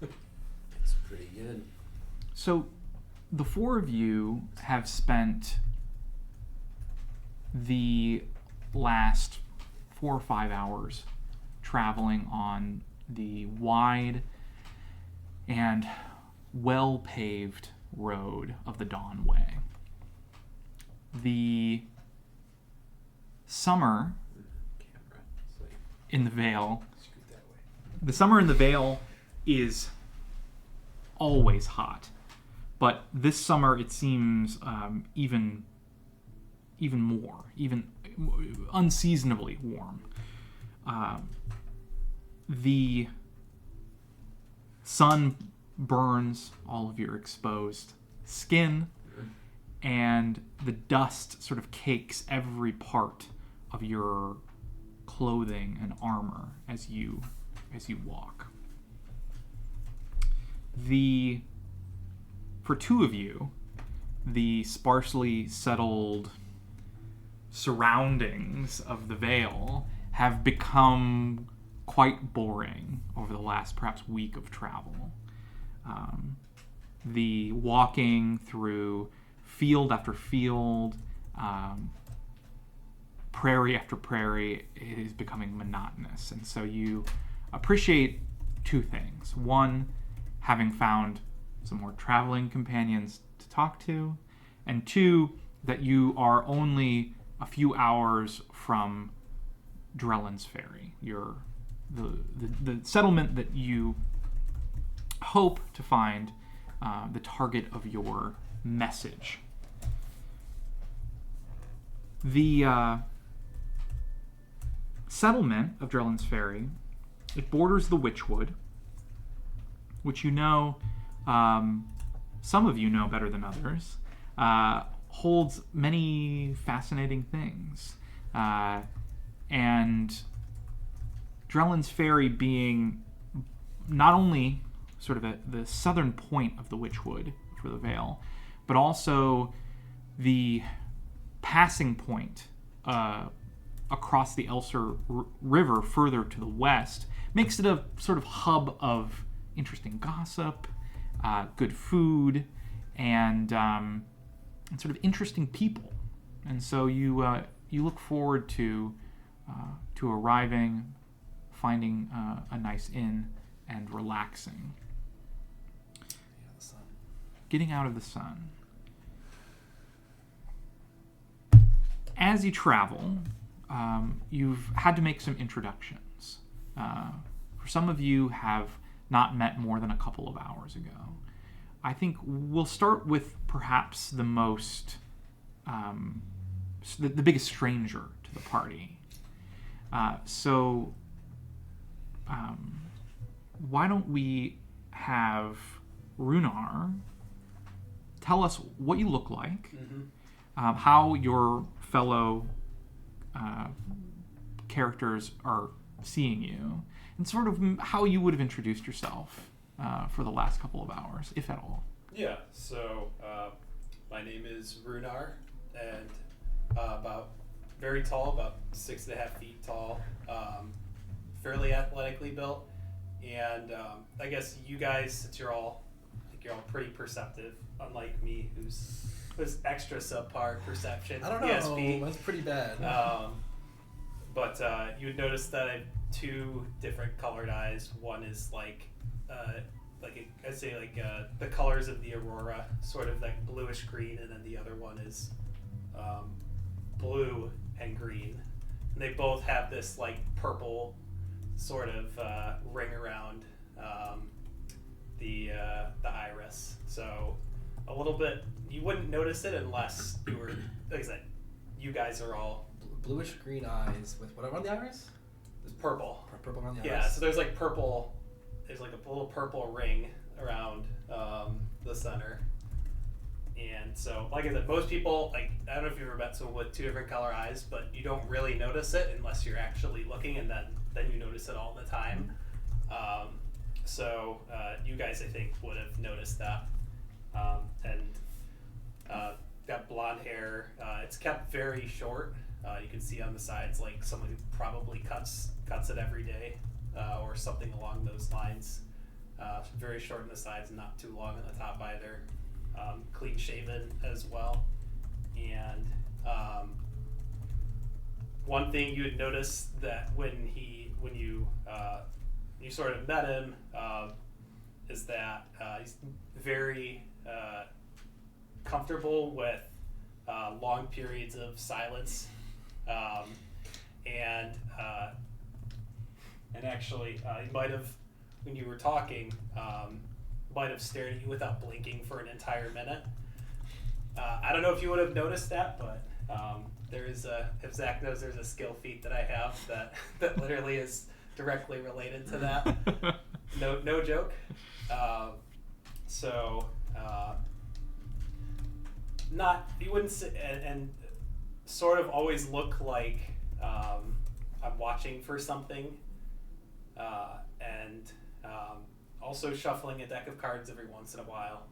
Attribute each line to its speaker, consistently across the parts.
Speaker 1: It's pretty good.
Speaker 2: So, the four of you have spent the last 4 or 5 hours traveling on the wide and well-paved road of the Dawn Way. The summer in the Vale, is always hot, but this summer it seems even more, even unseasonably warm. The sun burns all of your exposed skin, and the dust sort of cakes every part of your clothing and armor as you walk. For two of you, the sparsely settled surroundings of the Vale have become quite boring over the last perhaps week of travel. The walking through field after field, prairie after prairie, is becoming monotonous. And so you appreciate two things. One, having found some more traveling companions to talk to. And two, that you are only a few hours from Drellin's Ferry, the settlement that you hope to find the target of your message. The settlement of Drellin's Ferry, it borders the Witchwood, which you know, some of you know better than others, holds many fascinating things. And Drellin's Ferry being not only sort of the southern point of the Witchwood for the Vale, but also the passing point across the Elser River further to the west, makes it a sort of hub of interesting gossip, good food, and sort of interesting people. And so you look forward to arriving, finding a nice inn, and relaxing. Getting out of the sun. As you travel, you've had to make some introductions. For some of you have not met more than a couple of hours ago. I think we'll start with perhaps the most, the biggest stranger to the party. So why don't we have Runar tell us what you look like, how your fellow characters are seeing you, and sort of how you would have introduced yourself for the last couple of hours, if at all.
Speaker 3: Yeah, so my name is Runar, and about very tall, about 6.5 feet tall, fairly athletically built, and I guess you guys, since you're all pretty perceptive, unlike me, who's extra subpar perception.
Speaker 1: I don't know,
Speaker 3: ESP.
Speaker 1: that's pretty bad.
Speaker 3: But you would notice that I have two different colored eyes. One is the colors of the aurora, sort of like bluish green, and then the other one is blue and green. And they both have this like purple sort of ring around the iris. So a little bit, you wouldn't notice it unless you were, like I said, you guys are all
Speaker 1: Bluish green eyes with what around the iris?
Speaker 3: It's purple.
Speaker 1: Purple around the iris?
Speaker 3: Yeah, so there's like purple, there's like a little purple ring around the center. And so, like I said, most people, like, I don't know if you've ever met someone with two different color eyes, but you don't really notice it unless you're actually looking, and then you notice it all the time. So you guys, I think, would have noticed that. Got blonde hair. It's kept very short. You can see on the sides like someone who probably cuts it every day, or something along those lines. very short on the sides, not too long on the top either. Clean shaven as well. And one thing you would notice that when you sort of met him is that he's very comfortable with long periods of silence, and actually he might have, when you were talking, might have stared at you without blinking for an entire minute. I don't know if you would have noticed that, but if Zach knows, there's a skill feat that I have that literally is directly related to that. No joke. You wouldn't say, and sort of always look like I'm watching for something, and also shuffling a deck of cards every once in a while.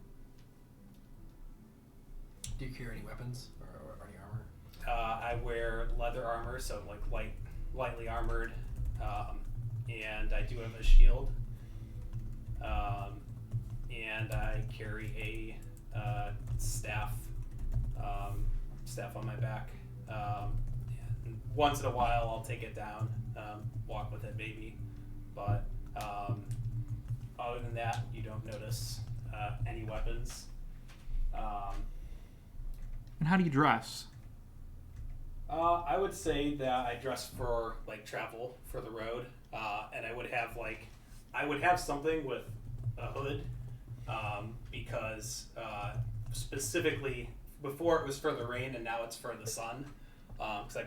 Speaker 1: Do you carry any weapons or any armor?
Speaker 3: I wear leather armor, so like lightly armored, and I do have a shield, and I carry a staff on my back. And once in a while, I'll take it down, walk with it maybe, but other than that, you don't notice any weapons.
Speaker 2: And how do you dress?
Speaker 3: I would say that I dress for travel for the road, and I would have something with a hood, because specifically before it was for the rain and now it's for the sun, because I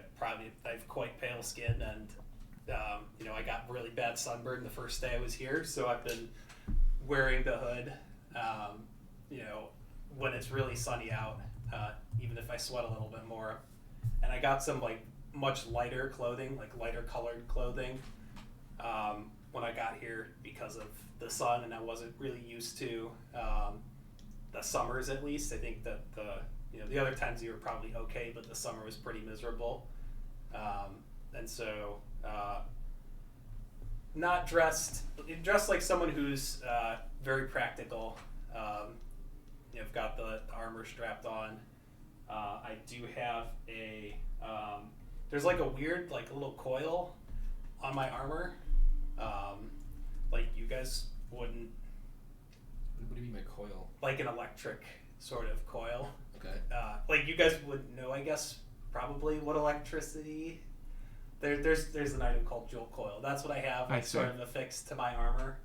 Speaker 3: have quite pale skin, and I got really bad sunburn the first day I was here, so I've been wearing the hood, when it's really sunny out, even if I sweat a little bit more. And I got some much lighter clothing, lighter colored clothing, when I got here because of the sun, and I wasn't really used to the summers. At least I think that the other times you were probably okay, but the summer was pretty miserable, and so not dressed like someone who's very practical. I've got the armor strapped on. I do have there's a weird little coil on my armor. You guys wouldn't.
Speaker 1: What do you mean by coil?
Speaker 3: Like an electric sort of coil.
Speaker 1: Okay.
Speaker 3: You guys would know, I guess, probably what electricity. There's an item called jewel coil. That's what I have, sort of affixed to my armor.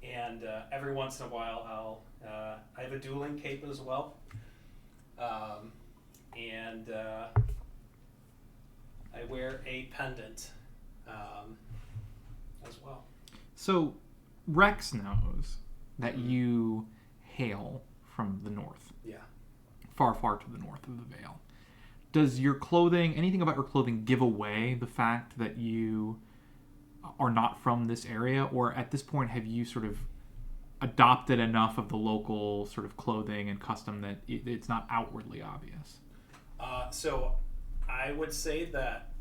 Speaker 3: And every once in a while, I have a dueling cape as well. And I wear a pendant as well.
Speaker 2: So Rex knows that you hail from the north.
Speaker 3: Yeah.
Speaker 2: Far, far to the north of the Vale. Does your clothing, anything about your clothing, give away the fact that you are not from this area? Or at this point, have you sort of adopted enough of the local sort of clothing and custom that it's not outwardly obvious?
Speaker 3: So I would say that,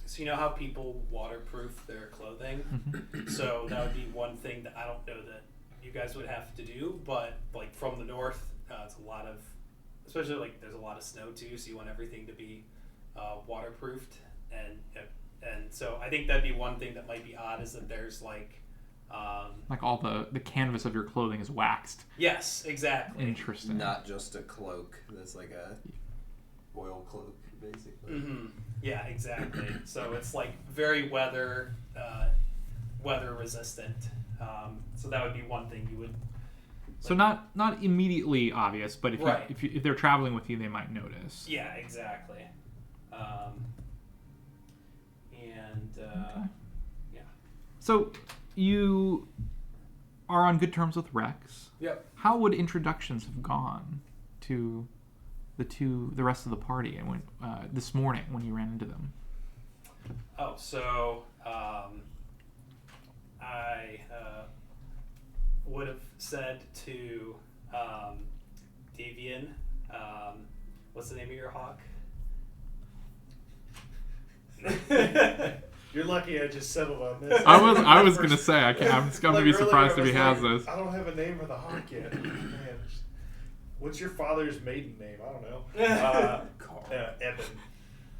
Speaker 3: so you know how people waterproof their clothing?
Speaker 2: Mm-hmm.
Speaker 3: So that would be one thing that I don't know that you guys would have to do, but from the north, it's a lot of, especially there's a lot of snow too, so you want everything to be waterproofed, and so I think that'd be one thing that might be odd, is that there's
Speaker 2: all the canvas of your clothing is waxed.
Speaker 3: Yes, exactly.
Speaker 2: Interesting.
Speaker 1: Not just a cloak. That's like a oil cloak, basically.
Speaker 3: Mm-hmm. Yeah, exactly. So it's very weather resistant. So that would be one thing you would.
Speaker 2: So not immediately obvious, but
Speaker 3: Right.
Speaker 2: if they're traveling with you, they might notice.
Speaker 3: Yeah, exactly.
Speaker 2: Okay.
Speaker 3: Yeah.
Speaker 2: So you are on good terms with Rex.
Speaker 3: Yep.
Speaker 2: How would introductions have gone to the rest of the party, and when this morning when you ran into them?
Speaker 3: Oh, so I would have said to Davian, what's the name of your hawk?
Speaker 4: You're lucky I just settled on this.
Speaker 2: I was gonna say I'm just gonna be
Speaker 4: earlier
Speaker 2: surprised
Speaker 4: I
Speaker 2: if he
Speaker 4: was
Speaker 2: has
Speaker 4: like,
Speaker 2: this.
Speaker 4: I don't have a name for the hawk yet. Man, what's your father's maiden name? I don't know. Eben.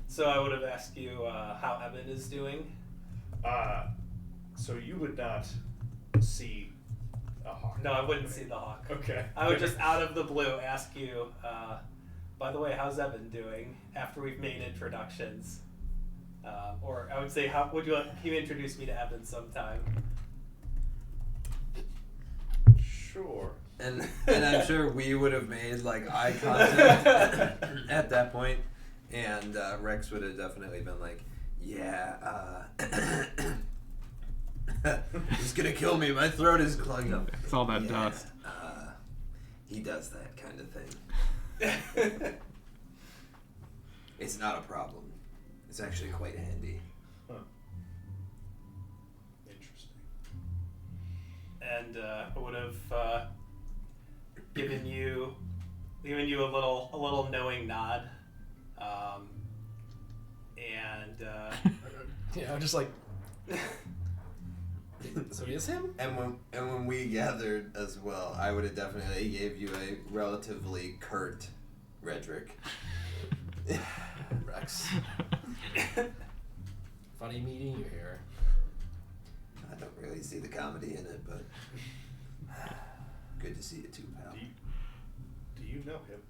Speaker 3: So I would have asked you how Eben is doing.
Speaker 4: So you would not see a hawk?
Speaker 3: No, I wouldn't see the hawk.
Speaker 4: Okay.
Speaker 3: I would just out of the blue ask you, by the way, how's Eben doing after we've made introductions? Or I would say, how would you introduce me to Eben sometime?
Speaker 4: Sure.
Speaker 1: And I'm sure we would have made like eye contact at that point, and Rex would have definitely been like, "Yeah, he's gonna kill me. My throat is clogged up."
Speaker 2: It's all that dust.
Speaker 1: He does that kind of thing. It's not a problem. It's actually quite handy.
Speaker 4: Huh. Interesting.
Speaker 3: And I would have given you a little knowing nod, and
Speaker 5: Yeah, I'm just like. So it is him?
Speaker 1: And when we gathered as well, I would have definitely gave you a relatively curt Redrick.
Speaker 5: Rex. Funny meeting you here.
Speaker 1: I don't really see the comedy in it, but good to see you too, pal.
Speaker 4: Do you know him?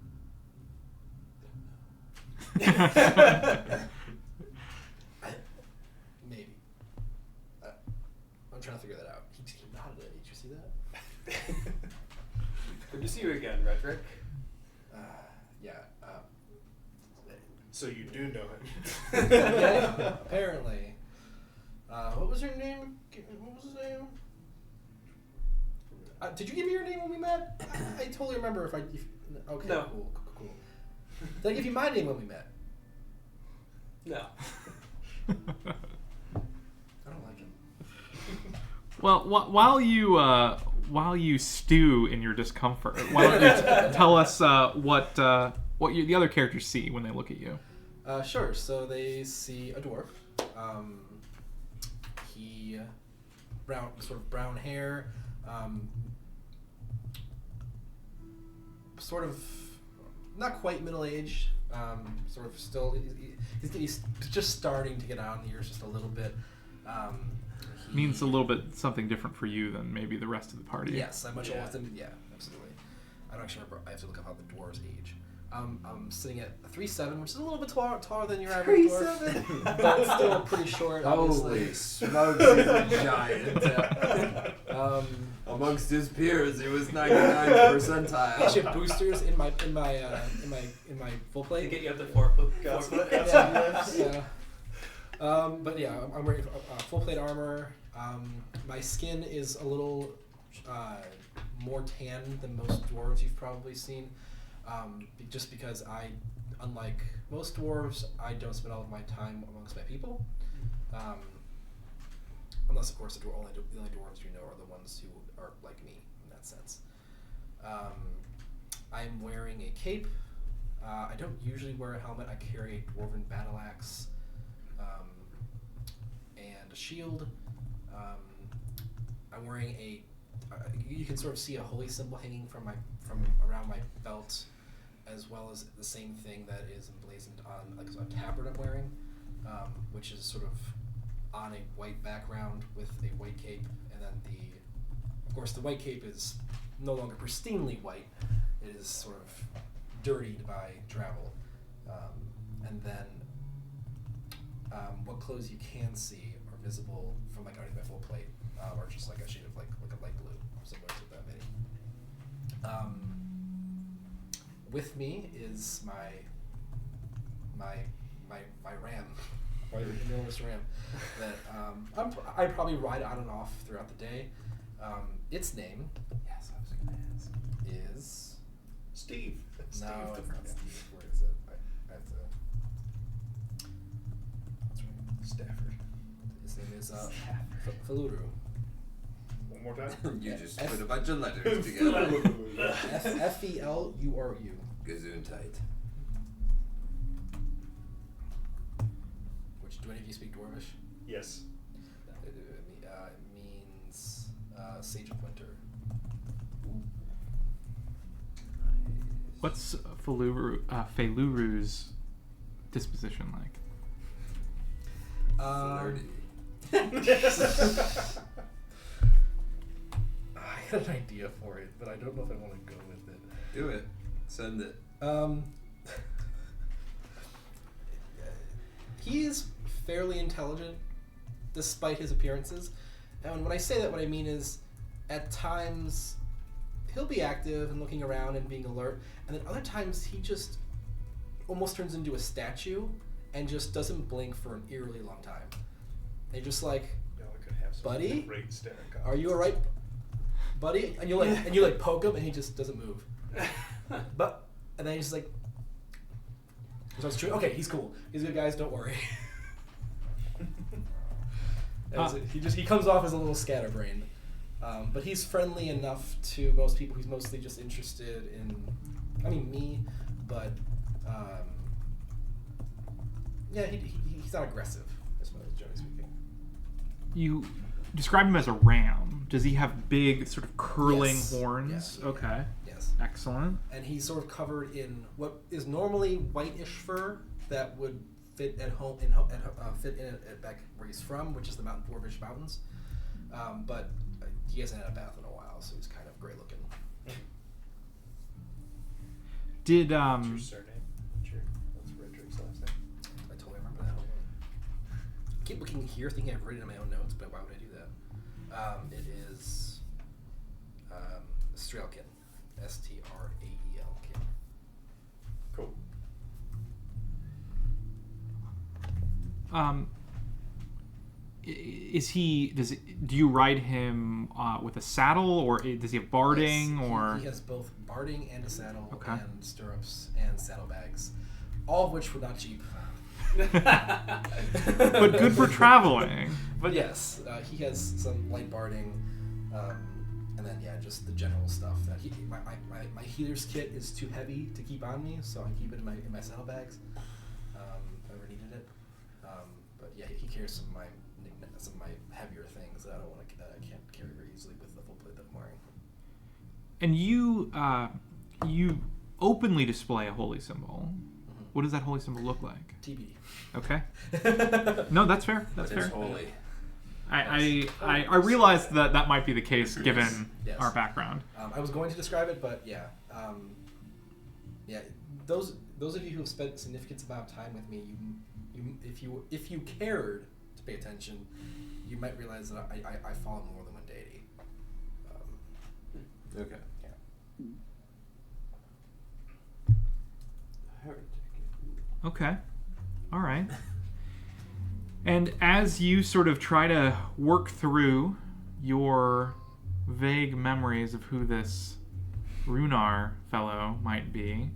Speaker 5: Maybe. I'm trying to figure that out. He nodded at me. Did you see that?
Speaker 3: good to see you again, Redrick.
Speaker 5: Yeah.
Speaker 4: So you do know him.
Speaker 5: Yeah, apparently. What was your name? What was his name? Did you give me your name when we met? I totally remember if okay,
Speaker 3: No.
Speaker 5: Cool. Did I give you my name when we met?
Speaker 3: No.
Speaker 5: I don't like him.
Speaker 2: Well, while you stew in your discomfort, why don't you tell us what the other characters see when they look at you?
Speaker 5: Sure. So they see a dwarf. He sort of brown hair, sort of not quite middle aged. Sort of still, he's just starting to get out in the years just a little bit.
Speaker 2: Means a little bit something different for you than maybe the rest of the party.
Speaker 5: Yes, I'm much older than absolutely. I don't actually remember. I have to look up how the dwarves age. I'm sitting at a 3'7", which is a little bit taller than your average dwarf, but still pretty short. Obviously.
Speaker 1: Holy smokes, he's a giant. Amongst his peers, he was 99th percentile.
Speaker 5: I actually have boosters in my full
Speaker 3: To
Speaker 5: plate.
Speaker 3: get you up to four foot.
Speaker 5: Yeah. But yeah, I'm wearing full plate armor. My skin is a little more tan than most dwarves you've probably seen. Just because unlike most dwarves, I don't spend all of my time amongst my people. Unless, of course, the only dwarves you know are the ones who are like me in that sense. I'm wearing a cape. I don't usually wear a helmet. I carry a dwarven battle axe and a shield. I'm wearing you can sort of see a holy symbol hanging from around my belt, as well as the same thing that is emblazoned on like a tabard I'm wearing, which is sort of on a white background with a white cape, and then of course the white cape is no longer pristinely white. It is sort of dirtied by travel, and then what clothes you can see are visible from like underneath my full plate, are just like a shade of like a light blue, similar to that many. With me is my ram, my enormous ram that I probably ride on and off throughout the day. Its name, yes, I was going to ask, is
Speaker 4: Steve.
Speaker 5: No,
Speaker 4: Steve
Speaker 5: it's not Steve. Where is it? I have to. That's right.
Speaker 4: Stafford.
Speaker 5: His name is Faluru.
Speaker 4: One more time.
Speaker 1: You just put a bunch of letters together.
Speaker 5: Feluru.
Speaker 1: Gesundheit.
Speaker 5: Which, do any of you speak Dwarvish?
Speaker 4: Yes.
Speaker 5: It means Sage of Winter.
Speaker 2: What's Feluru's disposition like?
Speaker 1: Flirty.
Speaker 5: I had an idea for it, but I don't know if I want to go with it.
Speaker 1: Do it. Send it.
Speaker 5: He is fairly intelligent, despite his appearances. And when I say that, what I mean is, at times, he'll be active and looking around and being alert, and then other times he just almost turns into a statue and just doesn't blink for an eerily long time. They're just like,
Speaker 4: No, I could have some
Speaker 5: Buddy?
Speaker 4: great staring
Speaker 5: "Are you alright, buddy?" And you like poke him, and he just doesn't move. And then he's just like, so it's true. Okay, he's cool. He's good, guys. Don't worry. He comes off as a little scatterbrained, but he's friendly enough to most people. He's mostly just interested in, me, but he's not aggressive, as far as generally speaking.
Speaker 2: You describe him as a ram. Does he have big, sort of curling
Speaker 5: Yes.
Speaker 2: horns?
Speaker 5: Yeah.
Speaker 2: Okay.
Speaker 5: Yes.
Speaker 2: Excellent.
Speaker 5: And he's sort of covered in what is normally whitish fur that would fit at home fit in at back where he's from, which is the British Mountains. But he hasn't had a bath in a while, so he's kind of gray looking.
Speaker 2: Did
Speaker 4: What's your surname? What's Redrick's last name?
Speaker 5: I totally remember that. I keep looking here, thinking I've written it in my own notes, but why would I do that? It is Straelkin. Straelkin.
Speaker 4: Cool.
Speaker 2: Do you ride him with a saddle, or does he have barding,
Speaker 5: Yes,
Speaker 2: or?
Speaker 5: he has both barding and a saddle,
Speaker 2: Okay.
Speaker 5: and stirrups and saddlebags, all of which were not cheap.
Speaker 2: But good for traveling.
Speaker 5: But yes, he has some light barding, and then just the general stuff. That my healer's kit is too heavy to keep on me, so I keep it in my saddlebags. If I ever needed it. But yeah, he carries some of my heavier things that I can't carry very easily with the full plate that I'm wearing.
Speaker 2: And you openly display a holy symbol.
Speaker 5: Mm-hmm.
Speaker 2: What does that holy symbol look like?
Speaker 5: TBD.
Speaker 2: Okay. No, that's fair. That's
Speaker 1: It's
Speaker 2: fair.
Speaker 1: holy.
Speaker 2: I realized that might be the case given
Speaker 5: Yes.
Speaker 2: our background.
Speaker 5: I was going to describe it, but those of you who have spent a significant amount of time with me, if you cared to pay attention, you might realize that I follow more than one deity.
Speaker 1: Okay.
Speaker 2: Okay. All right. And as you sort of try to work through your vague memories of who this Runar fellow might be,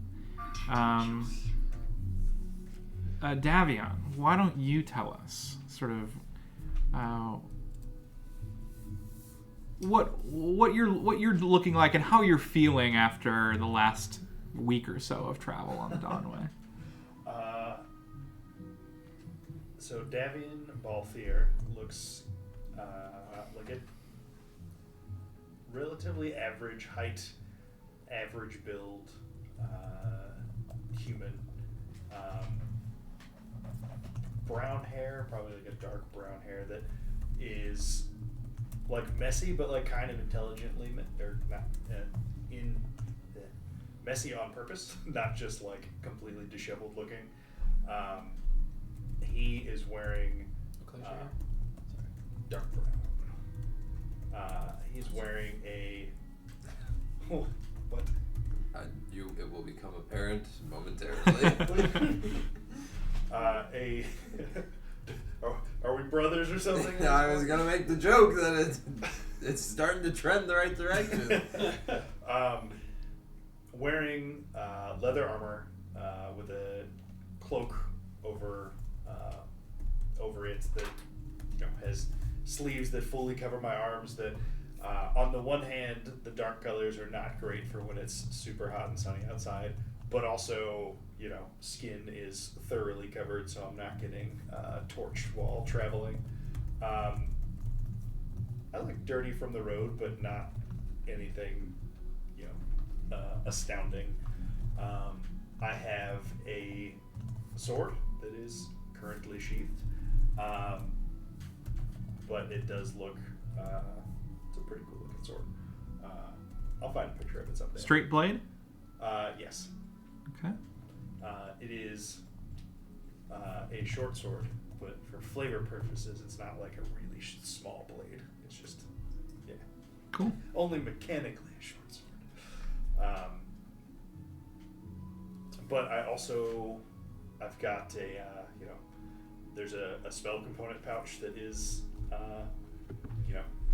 Speaker 2: Davion, why don't you tell us sort of what you're looking like and how you're feeling after the last week or so of travel on the Dawnway?
Speaker 4: So Davian Balthier looks like a relatively average height, average build human. Brown hair, probably like a dark brown hair that is like messy, but like kind of intelligently, or not messy on purpose, not just like completely disheveled looking. He is wearing dark brown. He's wearing a what?
Speaker 1: It will become apparent momentarily.
Speaker 4: Are we brothers or something?
Speaker 1: I was gonna make the joke that it's starting to trend the right direction.
Speaker 4: Wearing leather armor with a cloak over it that has sleeves that fully cover my arms. That on the one hand, the dark colors are not great for when it's super hot and sunny outside, but also skin is thoroughly covered, so I'm not getting torched while traveling. I like dirty from the road, but not anything, astounding. I have a sword that is currently sheathed, but it does look. It's a pretty cool looking sword. I'll find a picture of it someday.
Speaker 2: Straight blade?
Speaker 4: Yes.
Speaker 2: Okay.
Speaker 4: It is a short sword, but for flavor purposes, it's not like a really small blade. It's just,
Speaker 2: Cool.
Speaker 4: only mechanically a short sword. But I've got there's a spell component pouch that is,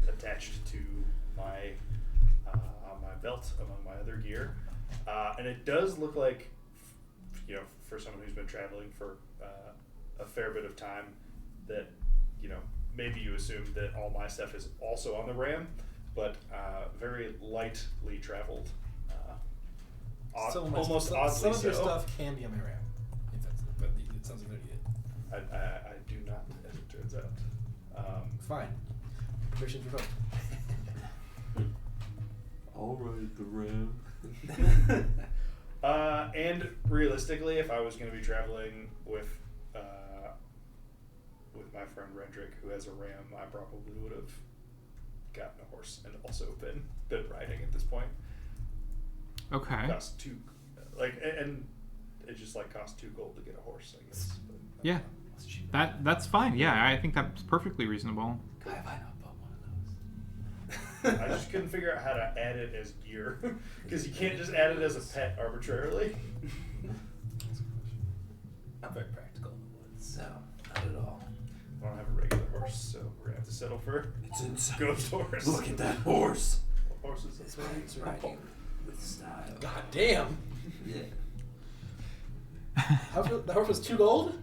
Speaker 4: attached to my on my belt among my other gear, and it does look like, for someone who's been traveling for a fair bit of time, that maybe you assume that all my stuff is also on the ram, but very lightly traveled. Almost oddly
Speaker 5: some of your
Speaker 4: so.
Speaker 5: stuff can be on my RAM, but it sounds like you need it.
Speaker 4: I do not, as it turns out.
Speaker 5: Fine. Permission to vote.
Speaker 1: All right, the ram.
Speaker 4: And realistically, if I was going to be traveling with my friend Rendrick, who has a ram, I probably would have gotten a horse and also been riding at this point.
Speaker 2: Okay.
Speaker 4: Cost two, and it just cost 2 gold to get a horse, I guess. But,
Speaker 2: Yeah. That's fine. Yeah, I think that's perfectly reasonable.
Speaker 1: Why have I not bought one of those?
Speaker 4: I just couldn't figure out how to add it as gear, because you can't just add it as a pet arbitrarily.
Speaker 3: I'm very practical in the woods.
Speaker 1: No, not at all.
Speaker 4: I don't have a regular horse, so we're gonna have to settle for
Speaker 1: It's insane.
Speaker 4: ghost horse.
Speaker 1: Look at that horse.
Speaker 4: Horses.
Speaker 1: This man's riding with style.
Speaker 5: God damn.
Speaker 1: Yeah.
Speaker 5: That horse was 2 gold?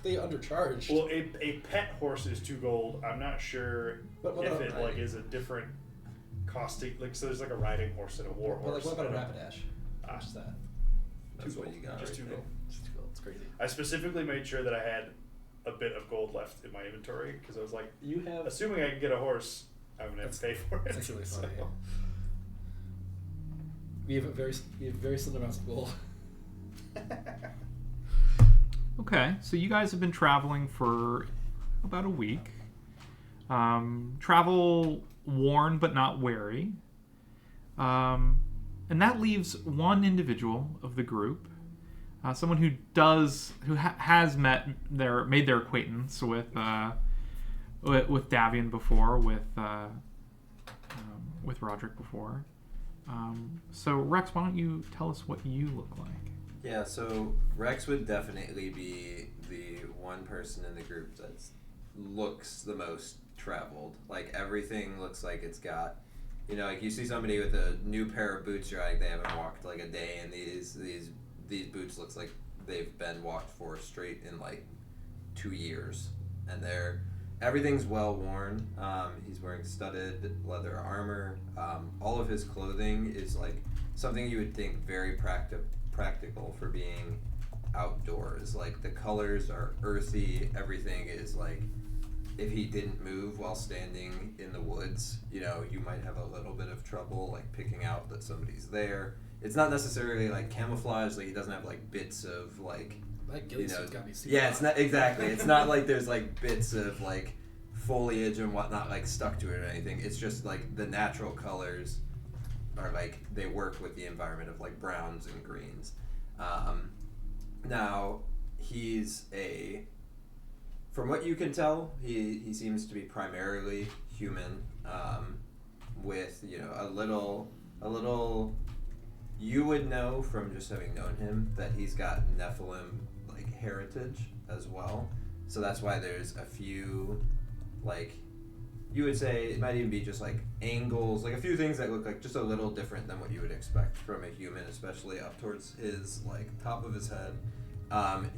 Speaker 5: They undercharged.
Speaker 4: Well, a pet horse is 2 gold. I'm not sure
Speaker 5: What
Speaker 4: if
Speaker 5: about
Speaker 4: it
Speaker 5: riding?
Speaker 4: is a different costing. So there's a riding horse and a war
Speaker 5: Well,
Speaker 4: horse.
Speaker 5: what about a
Speaker 4: I don't-
Speaker 5: Rapidash? How much is that?
Speaker 1: That's
Speaker 4: 2
Speaker 1: what
Speaker 4: gold.
Speaker 1: you got
Speaker 4: Just
Speaker 1: right
Speaker 4: 2
Speaker 1: there.
Speaker 4: gold.
Speaker 5: It's 2 gold. It's crazy.
Speaker 4: I specifically made sure that I had a bit of gold left in my inventory, because I was like,
Speaker 5: You have.
Speaker 4: assuming I can get a horse, I'm gonna have to pay for it.
Speaker 5: That's actually
Speaker 4: So-
Speaker 5: funny. We have very similar amounts of gold.
Speaker 2: Okay, so you guys have been traveling for about a week. Travel worn but not weary. And that leaves one individual of the group, someone who has made their acquaintance with Davian before, with Roderick before. So Rex, why don't you tell us what you look like?
Speaker 1: Yeah, so Rex would definitely be the one person in the group that looks the most traveled. Like, everything looks like it's got, you see somebody with a new pair of boots, you're like, they haven't walked like a day, and these boots looks like they've been walked for straight in 2 years, and everything's well worn. He's wearing studded leather armor. All of his clothing is something you would think very practical for being outdoors. The colors are earthy. Everything is if he didn't move while standing in the woods, you might have a little bit of trouble picking out that somebody's there. It's not necessarily camouflage. He doesn't have bits of
Speaker 5: That ghillie suit's gotta be super
Speaker 1: yeah,
Speaker 5: hot.
Speaker 1: it's not exactly. It's not there's bits of foliage and whatnot stuck to it or anything. It's just the natural colors are they work with the environment of browns and greens. Now he's from what you can tell, he seems to be primarily human, with a little. You would know from just having known him that he's got Nephilim heritage as well. So that's why there's a few you would say it might even be just angles, a few things that look just a little different than what you would expect from a human, especially up towards his top of his head.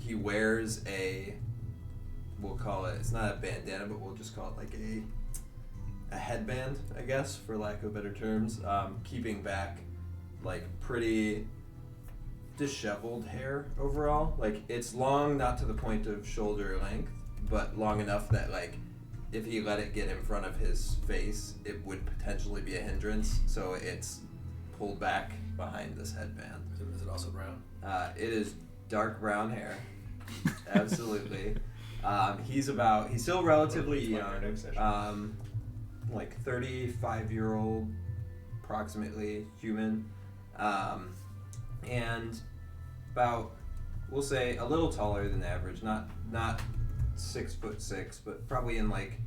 Speaker 1: He wears we'll call it, it's not a bandana, but we'll just call it a headband, I guess, for lack of better terms, keeping back pretty disheveled hair overall. It's long, not to the point of shoulder length, but long enough that if he let it get in front of his face, it would potentially be a hindrance. So it's pulled back behind this headband.
Speaker 5: Is it also brown?
Speaker 1: It is dark brown hair. Absolutely. He's still relatively young. Like 35-year-old, approximately human. And about, we'll say, a little taller than average. Not 6'6", but probably in like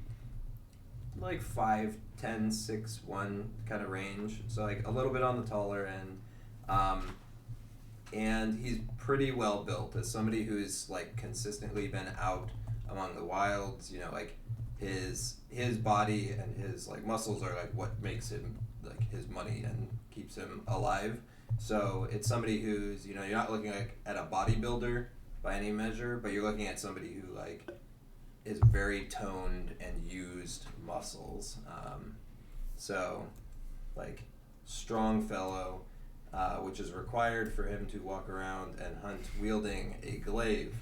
Speaker 1: 5'10", 6'1" kind of range. So like a little bit on the taller end. And he's pretty well built. As somebody who's like consistently been out among the wilds, you know, like his body and his like muscles are like what makes him like his money and keeps him alive. So it's somebody who's, you know, you're not looking like at a bodybuilder by any measure, but you're looking at somebody who like is very toned and used muscles. So like strong fellow. Which is required for him to walk around and hunt wielding a glaive,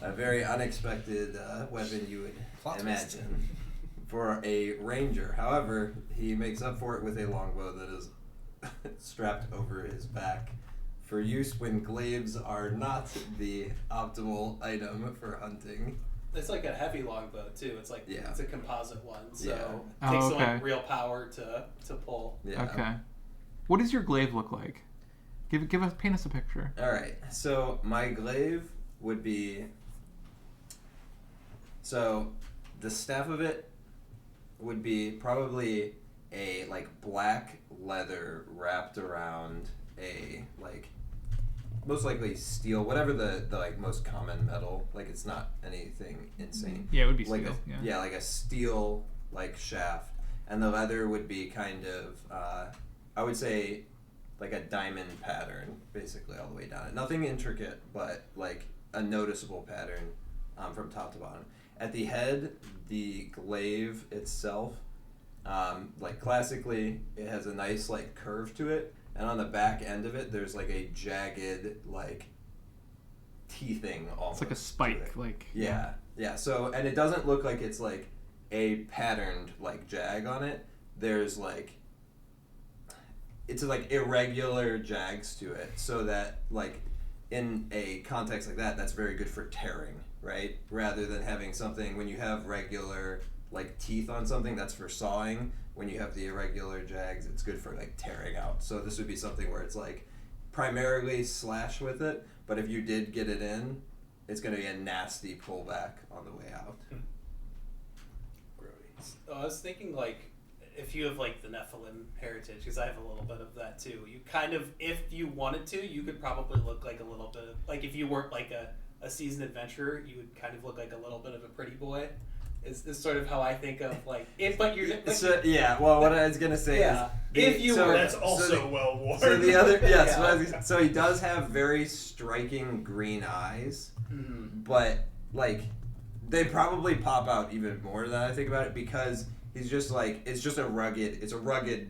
Speaker 1: a very unexpected weapon you would imagine for a ranger. However, he makes up for it with a longbow that is strapped over his back for use when glaives are not the optimal item for hunting.
Speaker 3: It's like a heavy longbow too. It's like it's a composite one, so
Speaker 1: Yeah.
Speaker 3: it takes some like real power to pull.
Speaker 1: Yeah.
Speaker 2: Okay. What does your glaive look like? Paint us a picture.
Speaker 1: All right. So my glaive would be. So, the staff of it would be probably a like black leather wrapped around a like most likely steel, whatever the like most common metal. Like it's not anything insane.
Speaker 2: Yeah, it would be
Speaker 1: Like
Speaker 2: steel.
Speaker 1: yeah, like a steel like shaft, and the leather would be kind of I would say like a diamond pattern, basically all the way down it. Nothing intricate, but like a noticeable pattern from top to bottom. At the head, the glaive itself, like classically, it has a nice like curve to it, and on the back end of it, there's like a jagged like teething almost.
Speaker 2: It's like a spike, like
Speaker 1: yeah. So, and it doesn't look like it's like a patterned like jag on it. There's like it's like irregular jags to it, so that like in a context like that, that's very good for tearing, right? Rather than having something when you have regular like teeth on something, that's for sawing. When you have the irregular jags, it's good for like tearing out. So this would be something where it's like primarily slash with it, but if you did get it in, it's going to be a nasty pullback on the way out.
Speaker 3: I was thinking like if you have like the Nephilim heritage, because I have a little bit of that too. You kind of, if you wanted to, you could probably look like a little bit of, like if you weren't like a seasoned adventurer, you would kind of look like a little bit of a pretty boy. Is sort of how I think of like if, but you're like,
Speaker 1: so, yeah. Well, what I was gonna say is
Speaker 3: if you were,
Speaker 4: that's also well worn.
Speaker 1: So the other so he does have very striking green eyes, but like they probably pop out even more than I think about it because he's just like it's a rugged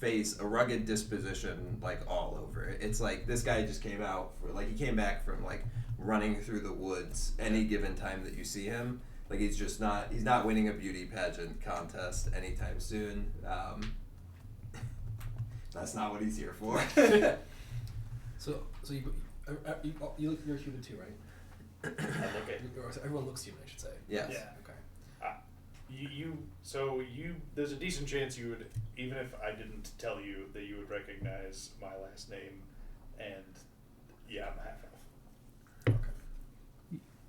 Speaker 1: face, a rugged disposition like all over it. It's like this guy just came out for like he came back from like running through the woods any given time that you see him. Like he's not winning a beauty pageant contest anytime soon. That's not what he's here for.
Speaker 5: So you're human too, right? Everyone looks human, I should say.
Speaker 1: Yes.
Speaker 3: Yeah.
Speaker 5: Okay.
Speaker 4: There's a decent chance you would, even if I didn't tell you, that you would recognize my last name, and yeah, I'm half elf.
Speaker 5: Okay.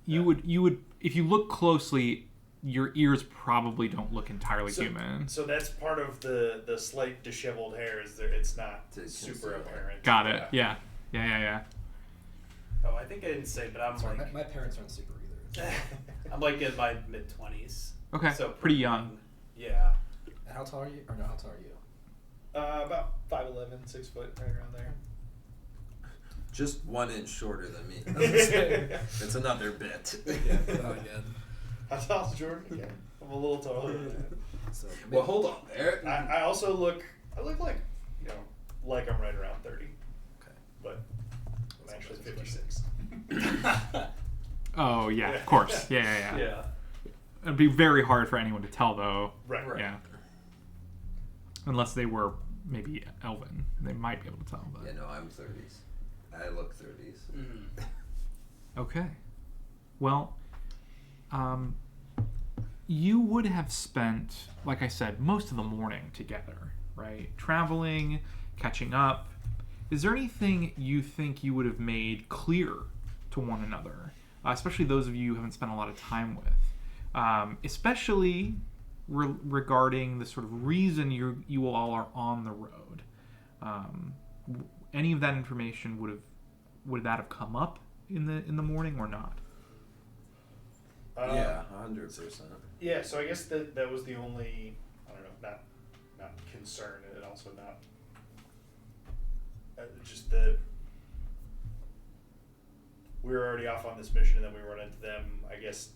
Speaker 2: You would if you look closely, your ears probably don't look entirely human.
Speaker 4: So that's part of the slight disheveled hair. It's not super apparent.
Speaker 2: Got it. Yeah.
Speaker 3: Oh, I think I didn't say, but I'm
Speaker 5: Sorry,
Speaker 3: like
Speaker 5: my parents aren't super either.
Speaker 3: I'm like in my mid-20s.
Speaker 2: Okay.
Speaker 3: So
Speaker 2: pretty young.
Speaker 3: Yeah.
Speaker 5: And how tall are you? Or no, how tall are you?
Speaker 4: About 5'11", 6 foot, right around there.
Speaker 1: Just 1 inch shorter than me. It's another bit.
Speaker 5: Yeah, not again.
Speaker 4: How tall is Jordan? Yeah, I'm a little taller than that.
Speaker 5: So,
Speaker 1: Well, hold on there.
Speaker 4: I also look like, like I'm right around 30.
Speaker 5: Okay.
Speaker 4: But I'm actually 56.
Speaker 2: Oh yeah, of course. Yeah.
Speaker 3: Yeah.
Speaker 2: It'd be very hard for anyone to tell, though.
Speaker 4: Right.
Speaker 2: Yeah. Unless they were maybe elven. They might be able to tell. But...
Speaker 1: Yeah, no, I'm 30s. I look 30s.
Speaker 3: Mm.
Speaker 2: Okay. Well, you would have spent, like I said, most of the morning together, right? Traveling, catching up. Is there anything you think you would have made clear to one another, especially those of you who haven't spent a lot of time with, especially regarding the sort of reason you all are on the road? Any of that information would that have come up in the morning or not?
Speaker 1: Yeah, 100%.
Speaker 4: Yeah, so I guess that was the only, I don't know, not concern, and also not just we were already off on this mission, and then we run into them. I guess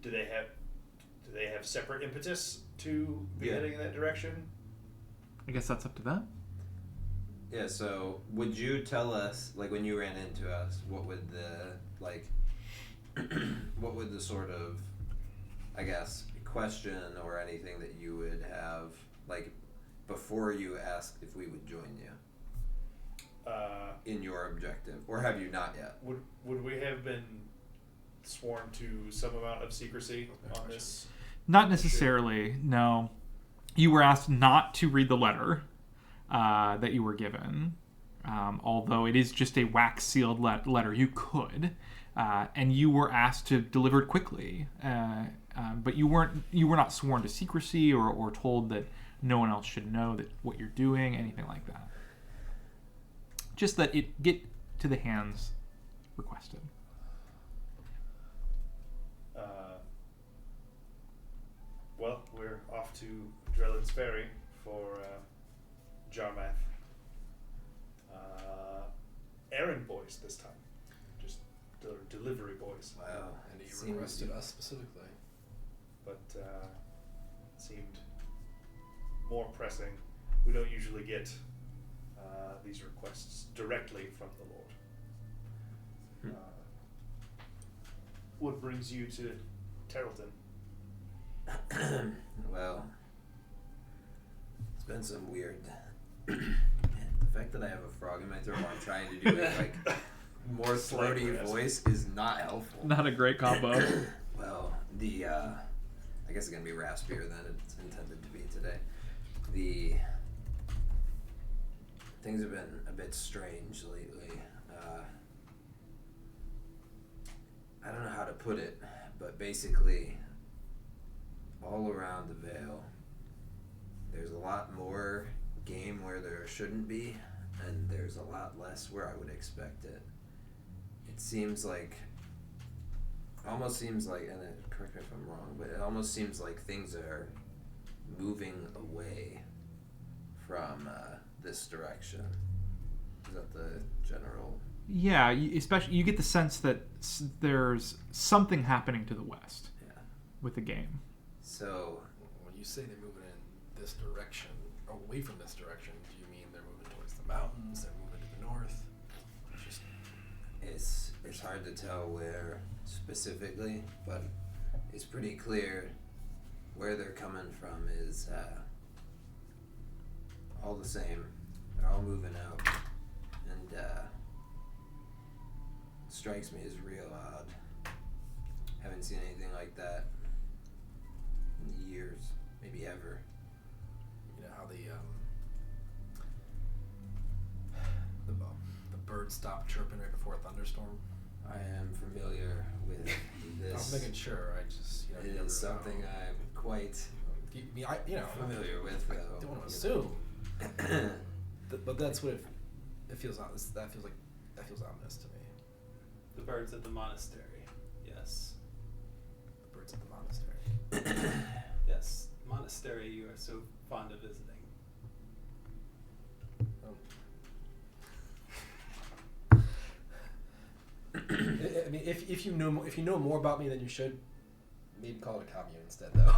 Speaker 4: do they have separate impetus to be heading in that direction?
Speaker 2: I guess that's up to them.
Speaker 1: Yeah, so would you tell us, like, when you ran into us, what would the sort of, I guess, question or anything that you would have, like, before you asked if we would join you in your objective, or have you not yet?
Speaker 4: Would we have been sworn to some amount of secrecy on this?
Speaker 2: Not necessarily, no. You were asked not to read the letter that you were given, although it is just a wax-sealed letter. You could, and you were asked to deliver it quickly, but you were not sworn to secrecy or told that no one else should know that what you're doing, anything like that. Just that it get to the hands requested.
Speaker 4: Well, we're off to Drellin's Ferry for Jarmath. Errand boys this time. Just delivery boys.
Speaker 1: Wow.
Speaker 5: And you requested us specifically.
Speaker 4: But it seemed more pressing. We don't usually get these requests directly from the Lord. What brings you to Terrelton?
Speaker 1: Well, it's been some weird. The fact that I have a frog in my throat while I'm trying to do it, like, more throaty voice is not helpful.
Speaker 2: Not a great combo.
Speaker 1: Well, I guess it's gonna be raspier than it's intended to be today. Things have been a bit strange lately. I don't know how to put it, but basically, all around the Vale, there's a lot more game where there shouldn't be, and there's a lot less where I would expect it. It seems like, and correct me if I'm wrong, but it almost seems like things are moving away from this direction. Is that the general?
Speaker 2: Yeah, especially you get the sense that there's something happening to the west with the game.
Speaker 1: So
Speaker 5: when you say they're moving in this direction, away from this direction, do you mean they're moving towards the mountains? They're moving to the north?
Speaker 1: it's hard to tell where specifically, but it's pretty clear where they're coming from is all the same. They're all moving out, and it strikes me as real odd. Haven't seen anything like that in years, maybe ever.
Speaker 5: You know how the birds stop chirping right before a thunderstorm?
Speaker 1: I am familiar with this.
Speaker 5: I'm making sure. I just
Speaker 1: It is something I'm quite familiar with,
Speaker 5: I
Speaker 1: though.
Speaker 5: don't want to assume, but that's what it feels. That feels ominous to me.
Speaker 3: The birds at the monastery. Yes.
Speaker 5: The birds at the monastery.
Speaker 3: Yes. Monastery you are so fond of visiting.
Speaker 5: I mean, if you know more about me than you should, maybe call it a commune instead, though.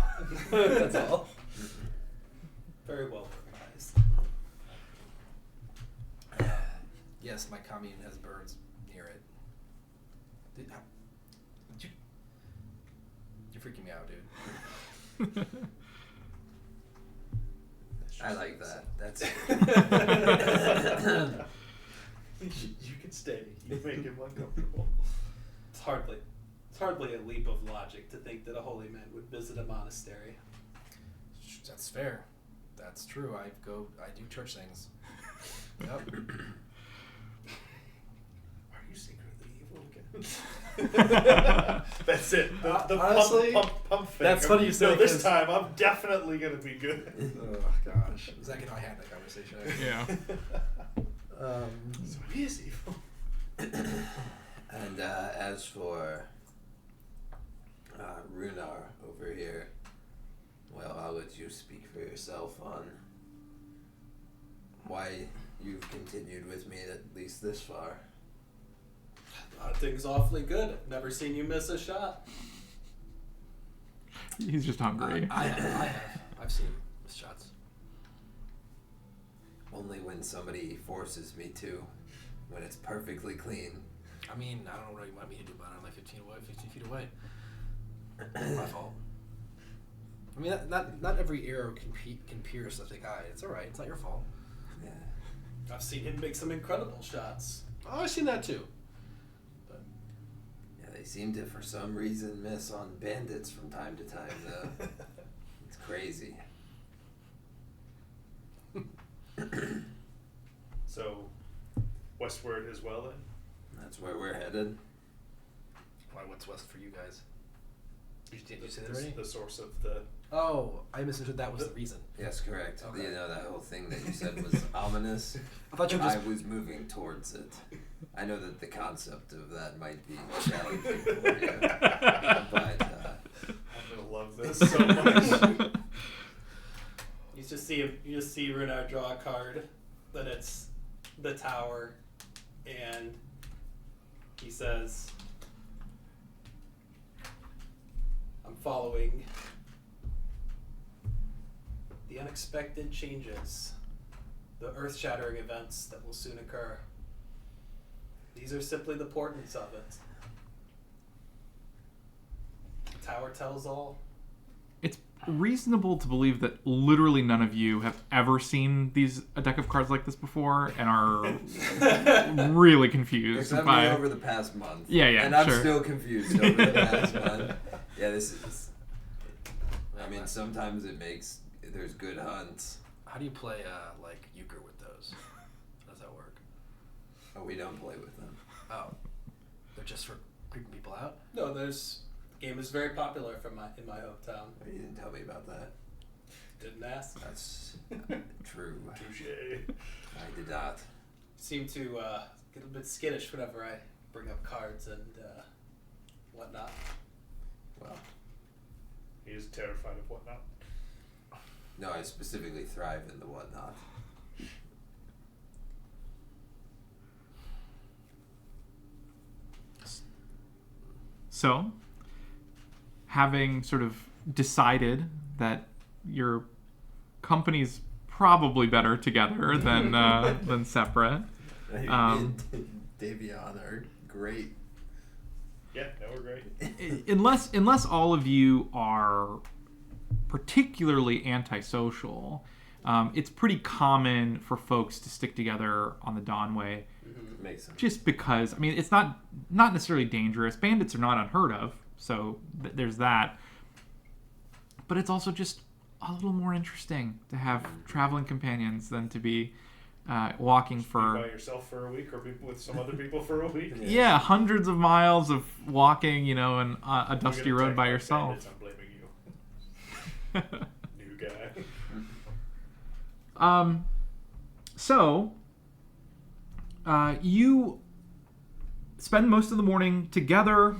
Speaker 5: That's all.
Speaker 3: Very well organized.
Speaker 5: Yes, my commune has birds near it. freaking me out, dude.
Speaker 1: I like that. That's
Speaker 4: You can stay. You make him uncomfortable.
Speaker 3: It's hardly a leap of logic to think that a holy man would visit a monastery.
Speaker 5: That's fair. That's true. I do church things. Yep.
Speaker 4: Are you secretly evil again? That's it. The
Speaker 5: Honestly,
Speaker 4: pump fake.
Speaker 5: that's funny you say,
Speaker 4: No, this
Speaker 5: 'cause-
Speaker 4: time I'm definitely gonna be good.
Speaker 5: Oh gosh. Zach and I had that conversation.
Speaker 2: Yeah.
Speaker 4: So he is evil.
Speaker 1: And as for Runar over here, well, I'll let you speak for yourself on why you've continued with me at least this far.
Speaker 3: Things awfully good. I've never seen you miss a shot.
Speaker 2: He's just hungry.
Speaker 5: I have. I've seen missed shots.
Speaker 1: Only when somebody forces me to, when it's perfectly clean.
Speaker 5: I mean, I don't know what you want me to do about it. I'm like 15 feet away. My fault. I mean, not every arrow can pierce a thick eye. It's all right. It's not your fault.
Speaker 1: Yeah.
Speaker 3: I've seen him make some incredible shots.
Speaker 5: Oh, I've seen that too.
Speaker 1: Yeah, they seem to, for some reason, miss on bandits from time to time, though. It's crazy.
Speaker 4: So, westward as well then?
Speaker 1: That's where we're headed.
Speaker 5: Why? What's west for you guys? Did you say that
Speaker 4: The-
Speaker 5: already?
Speaker 4: The source of the...
Speaker 5: Oh, I misunderstood. That was the reason.
Speaker 1: Yes, correct.
Speaker 5: Okay.
Speaker 1: You know, that whole thing that you said was ominous.
Speaker 5: I thought you were
Speaker 1: I
Speaker 5: just.
Speaker 1: was moving towards it. I know that the concept of that might be challenging for you, but
Speaker 4: I'm gonna love this so much.
Speaker 3: You just see Runar draw a card, that it's the tower, and he says, "I'm following the unexpected changes, the earth-shattering events that will soon occur. These are simply the portents of it. The tower tells all."
Speaker 2: It's reasonable to believe that literally none of you have ever seen a deck of cards like this before and are really confused
Speaker 1: except
Speaker 2: by
Speaker 1: me over the past month.
Speaker 2: Yeah,
Speaker 1: and I'm
Speaker 2: sure.
Speaker 1: still confused over the past month. Yeah, this is. I mean, sometimes there's good hunts.
Speaker 5: How do you play like euchre with those? How does that work?
Speaker 1: Oh, we don't play with them.
Speaker 5: Oh, they're just for creeping people out.
Speaker 3: No, the game is very popular in my hometown.
Speaker 1: You didn't tell me about that.
Speaker 3: Didn't ask.
Speaker 1: That's true.
Speaker 4: Touche.
Speaker 1: I did not.
Speaker 3: Seem to get a bit skittish whenever I bring up cards and whatnot.
Speaker 1: Well,
Speaker 4: He is terrified of whatnot.
Speaker 1: no, I specifically thrive in the whatnot.
Speaker 2: So, having sort of decided that your company's probably better together than separate,
Speaker 1: Davion are great.
Speaker 4: Yeah, no, we're great.
Speaker 2: unless all of you are particularly antisocial, it's pretty common for folks to stick together on the Dawnway.
Speaker 1: Makes sense.
Speaker 2: Just because, I mean, it's not necessarily dangerous. Bandits are not unheard of, so there's that. But it's also just a little more interesting to have traveling companions than to be walking
Speaker 4: Be
Speaker 2: for
Speaker 4: by yourself for a week or be with some other people for a week.
Speaker 2: yeah, hundreds of miles of walking, in a
Speaker 4: You're
Speaker 2: dusty
Speaker 4: gonna
Speaker 2: road
Speaker 4: attack
Speaker 2: by
Speaker 4: my
Speaker 2: yourself.
Speaker 4: bandits, I'm blaming you. New guy.
Speaker 2: So, you spend most of the morning together.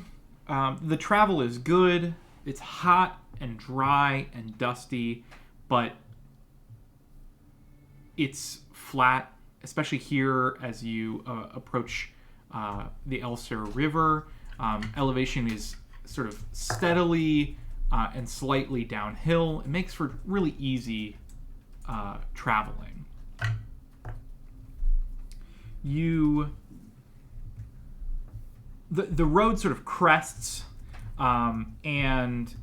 Speaker 2: The travel is good. It's hot and dry and dusty, but it's flat, especially here as you approach the Elser River. Elevation is sort of steadily and slightly downhill. It makes for really easy traveling. The road sort of crests, and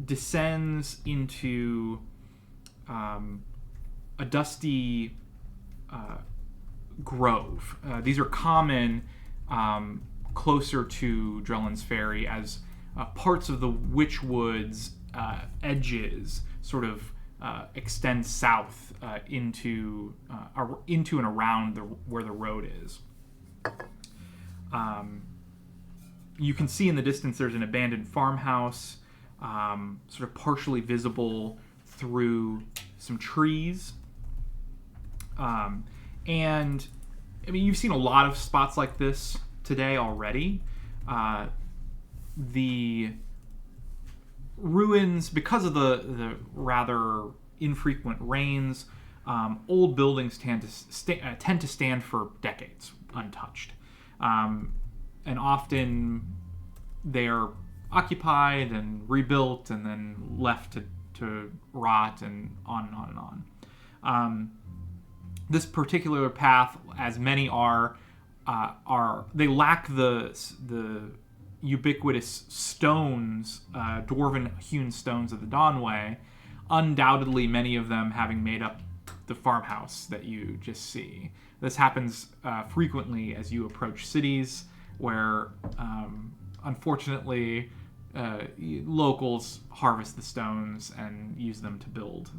Speaker 2: descends into a dusty grove. These are common closer to Drellin's Ferry and parts of the Witchwood's edges sort of extend south into and around where the road is. You can see in the distance there's an abandoned farmhouse, sort of partially visible through some trees. And I mean, you've seen a lot of spots like this today already. The ruins, because of the rather infrequent rains, old buildings tend to stand for decades untouched. And often they're occupied and rebuilt and then left to rot and on and on and on. This particular path, as many are they lack the ubiquitous stones, dwarven hewn stones of the Dawnway. Undoubtedly, many of them having made up the farmhouse that you just see. This happens frequently as you approach cities, where unfortunately locals harvest the stones and use them to build,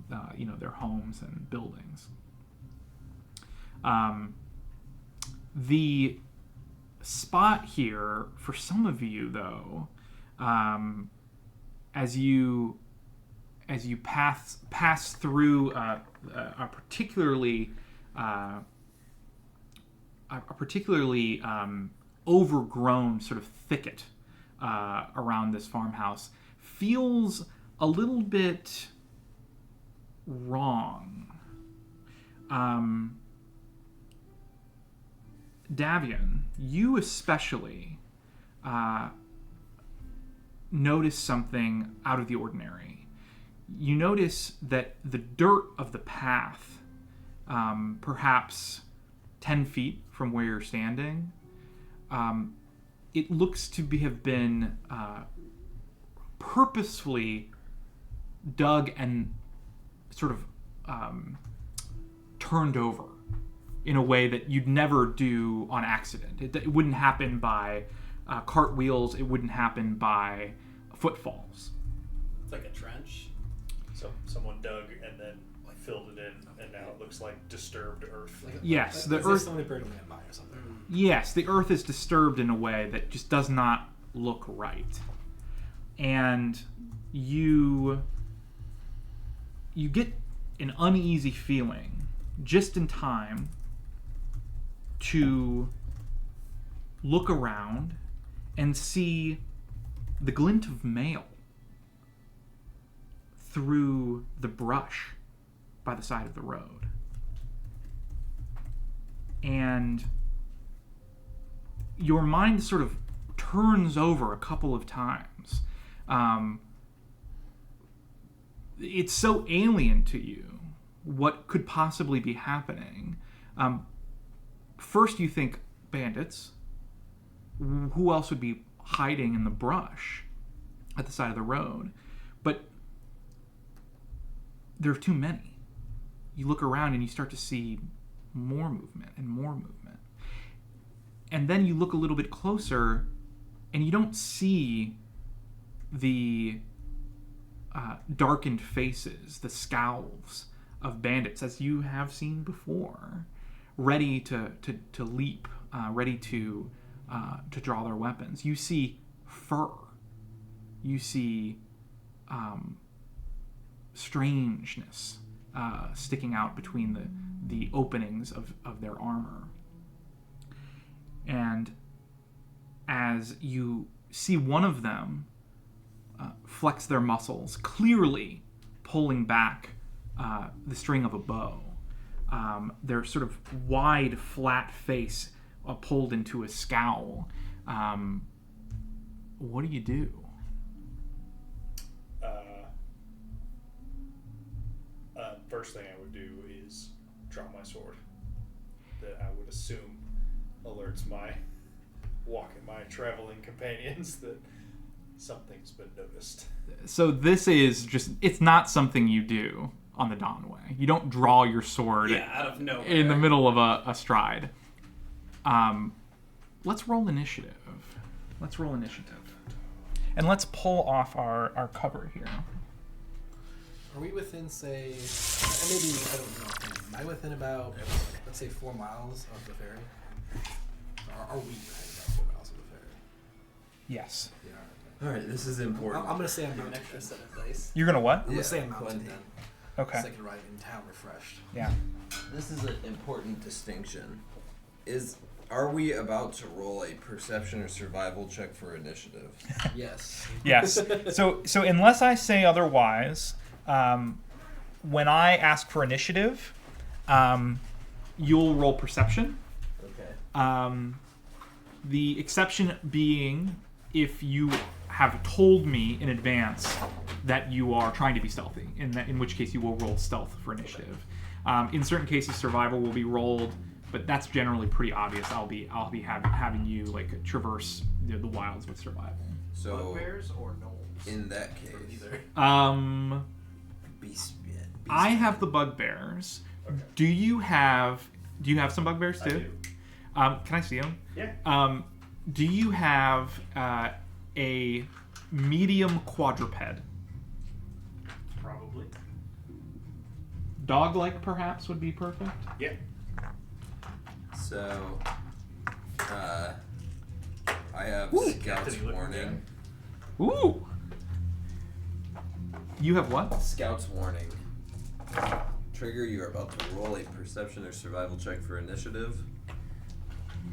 Speaker 2: their homes and buildings. The spot here for some of you, though, as you pass through a particularly overgrown sort of thicket around this farmhouse, feels a little bit wrong. Davian, you especially notice something out of the ordinary. You notice that the dirt of the path, perhaps 10 feet from where you're standing, it looks to have been purposefully dug and sort of turned over in a way that you'd never do on accident. It wouldn't happen by cartwheels. It wouldn't happen by footfalls.
Speaker 3: It's like a trench.
Speaker 4: So someone dug and then filled it in, and now it looks like disturbed earth.
Speaker 2: Yes, the
Speaker 5: As
Speaker 2: earth.
Speaker 5: if somebody buried a landmine or something.
Speaker 2: Yes, the earth is disturbed in a way that just does not look right, and you get an uneasy feeling just in time to look around and see the glint of mail through the brush by the side of the road. And your mind sort of turns over a couple of times. It's so alien to you what could possibly be happening. First you think bandits. Who else would be hiding in the brush at the side of the road? But there are too many. You look around and you start to see more movement and more movement. And then you look a little bit closer and you don't see the darkened faces, the scowls of bandits as you have seen before, ready to leap, ready to draw their weapons. You see fur. You see strangeness sticking out between the openings of their armor. And as you see one of them flex their muscles, clearly pulling back the string of a bow, their sort of wide, flat face pulled into a scowl. What do you do?
Speaker 4: First thing I would do is draw my sword. That I would assume alerts my traveling companions that Something's been noticed.
Speaker 2: So this is just, it's not something you do on the Dawnway. You don't draw your sword
Speaker 3: out of nowhere
Speaker 2: in the middle of a stride. Let's roll initiative. And let's pull off our cover here.
Speaker 5: Are we within, say, maybe, I don't know, am I within about, let's say, 4 miles of the ferry? Are we within about 4 miles of the ferry?
Speaker 2: Yes.
Speaker 5: Yeah.
Speaker 1: All right, this is important.
Speaker 5: I'm going to say I'm
Speaker 3: Give an
Speaker 5: mounted.
Speaker 3: extra set of dice.
Speaker 2: You're gonna what?
Speaker 5: I'm going to say I'm mounted
Speaker 1: Plenty.
Speaker 5: then.
Speaker 2: Okay.
Speaker 5: So I can ride in town refreshed.
Speaker 2: Yeah.
Speaker 1: This is an important distinction. Are we about to roll a perception or survival check for initiative?
Speaker 5: Yes.
Speaker 2: Yes. So unless I say otherwise, when I ask for initiative, you'll roll perception.
Speaker 1: Okay.
Speaker 2: The exception being if you have told me in advance that you are trying to be stealthy, in which case you will roll stealth for initiative. In certain cases, survival will be rolled, but that's generally pretty obvious. I'll be having you like traverse the wilds with survival.
Speaker 1: So
Speaker 5: Bugbears or gnolls?
Speaker 1: in that
Speaker 5: Or
Speaker 1: case,
Speaker 5: either.
Speaker 1: beast.
Speaker 2: I have the bugbears.
Speaker 4: Okay.
Speaker 2: Do you have some bugbears too?
Speaker 4: I do.
Speaker 2: Can I see them?
Speaker 4: Yeah.
Speaker 2: Do you have a medium quadruped?
Speaker 4: Probably.
Speaker 2: Dog-like, perhaps, would be perfect.
Speaker 4: Yeah.
Speaker 1: So, I have Scout's
Speaker 4: Anthony, look
Speaker 1: warning.
Speaker 2: Ooh. You have what?
Speaker 1: Scout's warning. Trigger, you are about to roll a perception or survival check for initiative.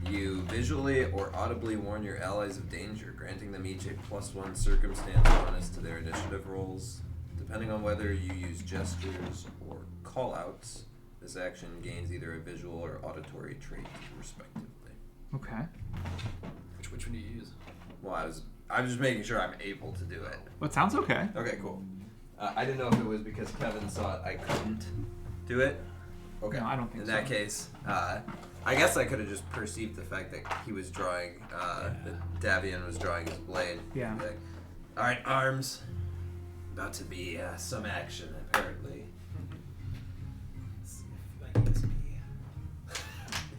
Speaker 1: You visually or audibly warn your allies of danger, granting them each a +1 circumstance bonus to their initiative rolls. Depending on whether you use gestures or call-outs, this action gains either a visual or auditory trait, respectively.
Speaker 2: Okay.
Speaker 5: Which one do you use?
Speaker 1: Well, I was just making sure I'm able to do it.
Speaker 2: Well, it sounds okay.
Speaker 1: Okay, cool. I didn't know if it was because Kevin thought I couldn't do it. Okay.
Speaker 2: No, I don't think
Speaker 1: In
Speaker 2: so.
Speaker 1: that case, I guess I could have just perceived the fact that he was drawing, that Davian was drawing his blade.
Speaker 2: Yeah.
Speaker 1: Like, all right, arms. About to be some action, apparently.
Speaker 3: Let's see if my ESP.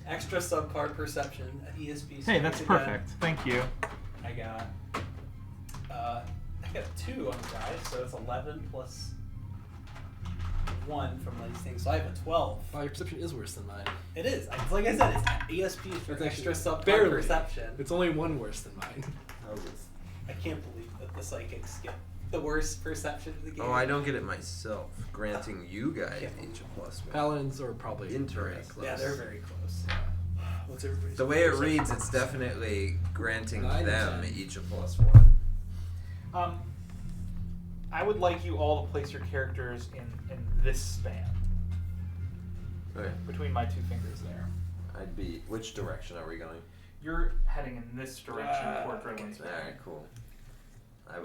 Speaker 3: Extra subpart perception at ESP.
Speaker 2: Hey, that's
Speaker 3: again.
Speaker 2: perfect. Thank you.
Speaker 3: I got 2 on the dice, so it's 11 plus 1 from these things. So I have a 12.
Speaker 5: Wow, your perception is worse than mine.
Speaker 3: It is. Like I said, it's ESP for
Speaker 5: It's
Speaker 3: extra
Speaker 5: actually
Speaker 3: subpart
Speaker 5: barely.
Speaker 3: perception.
Speaker 5: It's only 1 worse than mine.
Speaker 3: I can't believe that the psychics get the worst perception of the game.
Speaker 1: Oh, I don't get it myself. Granting you guys each a +1.
Speaker 5: Paladins are probably very
Speaker 1: Interesting.
Speaker 5: close.
Speaker 3: Yeah, they're very close. What's everybody's
Speaker 1: The way it
Speaker 3: perception?
Speaker 1: reads, it's definitely granting
Speaker 5: 9 and
Speaker 1: them
Speaker 5: 10.
Speaker 1: each a +1.
Speaker 2: I would like you all to place your characters in this span,
Speaker 1: Okay.
Speaker 2: between my 2 fingers there.
Speaker 1: I'd be. Which direction are we going?
Speaker 2: You're heading in this direction toward Dredlin's
Speaker 1: All right, cool. I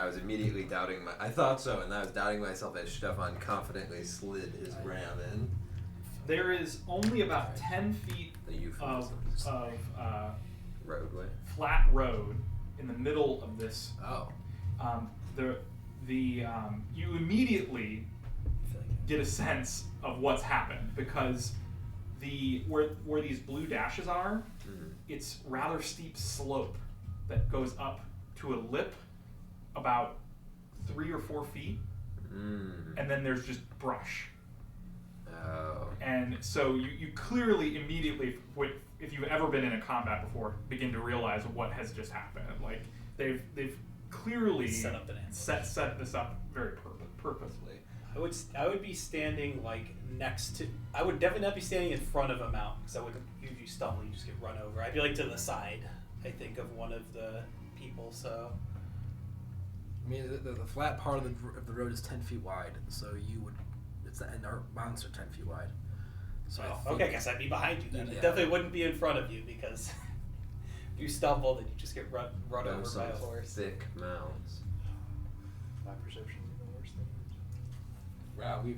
Speaker 1: was immediately doubting I thought so, and I was doubting myself as Stefan confidently slid his ram in.
Speaker 2: There is only about 10 feet
Speaker 1: The
Speaker 2: of
Speaker 1: euphemism. Roadway.
Speaker 2: flat road in the middle of this.
Speaker 5: Oh.
Speaker 2: You immediately get a sense of what's happened because where these blue dashes are, it's rather steep slope that goes up to a lip about 3 or 4 feet, and then there's just brush.
Speaker 1: Oh.
Speaker 2: And so you clearly immediately, if you've ever been in a combat before, begin to realize what has just happened. Like they've clearly
Speaker 3: Set up an ambush.
Speaker 2: set this up very purposely.
Speaker 3: I would be standing like next to. I would definitely not be standing in front of a mount because I wouldn't. If you stumble, you just get run over. I'd be like to the side. I think of one of the people. So
Speaker 5: I mean, the flat part of the road is 10 feet wide, so you would. And our mounts are 10 feet wide. So I think,
Speaker 3: okay, I guess I'd be behind you then.
Speaker 5: Yeah.
Speaker 3: It definitely wouldn't be in front of you because if you stumble, then you just get run over
Speaker 1: Those
Speaker 3: by a
Speaker 1: some
Speaker 3: horse.
Speaker 1: thick mounds.
Speaker 4: My perception is even worse than yours.
Speaker 5: wow, we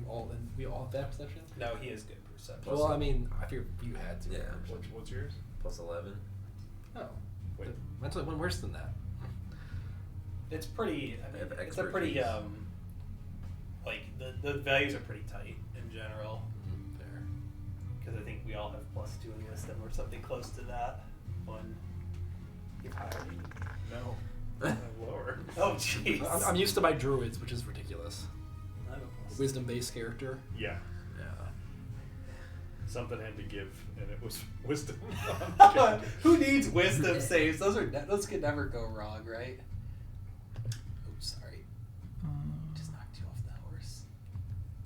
Speaker 5: all have that perception.
Speaker 3: No, he has good perception.
Speaker 1: Plus
Speaker 5: Well, I mean, I figured you had to.
Speaker 1: Yeah.
Speaker 4: What's yours?
Speaker 1: +11.
Speaker 5: Oh,
Speaker 4: Wait.
Speaker 5: mine's only 1 worse than that.
Speaker 3: It's pretty. I
Speaker 1: They
Speaker 3: mean,
Speaker 1: have
Speaker 3: it's a pretty
Speaker 1: expertise.
Speaker 3: like the values are pretty tight in general.
Speaker 5: Fair.
Speaker 3: Because I think we all have +2 in wisdom or something close to that. One. You've hired.
Speaker 4: No. I'm lower.
Speaker 3: Oh jeez.
Speaker 5: I'm used to my druids, which is ridiculous.
Speaker 3: I have a +2.
Speaker 5: Wisdom-based character.
Speaker 4: Yeah.
Speaker 5: Yeah.
Speaker 4: Something had to give, and it was wisdom.
Speaker 3: Who needs wisdom saves? Those could never go wrong, right? Oops, sorry. Just knocked you off the horse.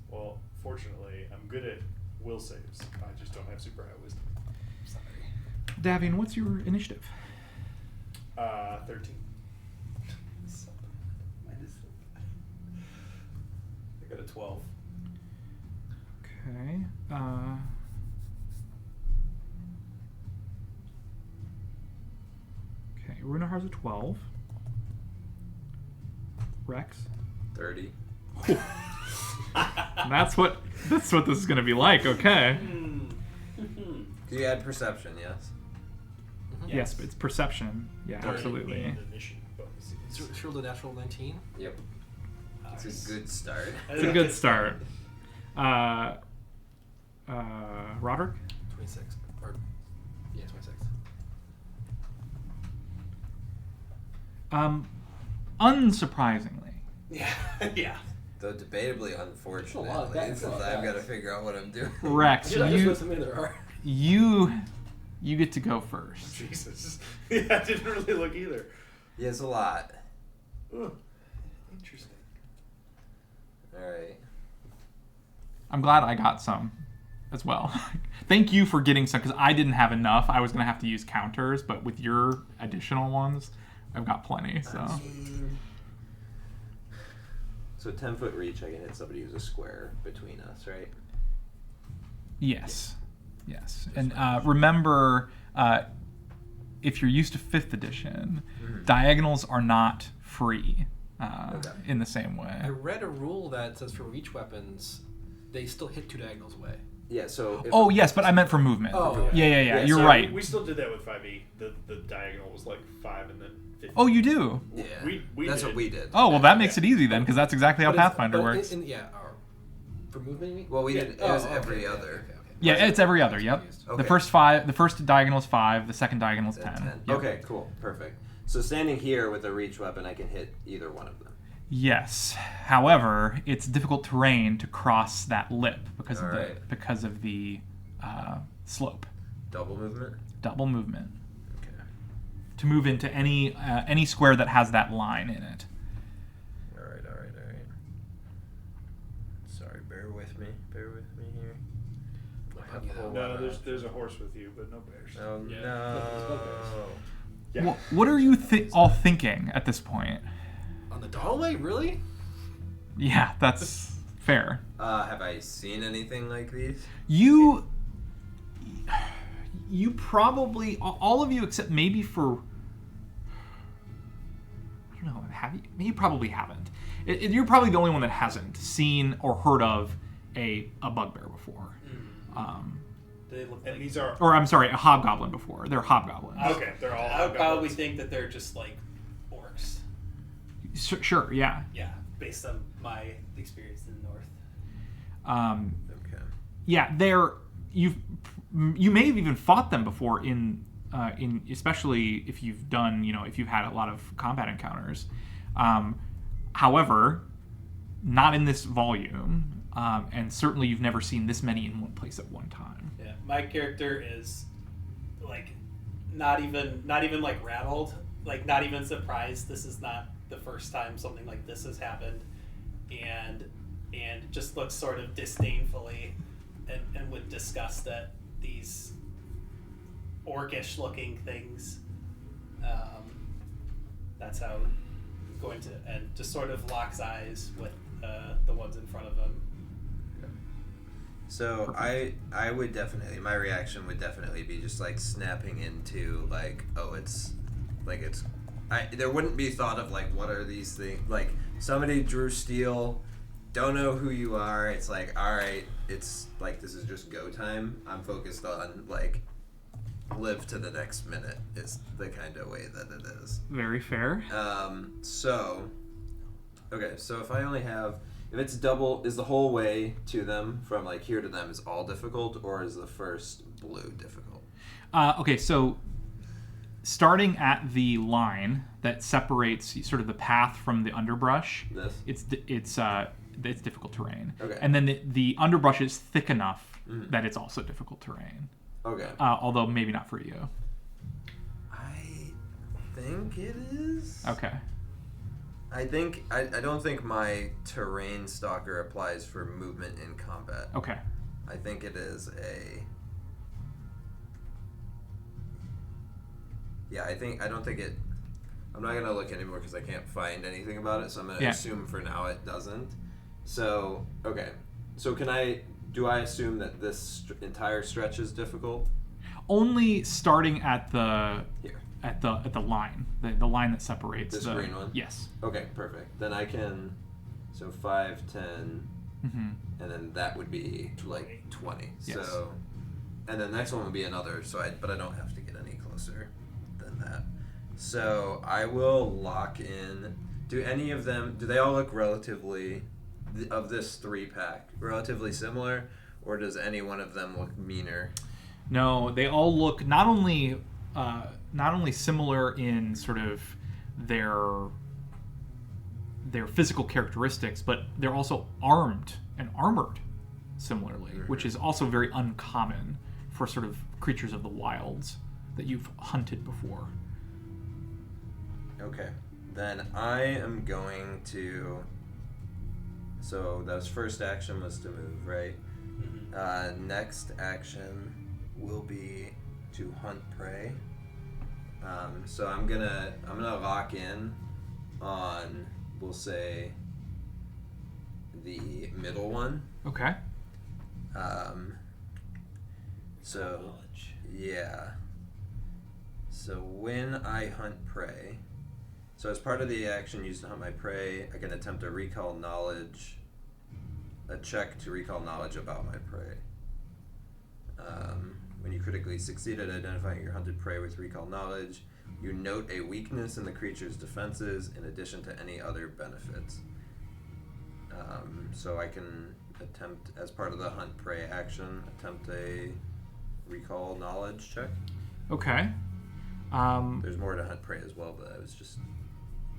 Speaker 4: Well, fortunately, I'm good at will saves. I just don't have super high wisdom.
Speaker 3: Sorry.
Speaker 2: Davian, what's your initiative?
Speaker 4: 13.
Speaker 3: So bad. Mine is so bad. I got a 12.
Speaker 2: Okay. Okay, Runahar's a 12. Rex.
Speaker 1: 30.
Speaker 2: That's what this is gonna be like. Okay.
Speaker 1: Do you add perception? Yes.
Speaker 2: Yes, but it's perception. Yeah, absolutely.
Speaker 4: And initiative bonuses.
Speaker 5: It's rolled a natural 19.
Speaker 1: Yep. It's a good start.
Speaker 2: It's a good start. Roderick.
Speaker 5: 26. Or yeah, 26.
Speaker 2: Unsurprisingly,
Speaker 3: Yeah, yeah.
Speaker 1: Though debatably,
Speaker 5: That's a lot of
Speaker 1: unfortunately,
Speaker 5: dice.
Speaker 1: since I've got to figure out what I'm doing.
Speaker 2: Rex,
Speaker 5: You're not
Speaker 2: you
Speaker 5: supposed to be there, are
Speaker 2: you get to go first.
Speaker 4: Jesus. Yeah, I didn't really look either.
Speaker 1: Yeah, it's a lot.
Speaker 4: Ugh. Interesting.
Speaker 1: All right.
Speaker 2: I'm glad I got some as well. Thank you for getting some because I didn't have enough. I was gonna have to use counters, but with your additional ones, I've got plenty. So
Speaker 1: So 10-foot reach, I can hit somebody who's a square between us, right?
Speaker 2: yes, and remember, if you're used to 5th edition, diagonals are not free
Speaker 1: Okay.
Speaker 2: in the same way.
Speaker 5: I read a rule that says for reach weapons, they still hit 2 diagonals away.
Speaker 1: Yeah. So. If
Speaker 2: Oh yes, but I meant for movement.
Speaker 5: Oh,
Speaker 2: yeah.
Speaker 1: Yeah,
Speaker 2: You're
Speaker 1: so
Speaker 2: right.
Speaker 4: We still did that with 5e. The diagonal was like 5 and then 50.
Speaker 2: Oh, you do.
Speaker 1: Yeah.
Speaker 4: We
Speaker 1: That's
Speaker 4: did.
Speaker 1: what we did.
Speaker 2: Oh well, that makes it easy then, because that's exactly how
Speaker 5: But it's-
Speaker 2: Pathfinder
Speaker 5: but
Speaker 2: works.
Speaker 5: For movement, you mean?
Speaker 1: Well, we
Speaker 4: Yeah.
Speaker 1: did. It was
Speaker 5: Oh,
Speaker 1: every
Speaker 5: okay,
Speaker 1: other.
Speaker 5: okay.
Speaker 2: Yeah, it's every other. Yep.
Speaker 1: Okay.
Speaker 2: The first diagonal is 5. The second diagonal is 10.
Speaker 1: 10.
Speaker 2: Yep.
Speaker 1: Okay. Cool. Perfect. So standing here with a reach weapon, I can hit either one of them.
Speaker 2: Yes. However, it's difficult terrain to cross that lip because of the slope.
Speaker 1: Double movement.
Speaker 2: Double movement
Speaker 1: Okay.
Speaker 2: to move into any square that has that line in it.
Speaker 1: All right. Sorry, bear with me here. I have a whole lot
Speaker 4: No,
Speaker 1: of-
Speaker 4: there's a horse with you, but no bears.
Speaker 1: Oh
Speaker 5: Yeah.
Speaker 1: no.
Speaker 4: Yeah.
Speaker 2: What are you all thinking at this point?
Speaker 5: On the doorway, really?
Speaker 2: Yeah, that's fair.
Speaker 1: Have I seen anything like these?
Speaker 2: You probably, all of you except maybe for, I don't know, have you? You probably haven't. You're probably the only one that hasn't seen or heard of a bugbear before.
Speaker 3: They look
Speaker 4: And
Speaker 3: like,
Speaker 4: these are
Speaker 2: Or I'm sorry, a hobgoblin before. They're hobgoblins.
Speaker 4: okay. They're all.
Speaker 3: I would probably
Speaker 4: goblins.
Speaker 3: think that they're just like orcs.
Speaker 2: Sure, yeah.
Speaker 3: Yeah, based on my experience in the north.
Speaker 1: Okay.
Speaker 2: Yeah, you may have even fought them before in especially if you've done, if you've had a lot of combat encounters. However, not in this volume, and certainly you've never seen this many in one place at one time.
Speaker 3: Yeah, my character is like not even like rattled, like not even surprised. This is not the first time something like this has happened, and just looks sort of disdainfully and with disgust at these orcish looking things. That's how I'm going to, and just sort of locks eyes with the ones in front of him.
Speaker 1: So I would definitely, my reaction would definitely be just like snapping into like, oh, there wouldn't be thought of like, what are these things? Like somebody drew steel, don't know who you are. It's like, all right, it's like, this is just go time. I'm focused on like live to the next minute is the kind of way that it is.
Speaker 2: Very fair.
Speaker 1: So if I only have, if it's double, is the whole way to them from like here to them is all difficult, or is the first blue difficult?
Speaker 2: Okay, so starting at the line that separates sort of the path from the underbrush,
Speaker 1: This?
Speaker 2: it's difficult terrain.
Speaker 1: Okay.
Speaker 2: And then the underbrush is thick enough that it's also difficult terrain.
Speaker 1: Okay.
Speaker 2: Although maybe not for you.
Speaker 1: I think it is.
Speaker 2: Okay.
Speaker 1: I don't think my terrain stalker applies for movement in combat.
Speaker 2: Okay.
Speaker 1: I think it is a. Yeah, I don't think it. I'm not gonna look anymore because I can't find anything about it, so I'm gonna assume for now it doesn't. So okay, so do I assume that this entire stretch is difficult?
Speaker 2: Only starting at the
Speaker 1: Here.
Speaker 2: at the line, the line that separates
Speaker 1: This
Speaker 2: the
Speaker 1: green one?
Speaker 2: Yes.
Speaker 1: Okay, perfect. Then I can. So 5, 10, and then that would be like 20.
Speaker 2: Yes.
Speaker 1: So, and then the next one would be another. But I don't have to get any closer than that. So I will lock in. Do any of them? Do they all look relatively, of this 3-pack, relatively similar, or does any one of them look meaner?
Speaker 2: No, they all look not only similar in sort of their physical characteristics, but they're also armed and armored similarly, which is also very uncommon for sort of creatures of the wilds that you've hunted before.
Speaker 1: Okay, then I am going to. So that was first action was to move, right? Next action will be to hunt prey. So I'm gonna lock in on, we'll say, the middle one.
Speaker 2: Okay.
Speaker 1: So yeah. So when I hunt prey, so as part of the action used to hunt my prey, I can attempt a check to recall knowledge about my prey. When you critically succeed at identifying your hunted prey with recall knowledge, you note a weakness in the creature's defenses in addition to any other benefits. So I can attempt, as part of the hunt prey action, attempt a recall knowledge check.
Speaker 2: Okay.
Speaker 1: There's more to hunt prey as well, but I was just...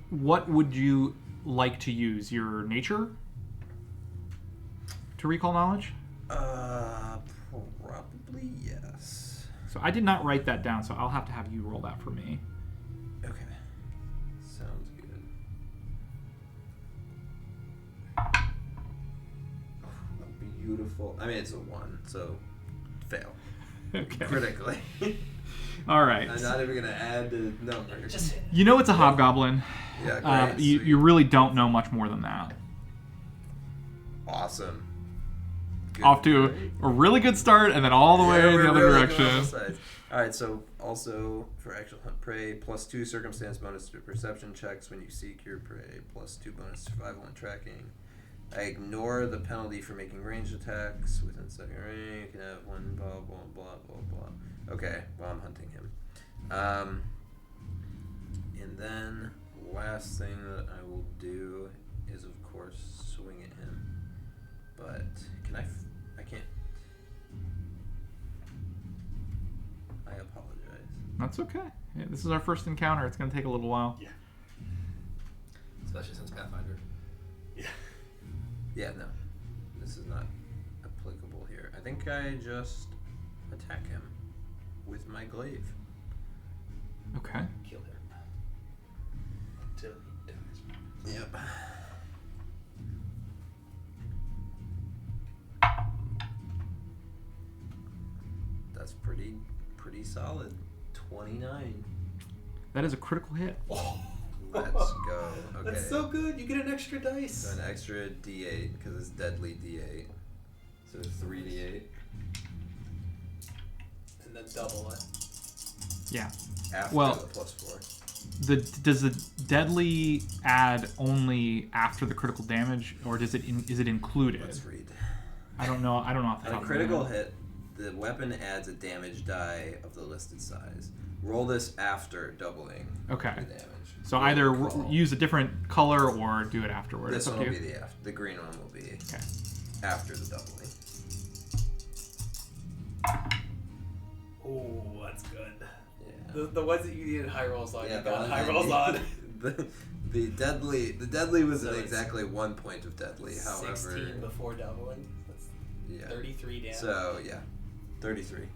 Speaker 2: What would you like to use? Your nature to recall knowledge?
Speaker 1: Probably yes.
Speaker 2: So I did not write that down, so I'll have to have you roll that for me.
Speaker 1: Okay. Sounds good. Beautiful. I mean, it's a 1, so fail.
Speaker 2: Okay.
Speaker 1: Critically.
Speaker 2: All right.
Speaker 1: I'm not even going to add the number.
Speaker 2: You know it's a hobgoblin.
Speaker 1: Yeah, great.
Speaker 2: You really don't know much more than that.
Speaker 1: Awesome. Good.
Speaker 2: Off to a really good start, and then all the way in the other direction.
Speaker 1: Alright, so also for actual hunt prey, +2 circumstance bonus to perception checks when you seek your prey, +2 bonus survival and tracking. I ignore the penalty for making ranged attacks within second range. You can have one blah blah blah blah blah. Okay, well I'm hunting him. And then last thing that I will do is of course swing at him. But can I can't. I apologize.
Speaker 2: That's okay. Yeah, this is our first encounter. It's going to take a little while.
Speaker 4: Yeah.
Speaker 5: Especially since Pathfinder.
Speaker 4: Yeah.
Speaker 1: Yeah, no. This is not applicable here. I think I just attack him with my glaive.
Speaker 2: Okay.
Speaker 5: Kill him.
Speaker 4: Until he dies.
Speaker 1: Yep. That's pretty solid. 29.
Speaker 2: That is a critical hit.
Speaker 4: Oh.
Speaker 1: Let's go. Okay.
Speaker 4: That's so good. You get an extra dice.
Speaker 1: So an extra D8 because it's deadly D8. So 3D8
Speaker 3: And then double it.
Speaker 2: Yeah.
Speaker 1: after
Speaker 2: Well-
Speaker 1: the +4.
Speaker 2: Does the deadly add only after the critical damage, or is it included?
Speaker 1: Let's read.
Speaker 2: I don't know. Off the top
Speaker 1: A
Speaker 2: of my
Speaker 1: critical
Speaker 2: head.
Speaker 1: hit the weapon adds a damage die of the listed size. Roll this after doubling
Speaker 2: Okay.
Speaker 1: the damage.
Speaker 2: So
Speaker 1: Roll
Speaker 2: either
Speaker 1: the crawl.
Speaker 2: use a different color or do it afterwards.
Speaker 1: This
Speaker 2: It's up
Speaker 1: one
Speaker 2: to
Speaker 1: will
Speaker 2: you.
Speaker 1: be the green one will be
Speaker 2: Okay.
Speaker 1: after the doubling.
Speaker 3: Oh, that's good.
Speaker 1: Yeah.
Speaker 3: The ones that you needed high rolls on,
Speaker 1: Yeah,
Speaker 3: you
Speaker 1: the
Speaker 3: got
Speaker 1: one
Speaker 3: high
Speaker 1: that
Speaker 3: rolls
Speaker 1: you-
Speaker 3: on.
Speaker 1: The deadly was
Speaker 3: So
Speaker 1: at
Speaker 3: it's
Speaker 1: exactly 1 point of deadly.
Speaker 3: 16
Speaker 1: However,
Speaker 3: before doubling. That's
Speaker 1: yeah.
Speaker 3: 33 damage.
Speaker 1: So yeah, 33.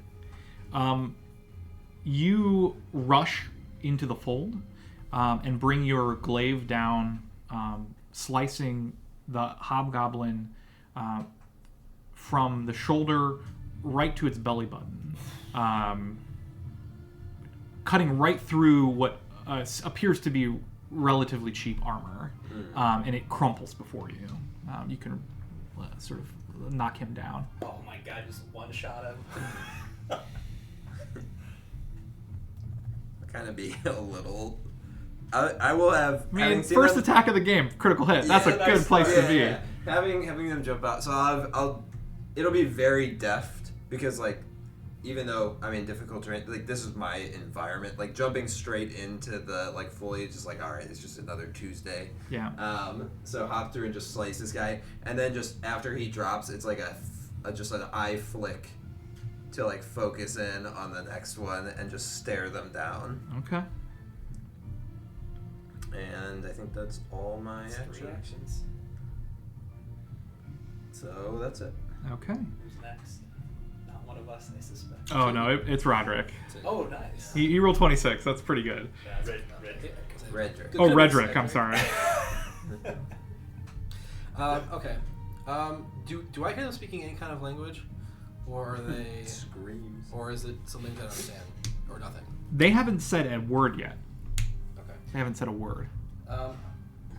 Speaker 2: You rush into the fold and bring your glaive down, slicing the hobgoblin from the shoulder right to its belly button, cutting right through what appears to be relatively cheap armor, and it crumples before you. You can sort of knock him down.
Speaker 3: Oh my god, just one shot him.
Speaker 1: Kind of be a little. I will have.
Speaker 2: I mean,
Speaker 1: having seen
Speaker 2: first
Speaker 1: them-
Speaker 2: attack of the game, critical hit. That's a
Speaker 1: Yeah,
Speaker 2: good
Speaker 3: that's-
Speaker 2: place to be.
Speaker 1: Yeah. Having them jump out, so it'll be very deft because like, even though I mean difficult terrain, like this is my environment. Like jumping straight into the like foliage is like, all right, it's just another Tuesday.
Speaker 2: Yeah.
Speaker 1: So hop through and just slice this guy, and then just after he drops, it's like just an eye flick to like focus in on the next one and just stare them down.
Speaker 2: Okay.
Speaker 1: And I think that's all my
Speaker 3: That's three
Speaker 1: actions.
Speaker 3: actions.
Speaker 1: So that's it.
Speaker 2: Okay.
Speaker 3: Who's next? Not one of us, I suspect.
Speaker 2: Oh no, it's Roderick.
Speaker 3: Oh, nice.
Speaker 2: He rolled 26. That's pretty good.
Speaker 3: Yeah,
Speaker 4: Red.
Speaker 1: Redrick.
Speaker 2: Oh, Redrick. I'm sorry.
Speaker 5: Okay. Do I hear them speaking any kind of language, or are they,
Speaker 1: Screams.
Speaker 5: or is it something that I understand, or nothing?
Speaker 2: They haven't said a word yet.
Speaker 5: Okay.
Speaker 2: They haven't said a word.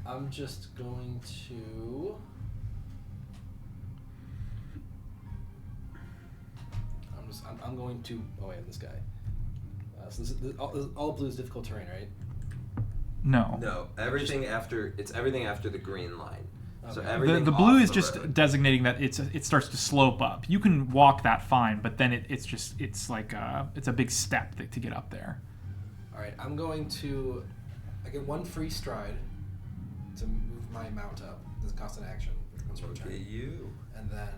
Speaker 5: I'm just going to. I'm going to. Oh wait, this guy. So all blue is difficult terrain, right?
Speaker 2: No.
Speaker 1: No, everything after the green line. So
Speaker 5: Okay.
Speaker 1: everything.
Speaker 2: The blue
Speaker 1: off
Speaker 2: is
Speaker 1: the
Speaker 2: just
Speaker 1: road.
Speaker 2: designating that it starts to slope up. You can walk that fine, but then it's like it's a big step to get up there.
Speaker 5: All right. I'm going to. I get one free stride to move my mount up. This costs an action. Once per
Speaker 1: Look
Speaker 5: turn.
Speaker 1: at you.
Speaker 5: And then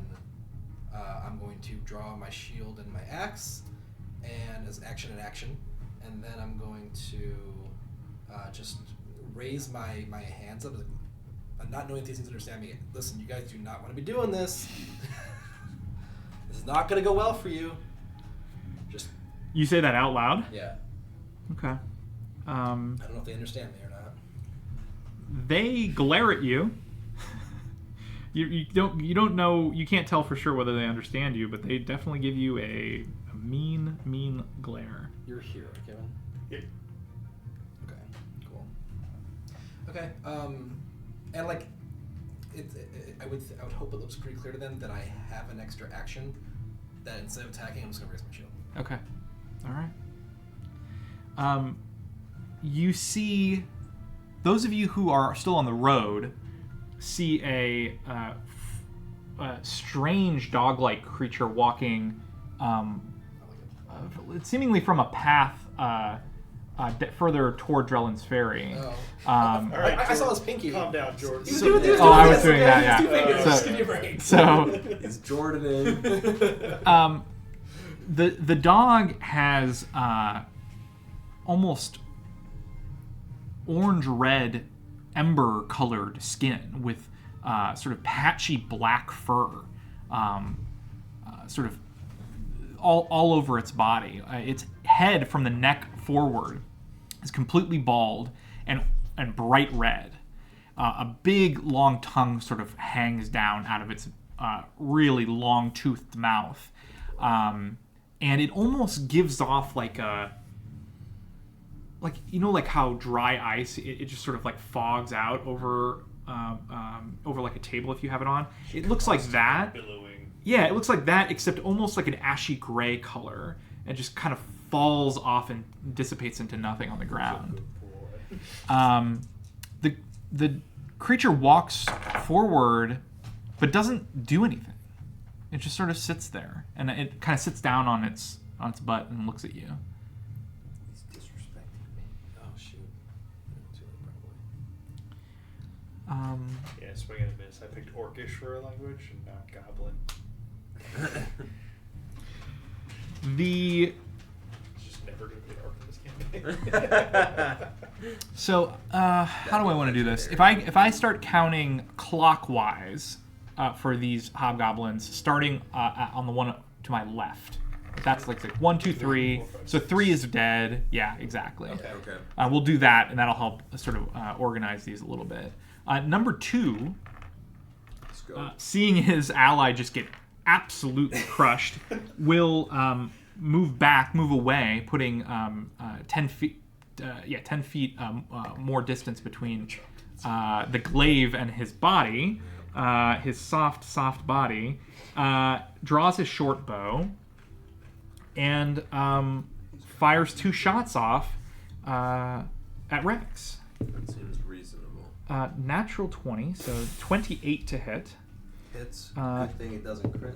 Speaker 5: I'm going to draw my shield and my axe, and as action and action, and then I'm going to just raise my hands up. I'm not knowing if these things understand me. Listen, you guys do not want to be doing this. This is not going to go well for you. Just
Speaker 2: You say that out loud?
Speaker 5: yeah.
Speaker 2: Okay.
Speaker 5: I don't know if they understand me or not.
Speaker 2: They glare at you. You don't know, you can't tell for sure whether they understand you, but they definitely give you a mean glare.
Speaker 5: You're here, Kevin.
Speaker 4: Yep.
Speaker 5: Okay, cool. Okay, and like, I would hope it looks pretty clear to them that I have an extra action. That instead of attacking, I'm just gonna raise my shield.
Speaker 2: Okay. All right. You see, those of you who are still on the road see a strange dog-like creature walking
Speaker 5: I like it.
Speaker 2: seemingly from a path further toward Drellin's Ferry.
Speaker 5: Oh.
Speaker 4: All right,
Speaker 5: I saw
Speaker 4: George,
Speaker 5: his pinky.
Speaker 4: Calm down, George.
Speaker 5: He was
Speaker 1: So-
Speaker 5: doing this.
Speaker 2: Oh, I was
Speaker 5: this,
Speaker 2: doing
Speaker 5: okay?
Speaker 2: that,
Speaker 5: He was
Speaker 2: yeah.
Speaker 5: doing it.
Speaker 2: So-
Speaker 5: Just give me a break.
Speaker 2: So
Speaker 1: Is Jordan in?
Speaker 2: the dog has almost orange-red, ember-colored skin with sort of patchy black fur, sort of all over its body. Its head from the neck forward is completely bald and bright red. A big long tongue sort of hangs down out of its really long-toothed mouth. And it almost gives off like like how dry ice it just sort of like fogs out over like a table if you have it on. It looks like that.
Speaker 4: Billowing.
Speaker 2: Yeah, it looks like that, except almost like an ashy gray color, and just kind of falls off and dissipates into nothing on the ground. The creature walks forward, but doesn't do anything. It just sort of sits there, and it kind of sits down on its butt and looks at you.
Speaker 1: He's disrespecting me.
Speaker 5: Oh shoot. Too late, probably.
Speaker 4: Yeah, swing and a miss. I picked Orcish for a language and not Goblin.
Speaker 2: The
Speaker 4: It's just never going to be an Orc in this campaign.
Speaker 2: So, how do I want to do this? If I start counting clockwise for these hobgoblins, starting on the one to my left, that's like 1, 2, 3. So 3 is dead. Yeah, exactly.
Speaker 5: Okay.
Speaker 2: We'll do that, and that'll help sort of organize these a little bit. Number 2,
Speaker 1: Let's go.
Speaker 2: seeing his ally just get absolutely crushed, will move away, putting 10 feet. 10 feet more distance between the glaive and his body, his soft body, draws his short bow, and fires 2 shots off at Rex.
Speaker 1: That seems reasonable.
Speaker 2: Natural 20, so 28 to hit.
Speaker 1: Hits. Good thing it doesn't crit.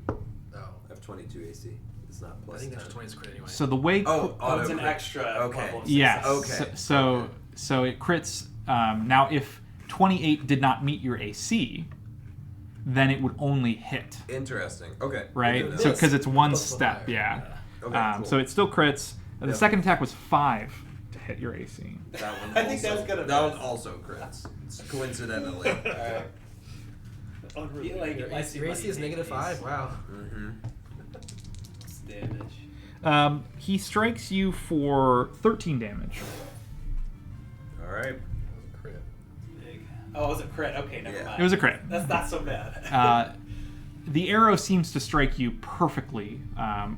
Speaker 5: Oh.
Speaker 1: I have 22 AC. It's not
Speaker 5: I
Speaker 1: plus
Speaker 5: think
Speaker 1: 10.
Speaker 5: natural 20 is crit anyway.
Speaker 2: So the way...
Speaker 1: Oh,
Speaker 3: it's an
Speaker 1: crit.
Speaker 3: extra
Speaker 1: Okay.
Speaker 3: level of
Speaker 2: Yes.
Speaker 3: success.
Speaker 1: Okay.
Speaker 2: So it crits. Now, if 28 did not meet your AC, then it would only hit,
Speaker 1: Interesting. Okay.
Speaker 2: right?
Speaker 1: Good to
Speaker 2: So
Speaker 1: know.
Speaker 2: because it's one
Speaker 5: Plus
Speaker 2: step,
Speaker 5: one
Speaker 2: yeah.
Speaker 1: Okay, cool.
Speaker 2: So it still crits. The
Speaker 1: Yep.
Speaker 2: second attack was 5 to hit your AC.
Speaker 1: That one
Speaker 3: I think
Speaker 1: also,
Speaker 3: that's gonna
Speaker 1: that
Speaker 3: miss.
Speaker 1: one also crits. It's coincidentally.
Speaker 3: Alright.
Speaker 4: Unrelated.
Speaker 5: your
Speaker 3: I see
Speaker 5: AC
Speaker 3: money
Speaker 5: is negative
Speaker 3: these
Speaker 5: 5.
Speaker 3: days.
Speaker 5: Wow.
Speaker 1: Mm-hmm.
Speaker 3: It's damage.
Speaker 2: He strikes you for 13 damage.
Speaker 1: All right.
Speaker 5: Crit.
Speaker 3: Big. Oh, it was a crit. Okay, never
Speaker 1: Yeah.
Speaker 3: mind.
Speaker 2: It was a crit.
Speaker 3: That's not so bad.
Speaker 2: The arrow seems to strike you perfectly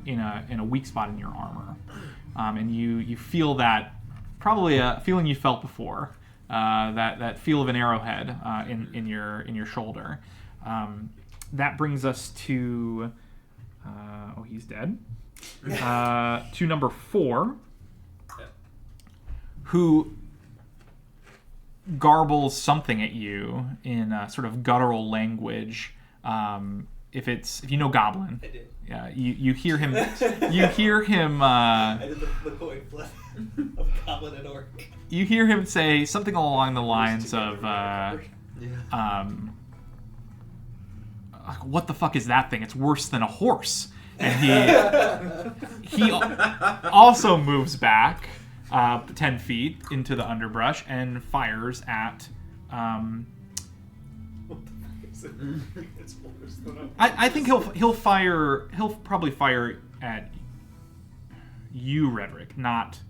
Speaker 2: in a weak spot in your armor, and you feel that, probably a feeling you felt before, that feel of an arrowhead in your shoulder. That brings us to he's dead. To number 4,
Speaker 3: Yeah.
Speaker 2: who garbles something at you in a sort of guttural language. If you know Goblin,
Speaker 3: I did.
Speaker 2: yeah, you hear him. You hear him.
Speaker 3: I did the coin flip of Goblin and Orc.
Speaker 2: You hear him say something along the lines of,
Speaker 1: Yeah.
Speaker 2: "What the fuck is that thing? It's worse than a horse." And he also moves back 10 feet into the underbrush and fires at.
Speaker 4: It's worse than a...
Speaker 2: I think he'll probably fire at you, Redrick, not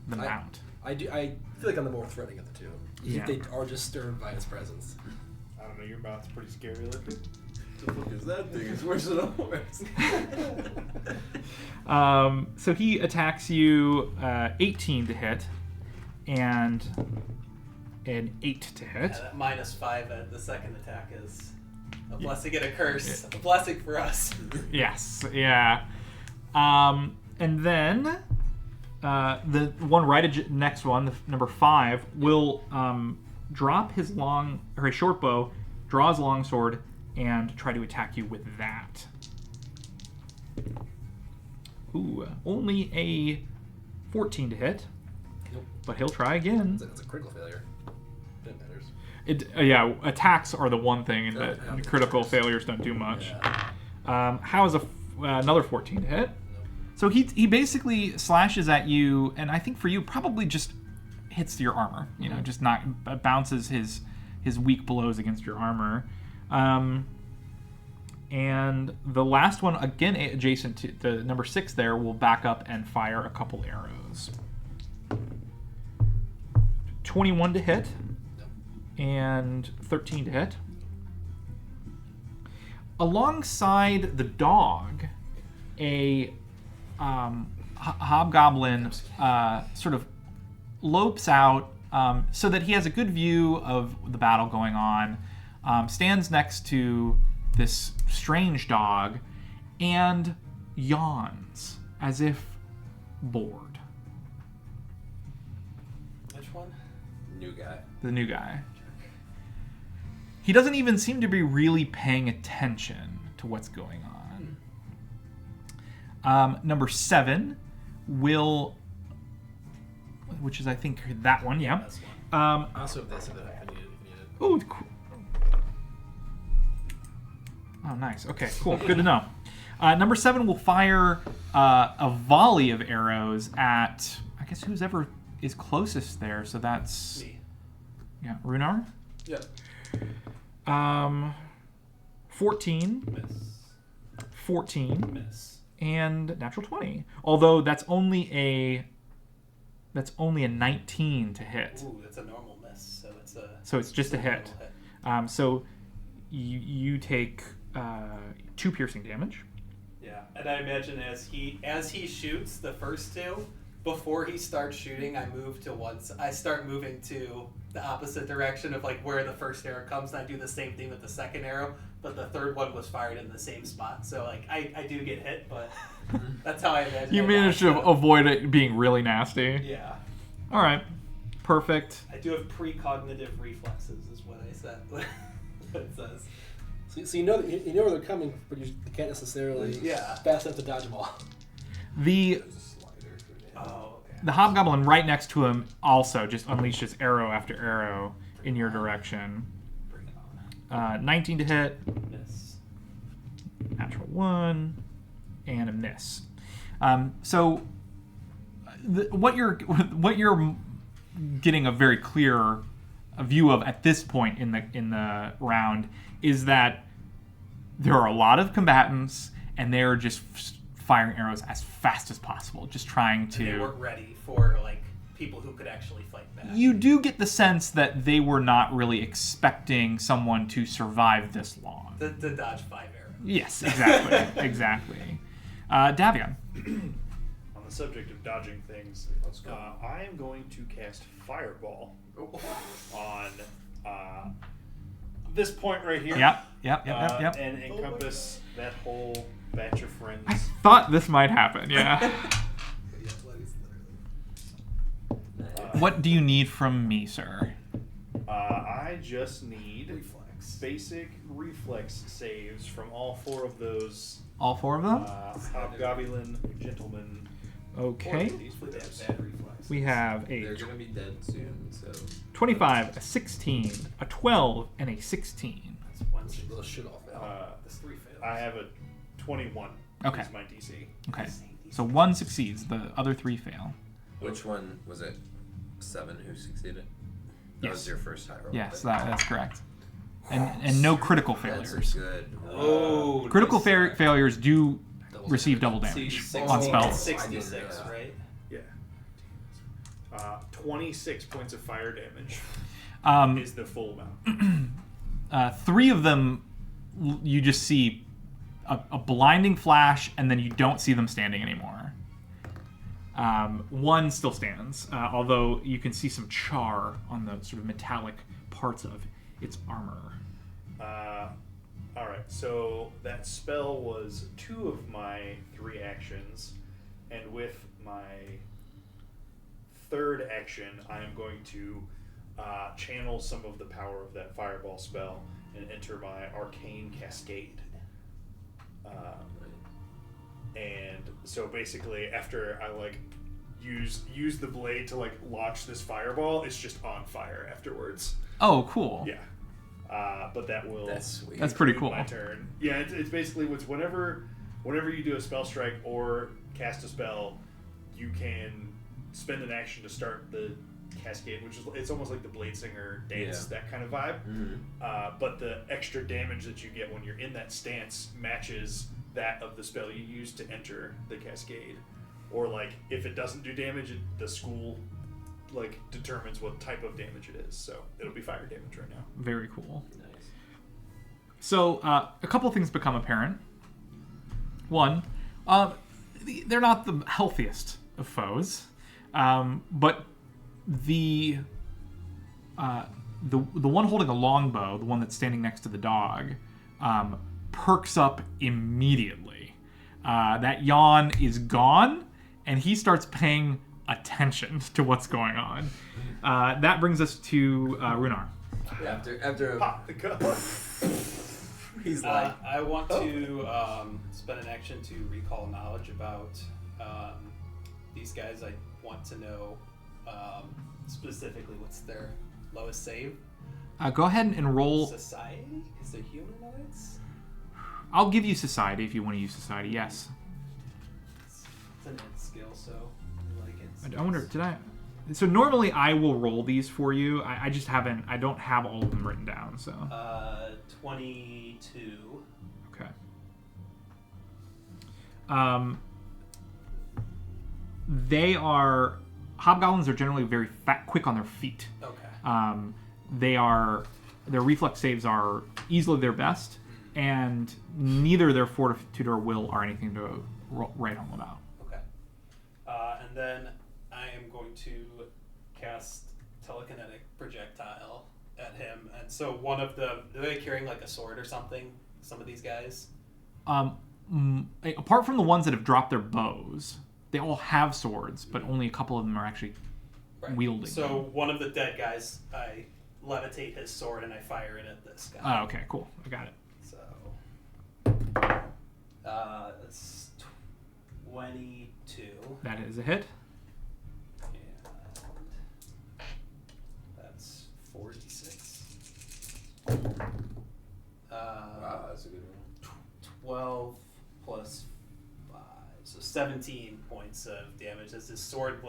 Speaker 2: the mount.
Speaker 5: I feel like I'm the more threatening of the two.
Speaker 2: Yeah.
Speaker 5: They are just stirred by his presence.
Speaker 4: I don't know, your mouth's pretty scary looking.
Speaker 1: The fuck is that thing? It's worse than a horse.
Speaker 2: So he attacks you 18 to hit and an 8 to hit.
Speaker 3: Yeah, that -5 at the second attack is a blessing and a curse. A blessing for us.
Speaker 2: Yes, yeah. And then the one next one, the number 5, will drop his short bow, draw his long sword, and try to attack you with that. Ooh, only a 14 to hit,
Speaker 5: Nope.
Speaker 2: but he'll try again.
Speaker 5: It's a critical failure. It matters.
Speaker 2: Yeah, attacks are the one thing
Speaker 5: Oh,
Speaker 2: that
Speaker 5: yeah.
Speaker 2: critical failures don't do much.
Speaker 5: Yeah.
Speaker 2: How is another 14 to hit?
Speaker 5: Nope.
Speaker 2: So he basically slashes at you, and I think for you probably just hits your armor. You know, just bounces his weak blows against your armor. And the last one, again adjacent to the number 6 there, will back up and fire a couple arrows. 21 to hit
Speaker 5: Nope.
Speaker 2: and 13 to hit. Alongside the dog, a hobgoblin sort of lopes out so that he has a good view of the battle going on, stands next to this strange dog, and yawns as if bored.
Speaker 3: Which one?
Speaker 1: New guy.
Speaker 2: The new guy. He doesn't even seem to be really paying attention to what's going on. Number 7 will, which is I think that one, yeah.
Speaker 3: That's one.
Speaker 5: I also have this if I need it.
Speaker 2: Ooh, cool. Oh, nice. Okay, cool. Good to know. Number 7 will fire a volley of arrows at, I guess, who's ever is closest there. So that's
Speaker 3: Me.
Speaker 2: yeah, Runar.
Speaker 3: Yep.
Speaker 2: 14,
Speaker 3: Miss.
Speaker 2: 14,
Speaker 3: Miss.
Speaker 2: and natural 20. Although that's only a 19 to hit.
Speaker 3: Ooh, that's a normal miss.
Speaker 2: So it's just a hit.
Speaker 3: normal hit.
Speaker 2: So you take 2 piercing damage.
Speaker 3: Yeah, and I imagine as he shoots the first 2, before he starts shooting, I start moving to the opposite direction of like where the first arrow comes, and I do the same thing with the second arrow, but the third one was fired in the same spot. So like I do get hit, but that's how I imagine.
Speaker 2: You
Speaker 3: I
Speaker 2: managed
Speaker 3: die,
Speaker 2: to
Speaker 3: so-
Speaker 2: avoid it being really nasty.
Speaker 3: Yeah,
Speaker 2: All right, perfect.
Speaker 3: I do have precognitive reflexes, is what I said. What it says.
Speaker 5: So you know where they're coming, but you can't necessarily
Speaker 3: Yeah.
Speaker 5: fast enough to dodge them all.
Speaker 2: The
Speaker 1: There's a slider for damage.
Speaker 3: Oh, okay.
Speaker 2: the hobgoblin right next to him also just unleashes arrow after arrow in your direction.
Speaker 3: Bring it on.
Speaker 2: 19 to hit,
Speaker 3: Miss.
Speaker 2: natural 1, and a miss. So what you're getting a very clear view of at this point in the round is that there are a lot of combatants and they're just firing arrows as fast as possible, just trying
Speaker 3: And they
Speaker 2: to.
Speaker 3: weren't ready for like people who could actually fight back.
Speaker 2: You do get the sense that they were not really expecting someone to survive this long.
Speaker 3: The dodge 5 arrows.
Speaker 2: Yes, exactly, exactly. Davion.
Speaker 4: On the subject of dodging things,
Speaker 1: Let's go.
Speaker 4: I am going to cast Fireball on this point right here.
Speaker 2: Yep.
Speaker 4: And encompass that whole batch of friends.
Speaker 2: I thought this might happen. Yeah. What do you need from me, sir?
Speaker 4: I just need
Speaker 3: Reflex.
Speaker 4: basic reflex saves from all 4 of those
Speaker 2: All 4 of them.
Speaker 4: Hobgoblin gentlemen.
Speaker 2: Okay.
Speaker 3: These would have bad reflexes.
Speaker 2: We have
Speaker 1: They're
Speaker 2: a
Speaker 1: gonna be dead soon, so
Speaker 2: 25, a 16, a 12, and a 16.
Speaker 3: That's 1 6.
Speaker 5: Those should all fail.
Speaker 3: That's 3 fails.
Speaker 4: I have a 21.
Speaker 2: Okay.
Speaker 4: Is my DC.
Speaker 2: Okay. So 1 succeeds. The other 3 fail.
Speaker 1: which one was it? 7 who succeeded? That
Speaker 2: Yes.
Speaker 1: was your first high roll.
Speaker 2: Yes, that's correct. And no critical
Speaker 1: That's
Speaker 2: failures.
Speaker 1: a good.
Speaker 3: Oh,
Speaker 2: Critical
Speaker 3: nice.
Speaker 2: failures do
Speaker 5: Double
Speaker 2: receive
Speaker 5: damage.
Speaker 2: double
Speaker 3: So you
Speaker 2: damage
Speaker 3: 16
Speaker 2: on
Speaker 3: to
Speaker 2: spells.
Speaker 3: 66,
Speaker 1: Yeah.
Speaker 3: right?
Speaker 4: Yeah. 26 points of fire damage
Speaker 2: Um,
Speaker 4: is the full amount.
Speaker 2: 3 of them, you just see a blinding flash, and then you don't see them standing anymore. 1 still stands, although you can see some char on the sort of metallic parts of its armor.
Speaker 4: Alright, so that spell was 2 of my 3 actions, and with my 3rd action, I am going to channel some of the power of that fireball spell and enter my arcane cascade. And so basically, after I like use the blade to like launch this fireball, it's just on fire afterwards.
Speaker 2: Oh, cool.
Speaker 4: Yeah. But that will.
Speaker 1: That's sweet.
Speaker 2: That's pretty
Speaker 4: conclude
Speaker 2: cool.
Speaker 4: My turn. Yeah, it's basically whenever you do a spell strike or cast a spell, you can spend an action to start the cascade, which is it's almost like the Blade Singer dance,
Speaker 1: Yeah.
Speaker 4: that kind of vibe.
Speaker 1: Mhm.
Speaker 4: But the extra damage that you get when you're in that stance matches that of the spell you use to enter the cascade. Or like if it doesn't do damage, the school like determines what type of damage it is. So it'll be fire damage right now.
Speaker 2: Very cool.
Speaker 1: Nice.
Speaker 2: So, a couple of things become apparent. One, they're not the healthiest of foes, but the one holding a longbow, the one that's standing next to the dog, perks up immediately. That yawn is gone, and he starts paying attention to what's going on. That brings us to Runar.
Speaker 1: After a,
Speaker 4: Pop the cup.
Speaker 1: he's like,
Speaker 3: I want to spend an action to recall knowledge about these guys. I want to know specifically what's their lowest save.
Speaker 2: Go ahead and roll.
Speaker 3: Society? Is there humanoids?
Speaker 2: I'll give you society if you want to use society. Yes.
Speaker 3: It's an int skill, so I like it.
Speaker 2: I wonder. Did I? So normally I will roll these for you. I just haven't. I don't have all of them written down. So.
Speaker 3: 22.
Speaker 2: Okay. They are hobgoblins are generally very quick on their feet.
Speaker 3: Okay.
Speaker 2: Their reflex saves are easily their best, and neither their fortitude or will are anything to write home about.
Speaker 3: Okay. And then I am going to cast telekinetic projectile at him, and so one of them, are they carrying like a sword or something? Some of these guys.
Speaker 2: Apart from the ones that have dropped their bows, they all have swords, but only a couple of them are actually wielding
Speaker 3: So
Speaker 2: them.
Speaker 3: one of the dead guys, I levitate his sword and I fire it at this guy.
Speaker 2: Oh, okay, cool. I got it.
Speaker 3: So that's 22.
Speaker 2: That is a hit.
Speaker 3: And that's 46.
Speaker 1: wow, that's a good one.
Speaker 3: 12 plus 5, so 17 points of damage as his sword,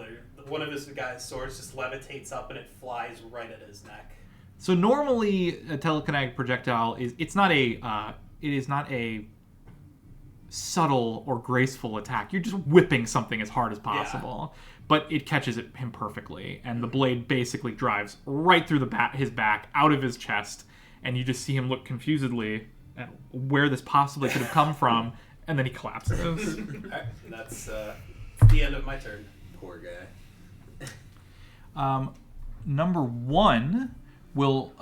Speaker 3: one of his guy's swords just levitates up and it flies right at his neck.
Speaker 2: So normally a telekinetic projectile is not a subtle or graceful attack. You're just whipping something as hard as possible, but it catches him perfectly, and the blade basically drives right through his back, out of his chest, and you just see him look confusedly at where this possibly could have come from, and then he collapses.
Speaker 3: Alright, and that's the end of my turn.
Speaker 1: Poor guy.
Speaker 2: Number one will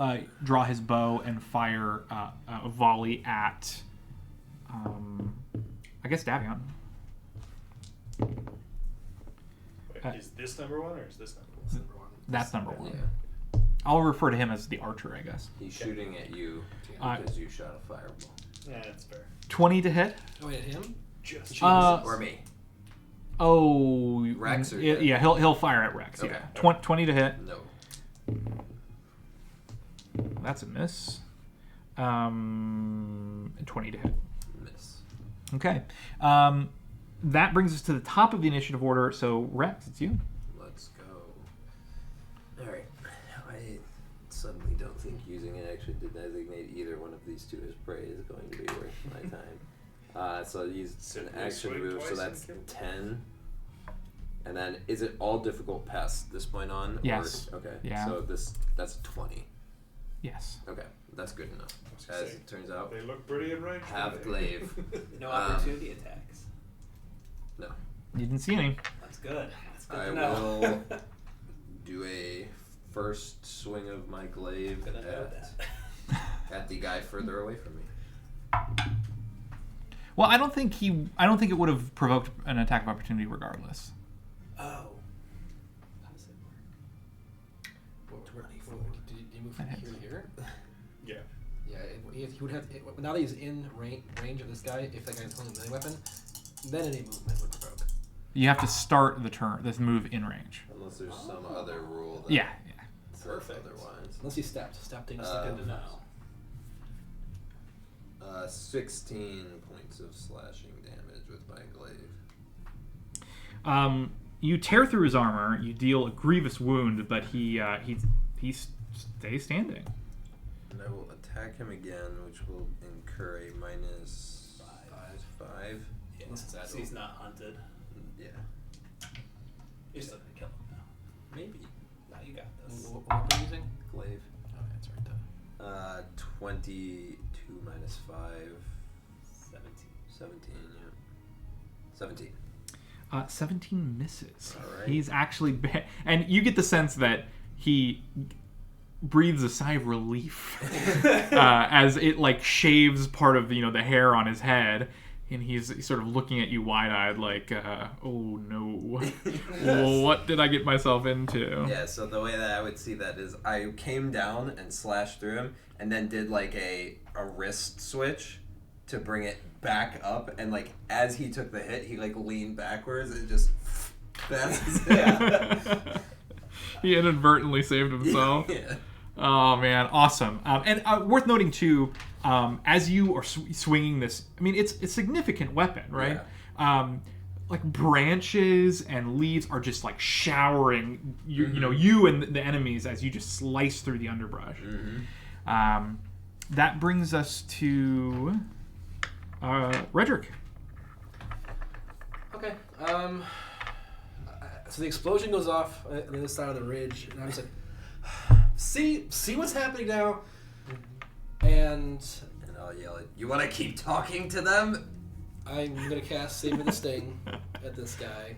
Speaker 2: draw his bow and fire a volley at, I guess, Davion.
Speaker 4: Wait, is this number one or is this number one?
Speaker 2: That's number one.
Speaker 1: Yeah.
Speaker 2: I'll refer to him as the archer, I guess.
Speaker 1: He's shooting at you because you shot a fireball.
Speaker 4: Yeah, that's fair.
Speaker 2: 20 to hit.
Speaker 5: Oh, wait, him?
Speaker 4: Just
Speaker 1: Or me.
Speaker 2: Oh,
Speaker 1: Rex or
Speaker 2: yeah, he'll fire at Rex.
Speaker 1: Okay.
Speaker 2: Yeah, 20 to hit.
Speaker 1: No.
Speaker 2: That's a miss. 20 to hit.
Speaker 1: Miss.
Speaker 2: Okay. That brings us to the top of the initiative order. So Rex, it's you.
Speaker 1: Let's go. Alright. I suddenly don't think using an action to designate either one of these two as prey is going to be worth my time. So I'll use an
Speaker 4: Simply
Speaker 1: action
Speaker 4: swing
Speaker 1: move, so
Speaker 4: twice
Speaker 1: that's
Speaker 4: and
Speaker 1: 10. And then, is it all difficult pests this point on?
Speaker 2: Yes.
Speaker 1: Or, okay.
Speaker 2: Yeah.
Speaker 1: So that's 20.
Speaker 2: Yes.
Speaker 1: Okay, that's good enough.
Speaker 4: was
Speaker 1: As
Speaker 4: gonna say,
Speaker 1: it turns out,
Speaker 4: They look pretty in range.
Speaker 1: Have
Speaker 4: don't they?
Speaker 1: glaive.
Speaker 3: No opportunity attacks.
Speaker 2: You didn't see any.
Speaker 3: That's good. That's good
Speaker 1: I
Speaker 3: to know.
Speaker 1: will do a first swing of my glaive
Speaker 3: Gonna know that.
Speaker 1: at the guy further away from me.
Speaker 2: Well, I don't think it would have provoked an attack of opportunity regardless.
Speaker 3: Oh. How does it work?
Speaker 5: Did you move from
Speaker 2: That
Speaker 5: here to here?
Speaker 4: Yeah.
Speaker 5: Yeah, he would have. Now that he's in range of this guy, if that guy's holding a melee weapon, then any movement would provoke.
Speaker 2: You have to start this move in range.
Speaker 1: Unless there's some other rule that
Speaker 2: Yeah.
Speaker 1: says
Speaker 3: Perfect.
Speaker 1: otherwise.
Speaker 5: Unless he stepped. Stepping is
Speaker 3: Good
Speaker 5: good
Speaker 3: to
Speaker 5: enough.
Speaker 3: know.
Speaker 1: 16 points of slashing damage with my glaive.
Speaker 2: You tear through his armor. You deal a grievous wound, but he stays standing.
Speaker 1: And I will attack him again, which will incur a minus 5.
Speaker 3: Yeah,
Speaker 5: Unless it's
Speaker 3: so
Speaker 5: agile.
Speaker 3: he's not hunted.
Speaker 1: Yeah.
Speaker 3: You're still gonna kill him now.
Speaker 1: Maybe.
Speaker 3: Now you got this.
Speaker 5: What weapon are you using?
Speaker 1: Glaive.
Speaker 5: Oh, yeah, it's right there.
Speaker 1: 22 minus 5.
Speaker 3: 17.
Speaker 1: 17, yeah. 17.
Speaker 2: 17 misses.
Speaker 1: All right.
Speaker 2: He's actually and you get the sense that he breathes a sigh of relief as it like shaves part of the hair on his head, and he's sort of looking at you wide-eyed like, oh no, well, what did I get myself into?
Speaker 1: Yeah, so the way that I would see that is I came down and slashed through him and then did like a wrist switch to bring it back up, and like as he took the hit, he like leaned backwards and just that's
Speaker 2: Yeah. He inadvertently saved himself.
Speaker 1: Yeah.
Speaker 2: Oh man, awesome! And worth noting too, as you are swinging this, I mean, it's a significant weapon, right?
Speaker 1: Yeah.
Speaker 2: Like branches and leaves are just like showering you and the enemies as you just slice through the underbrush. That brings us to Redrick.
Speaker 5: Okay. So the explosion goes off on the other side of the ridge, and I'm just like, see what's happening now, and
Speaker 1: I'll yell at you. Want to keep talking to them?
Speaker 5: I'm gonna cast Savor the Sting at this guy.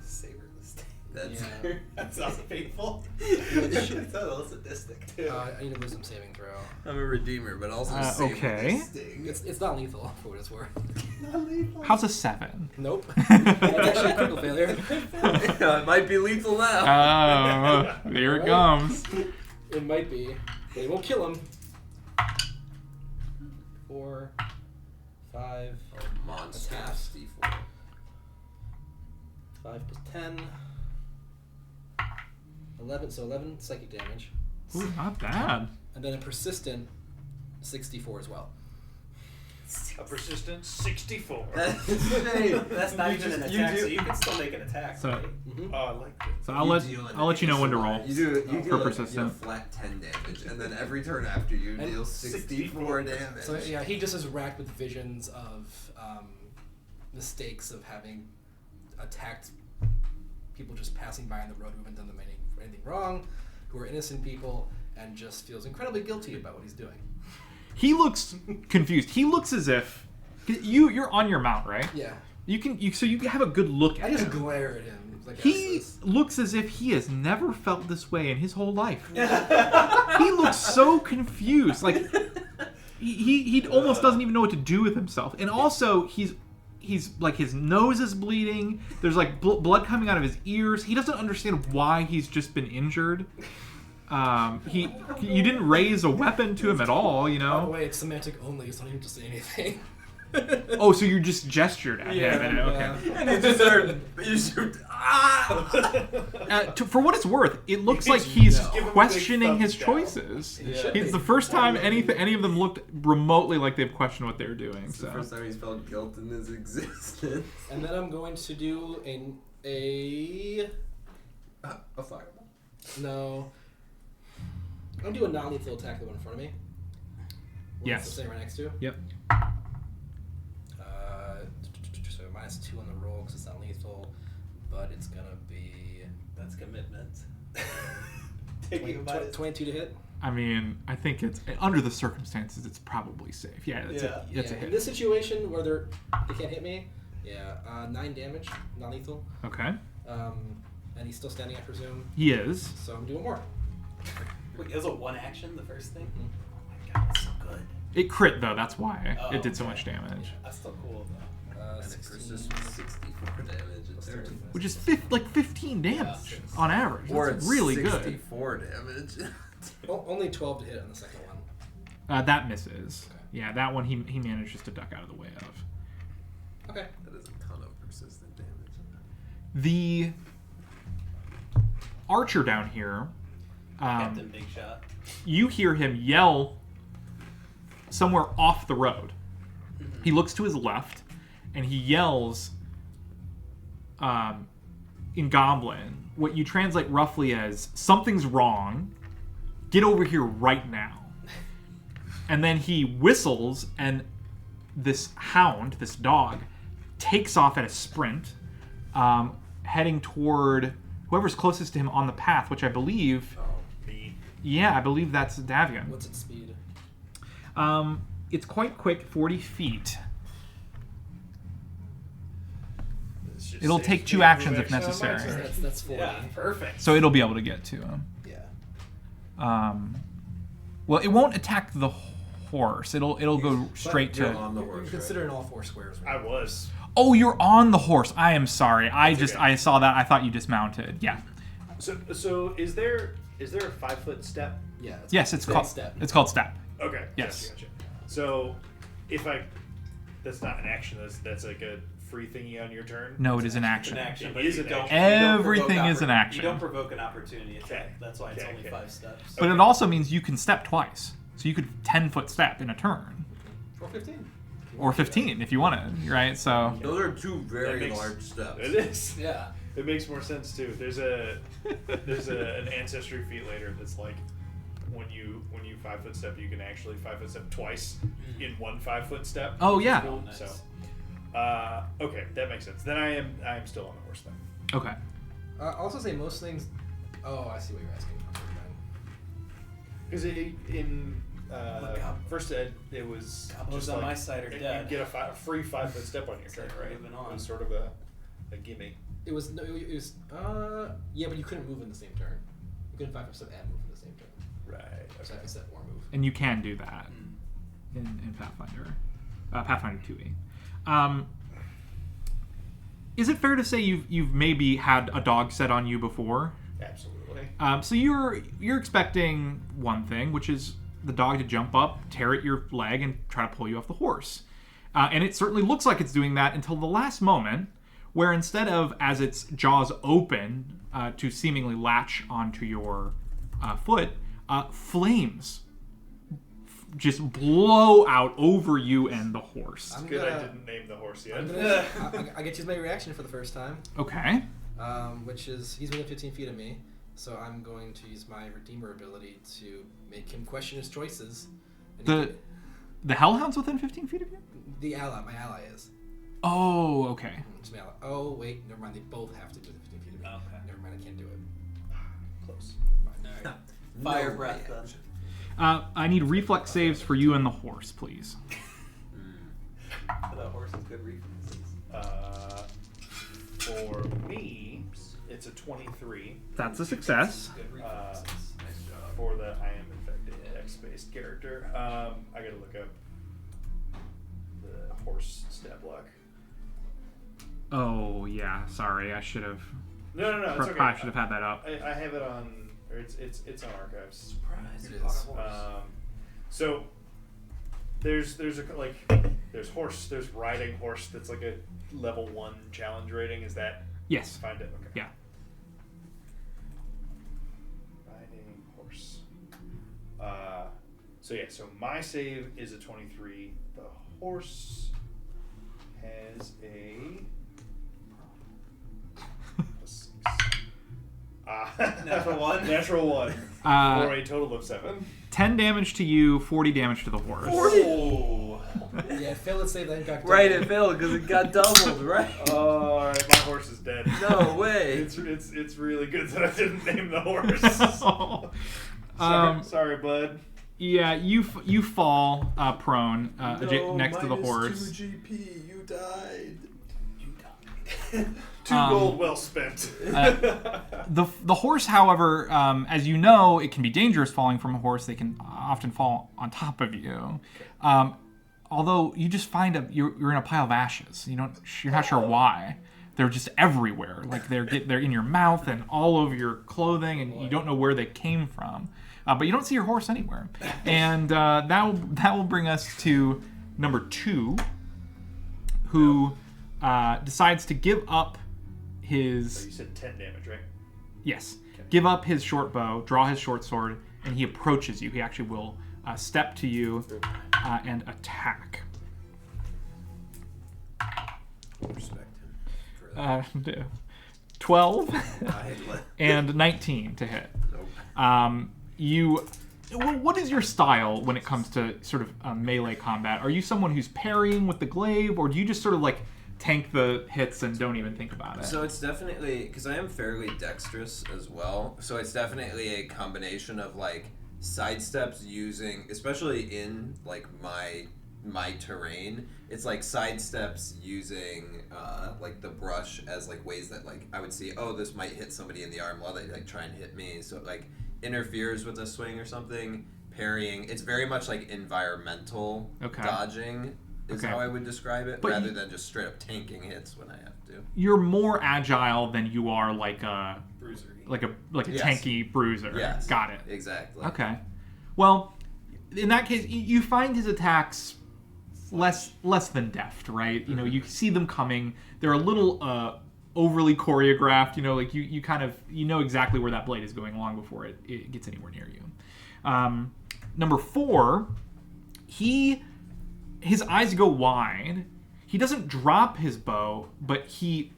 Speaker 3: Savor the Sting.
Speaker 1: That's
Speaker 5: Yeah.
Speaker 3: That sounds painful.
Speaker 1: That
Speaker 3: sounds a little sadistic too.
Speaker 5: I need a wisdom saving throw.
Speaker 1: I'm a redeemer, but also
Speaker 2: okay.
Speaker 5: It's not lethal for what it's worth.
Speaker 3: Not lethal.
Speaker 2: How's a 7?
Speaker 5: Nope. That's actually a critical failure.
Speaker 1: It might be lethal now.
Speaker 2: Oh, here it comes.
Speaker 5: It might be. They won't kill him. 4, 5,
Speaker 1: Monstrosity 4.
Speaker 5: 5 plus 10. 11, so 11 psychic damage.
Speaker 2: Ooh, not bad.
Speaker 5: And then a persistent 64 as well.
Speaker 4: A persistent 64.
Speaker 3: That's not even an attack, so you can still make an attack.
Speaker 2: So-
Speaker 3: right?
Speaker 4: Oh, I like this.
Speaker 2: So I'll let you know when to roll.
Speaker 1: You do
Speaker 2: for
Speaker 1: like,
Speaker 2: persistent.
Speaker 1: flat 10 damage, and then every turn after you
Speaker 5: And
Speaker 1: deal 64 damage.
Speaker 5: So yeah, he just is racked with visions of mistakes of having attacked people just passing by on the road who haven't done them anything wrong, who are innocent people, and just feels incredibly guilty about what he's doing.
Speaker 2: He looks confused. He looks as if you're on your mount, right?
Speaker 5: Yeah.
Speaker 2: So you have a good look at
Speaker 5: I just
Speaker 2: him.
Speaker 5: glare at him. Like,
Speaker 2: He looks as if he has never felt this way in his whole life. He looks so confused. Like he almost doesn't even know what to do with himself. And also he's like his nose is bleeding. There's like blood coming out of his ears. He doesn't understand why he's just been injured. You didn't raise a weapon to him at all, you
Speaker 5: By the
Speaker 2: know.
Speaker 5: way, it's semantic only, so I don't even have to say anything.
Speaker 2: Oh, so you just gestured at him. And, okay.
Speaker 1: And you just heard,
Speaker 2: For what it's worth, it looks like he's
Speaker 4: Give him a big
Speaker 2: questioning his
Speaker 4: thumbs down.
Speaker 2: choices.
Speaker 5: Yeah.
Speaker 2: It's the first time any of them looked remotely like they've questioned what they're doing.
Speaker 1: It's the
Speaker 2: So
Speaker 1: first time he's felt guilt in his existence.
Speaker 5: And then I'm going to do a
Speaker 1: fireball.
Speaker 5: no. I'm gonna do a non-lethal attack the one in front of me.
Speaker 2: Yes.
Speaker 5: The same right next to.
Speaker 2: Yep.
Speaker 5: So -2 on the roll because it's not lethal, but it's gonna be
Speaker 3: That's commitment.
Speaker 5: 22 to hit.
Speaker 2: I mean, I think it's under the circumstances, it's probably safe. Yeah, it's a
Speaker 5: In
Speaker 2: hit.
Speaker 5: this situation where they can't hit me, 9 damage, non-lethal.
Speaker 2: Okay.
Speaker 5: And he's still standing, I presume.
Speaker 2: He is.
Speaker 5: So I'm doing more.
Speaker 3: Wait, it was a one action, the first thing?
Speaker 5: Mhm.
Speaker 3: Oh my god, that's so good.
Speaker 2: It crit though. That's why
Speaker 3: Oh,
Speaker 2: it did so
Speaker 3: okay.
Speaker 2: much damage.
Speaker 3: That's still cool though.
Speaker 1: And it
Speaker 5: 16,
Speaker 1: persists 64 damage in
Speaker 5: plus
Speaker 1: turn.
Speaker 5: 13.
Speaker 2: Which is 15 damage
Speaker 3: Yeah.
Speaker 2: on average.
Speaker 1: Or
Speaker 2: That's
Speaker 1: it's
Speaker 2: really good.
Speaker 1: 64 damage.
Speaker 5: Only 12 to hit on the second one.
Speaker 2: That misses.
Speaker 5: Okay.
Speaker 2: Yeah, that one he manages to duck out of the way of.
Speaker 5: Okay.
Speaker 1: That is a ton of persistent damage.
Speaker 2: The archer down here,
Speaker 3: Captain Big Shot.
Speaker 2: you hear him yell somewhere off the road. He looks to his left, and he yells in Goblin, what you translate roughly as, "Something's wrong. Get over here right now." And then he whistles, and this hound, this dog, takes off at a sprint, heading toward whoever's closest to him on the path, which I believe...
Speaker 4: Me.
Speaker 2: Yeah, I believe that's Davian.
Speaker 5: What's its speed?
Speaker 2: It's quite quick, 40 feet.
Speaker 4: This just
Speaker 2: It'll
Speaker 4: saves
Speaker 2: take
Speaker 4: me
Speaker 2: 2
Speaker 4: a
Speaker 2: actions
Speaker 4: move
Speaker 2: if
Speaker 4: action on my
Speaker 2: necessary.
Speaker 4: turn.
Speaker 5: That's 40.
Speaker 3: Yeah, perfect.
Speaker 2: So it'll be able to get to him.
Speaker 5: Yeah.
Speaker 2: Well, it won't attack the horse. It'll go straight
Speaker 1: You're
Speaker 2: to.
Speaker 1: on the
Speaker 5: You're
Speaker 1: horse.
Speaker 5: considering all 4 squares. Right?
Speaker 4: I was.
Speaker 2: Oh, you're on the horse. I am sorry.
Speaker 4: okay.
Speaker 2: I saw that. I thought you dismounted. Yeah.
Speaker 4: So is there a 5-foot step?
Speaker 5: Yeah.
Speaker 2: Yes, it's
Speaker 5: Big
Speaker 2: called
Speaker 5: step.
Speaker 2: It's called step.
Speaker 4: Okay.
Speaker 2: Yes.
Speaker 4: Gotcha. So if that's not an action. That's like a free thingy on your turn.
Speaker 2: No, it is an
Speaker 3: It's
Speaker 2: action.
Speaker 3: an action,
Speaker 4: It
Speaker 3: but
Speaker 4: is
Speaker 3: you
Speaker 4: an
Speaker 3: don't.
Speaker 4: action.
Speaker 3: you don't
Speaker 2: Everything
Speaker 3: provoke
Speaker 2: is an action.
Speaker 3: You don't provoke an opportunity attack.
Speaker 4: Okay.
Speaker 3: That's why it's
Speaker 4: Okay,
Speaker 3: only
Speaker 4: okay.
Speaker 3: 5 steps.
Speaker 2: But it also means you can step twice. So you could 10-foot step in a turn.
Speaker 5: Or 15.
Speaker 2: Or 15 if you wanted, right? So
Speaker 1: Those are two very
Speaker 4: That makes-
Speaker 1: large steps.
Speaker 4: It is.
Speaker 5: Yeah.
Speaker 4: It makes more sense too. There's an ancestry feat later that's like when you 5-foot step, you can actually 5-foot step twice in one 5-foot step.
Speaker 2: Oh,
Speaker 4: which is
Speaker 2: yeah.
Speaker 4: cool.
Speaker 3: Nice.
Speaker 4: So, okay, that makes sense. Then I am still on the horse then.
Speaker 2: okay.
Speaker 5: I'll also say most things. Oh, I see what you're asking.
Speaker 4: Because in
Speaker 3: Look up.
Speaker 4: first ed, it was
Speaker 3: Couples
Speaker 4: just
Speaker 3: on
Speaker 4: like,
Speaker 3: my side are
Speaker 4: you
Speaker 3: dead.
Speaker 4: get a free 5-foot step on your turn,
Speaker 3: like
Speaker 4: right?
Speaker 3: moving on.
Speaker 4: It was sort of a gimme.
Speaker 5: It was yeah, but you couldn't move in the same turn. You couldn't 5-foot step and move in the same turn.
Speaker 4: Right.
Speaker 5: So I can step or move.
Speaker 2: And you can do that in Pathfinder. Pathfinder 2e. Is it fair to say you've maybe had a dog set on you before?
Speaker 4: Absolutely.
Speaker 2: So you're expecting one thing, which is the dog to jump up, tear at your leg, and try to pull you off the horse. And it certainly looks like it's doing that until the last moment, where instead of as its jaws open to seemingly latch onto your foot, flames just blow out over you and the horse.
Speaker 5: I'm
Speaker 4: Good, I
Speaker 5: gonna-
Speaker 4: didn't name the horse yet.
Speaker 5: I'm gonna, I get to use my reaction for the first time,
Speaker 2: Okay.
Speaker 5: which is he's within 15 feet of me, so I'm going to use my Redeemer ability to make him question his choices. And
Speaker 2: The Hellhound's within 15 feet of you?
Speaker 5: my ally is.
Speaker 2: Oh, okay.
Speaker 5: It's my ally. Oh wait, never mind. They both have to be within 15 feet of me.
Speaker 3: Okay.
Speaker 5: Never mind, I can't do it.
Speaker 4: Close.
Speaker 5: Never mind.
Speaker 3: Fire
Speaker 1: No
Speaker 3: breath.
Speaker 1: reaction.
Speaker 2: I need reflex saves for you and the horse, please.
Speaker 3: For the horse is good reflexes.
Speaker 4: For me, it's a 23.
Speaker 2: That's a success.
Speaker 3: Good reflexes.
Speaker 1: Nice job.
Speaker 4: For the I am infected X-based character. I gotta look up the horse stat block.
Speaker 2: Oh, yeah. Sorry, I should have.
Speaker 4: No, it's okay.
Speaker 2: I should have had that up.
Speaker 4: I have it on, or it's on archives.
Speaker 3: Surprise!
Speaker 5: It
Speaker 3: You caught
Speaker 5: is.
Speaker 3: a horse.
Speaker 4: So there's horse, there's riding horse that's like a level 1 challenge rating. Is that
Speaker 2: Yes.
Speaker 4: find it? Okay.
Speaker 2: Yeah.
Speaker 4: Riding horse. So my save is a 23. The horse has a 6.
Speaker 3: Natural 1?
Speaker 4: Natural 1. For a total of 7.
Speaker 2: 10 damage to you, 40 damage to the horse.
Speaker 3: Oh.
Speaker 5: Yeah, fail it save that got
Speaker 1: Right,
Speaker 5: doubled.
Speaker 1: it failed because it got doubled, right?
Speaker 4: All right, my horse is dead.
Speaker 1: No way.
Speaker 4: It's really good that I didn't name the horse. Sorry, bud.
Speaker 2: Yeah, you fall prone next to the horse.
Speaker 1: 2 GP, you died.
Speaker 4: 2 gold well spent.
Speaker 2: The horse, however, as you know, it can be dangerous falling from a horse. They can often fall on top of you. Although you just find you're in a pile of ashes. You're not sure why. They're just everywhere. Like they're in your mouth and all over your clothing, and you don't know where they came from. But you don't see your horse anywhere. And that will bring us to number 2, who decides to give up his...
Speaker 4: You said 10 damage, right?
Speaker 2: Yes. Give up his short bow, draw his short sword, and he approaches you. He actually will step to you and attack.
Speaker 1: Respect him for that.
Speaker 2: 12
Speaker 1: I
Speaker 2: and 19 to hit.
Speaker 1: Nope.
Speaker 2: What is your style when it comes to sort of melee combat? Are you someone who's parrying with the glaive, or do you just sort of like tank the hits and don't even think about it?
Speaker 1: So it's definitely, because I am fairly dexterous as well, so it's definitely a combination of like sidesteps using, especially in like my terrain, it's like sidesteps using like the brush as like ways that like I would see, oh, this might hit somebody in the arm while they like try and hit me, so it like interferes with a swing or something. parrying. It's very much like environmental dodging is how I would describe it, rather than just straight up tanking hits when I have to.
Speaker 2: You're more agile than you are like a
Speaker 3: Bruisery.
Speaker 2: like a tanky bruiser.
Speaker 1: Yes.
Speaker 2: Got it.
Speaker 1: Exactly.
Speaker 2: Okay. Well, in that case, you find his attacks less than deft, right? You know, you see them coming. They're a little overly choreographed. You know, like you kind of know exactly where that blade is going long before it gets anywhere near you. Number 4, his eyes go wide. He doesn't drop his bow, but he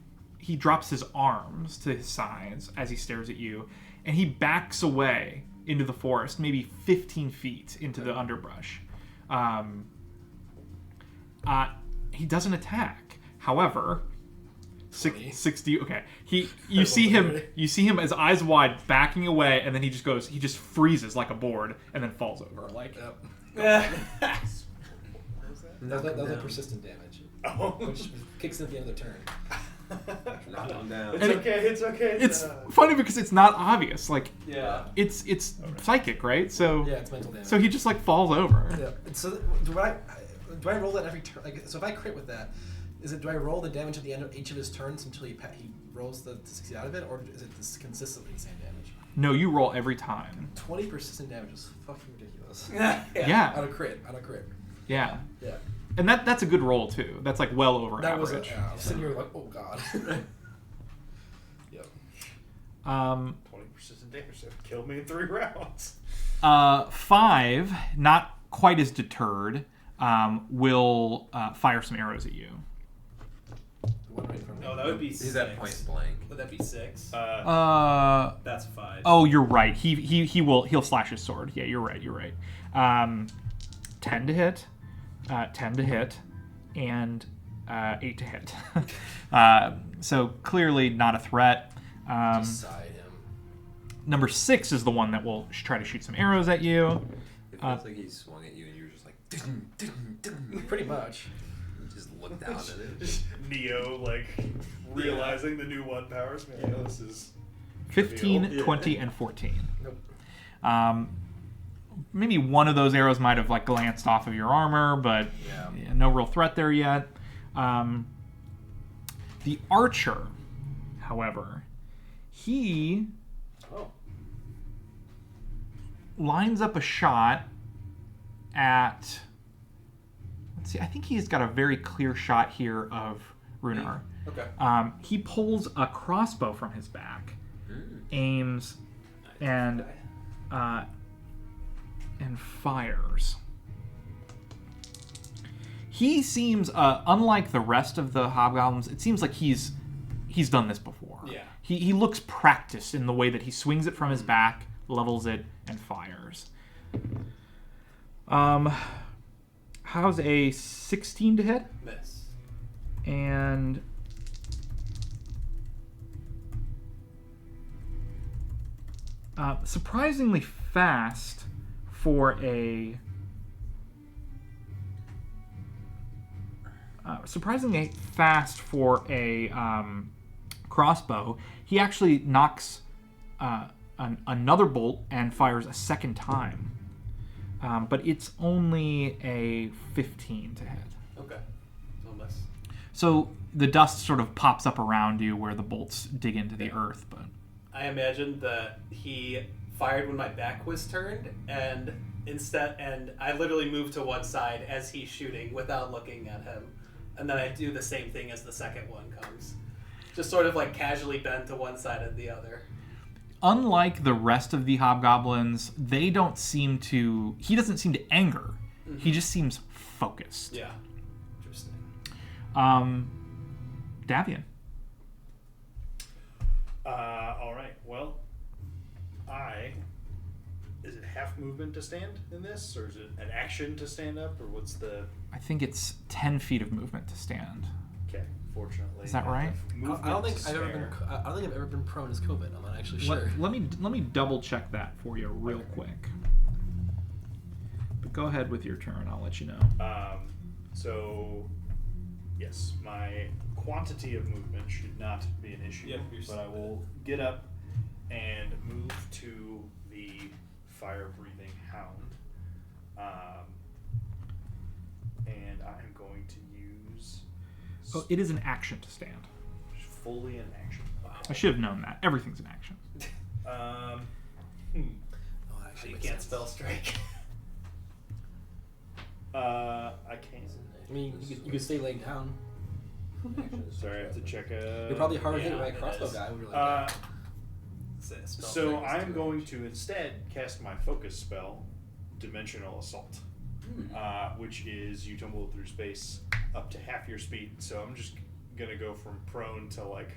Speaker 2: drops his arms to his sides as he stares at you, and he backs away into the forest, maybe 15 feet into the underbrush. He doesn't attack. However, 60. Okay, you see him as eyes wide, backing away, and then he just freezes like a board, and then falls over. Like,
Speaker 5: That was a persistent damage, which kicks in at the end of the turn.
Speaker 1: Knock him down.
Speaker 4: It's okay.
Speaker 2: It's funny because it's not obvious. Like, it's psychic, right? So
Speaker 5: Yeah, it's mental damage.
Speaker 2: so he just like falls over.
Speaker 5: Yeah. And so do I roll that every turn? Like, so if I crit with that, do I roll the damage at the end of each of his turns until he rolls to succeed out of it, or is it consistently the same damage?
Speaker 2: No, you roll every time.
Speaker 5: 20 persistent damage is fucking ridiculous.
Speaker 2: Yeah.
Speaker 5: On a crit.
Speaker 2: Yeah.
Speaker 5: Yeah.
Speaker 2: And that's a good roll too. That's like well over
Speaker 5: That
Speaker 2: average.
Speaker 5: was I was sitting here like, oh god. Yep.
Speaker 4: 20 persistent damage. That killed me in 3 rounds.
Speaker 2: 5, not quite as deterred, will fire some arrows at you.
Speaker 3: No, that would be 6.
Speaker 1: He's at point blank.
Speaker 3: Would that be 6? That's 5.
Speaker 2: Oh, you're right. He'll slash his sword. Yeah, you're right. 10 to hit, 10 to hit, and 8 to hit. So clearly not a threat.
Speaker 5: Just side him.
Speaker 2: Number 6 is the one that will try to shoot some arrows at you.
Speaker 1: It feels like he swung at you and you were just like...
Speaker 5: Pretty much.
Speaker 1: You just looked down at it.
Speaker 4: Just Neo, like, realizing the new one powers. Man, this is...
Speaker 2: 15,
Speaker 4: trivial.
Speaker 2: 20, and 14.
Speaker 5: Nope.
Speaker 2: Maybe one of those arrows might have like glanced off of your armor, but no real threat there yet. The archer, however, he lines up a shot at... Let's see, I think he's got a very clear shot here of Runar.
Speaker 5: Okay.
Speaker 2: He pulls a crossbow from his back, aims, and fires. He seems, unlike the rest of the hobgoblins, it seems like he's done this before.
Speaker 3: Yeah.
Speaker 2: He looks practiced in the way that he swings it from his back, levels it, and fires. How's a 16 to hit?
Speaker 3: Miss.
Speaker 2: And surprisingly fast for a crossbow. He actually knocks another bolt and fires a second time, but it's only a 15 to hit.
Speaker 3: Okay. No miss.
Speaker 2: So the dust sort of pops up around you where the bolts dig into the earth, but
Speaker 3: I imagined that he fired when my back was turned, and I literally moved to one side as he's shooting without looking at him, and then I do the same thing as the second one comes, just sort of like casually bend to one side and the other.
Speaker 2: Unlike the rest of the hobgoblins, he doesn't seem to anger. Mm-hmm. He just seems focused.
Speaker 3: Yeah. Interesting.
Speaker 2: Davian.
Speaker 4: All right. Well, is it half movement to stand in this, or is it an action to stand up, or what's the?
Speaker 2: I think it's 10 feet of movement to stand.
Speaker 4: Okay. Fortunately.
Speaker 2: Is that right?
Speaker 5: I don't think I've ever been prone as COVID. I'm not actually sure.
Speaker 2: Let me double check that for you real quick. But go ahead with your turn. I'll let you know.
Speaker 4: So, yes, my quantity of movement should not be an issue.
Speaker 3: Yep,
Speaker 4: but I will get up and move to the fire-breathing hound. And I'm going to use
Speaker 2: Oh, it is an action to stand.
Speaker 4: fully in action.
Speaker 2: I should have known that. Everything's an action.
Speaker 4: Um,
Speaker 5: Oh, that actually
Speaker 3: You
Speaker 5: makes
Speaker 3: can't
Speaker 5: sense.
Speaker 3: spell strike.
Speaker 4: I can't.
Speaker 5: I mean, you could stay laying down.
Speaker 4: Sorry, I have to check.
Speaker 5: You're probably hard hit
Speaker 3: yeah,
Speaker 5: by a
Speaker 3: it
Speaker 5: crossbow
Speaker 3: is.
Speaker 5: guy. We were like,
Speaker 3: Spell
Speaker 4: So
Speaker 3: strike is
Speaker 4: I'm
Speaker 3: too
Speaker 4: going
Speaker 3: much.
Speaker 4: to instead cast my focus spell, Dimensional Assault, which is you tumble through space up to half your speed. So I'm just gonna go from prone to like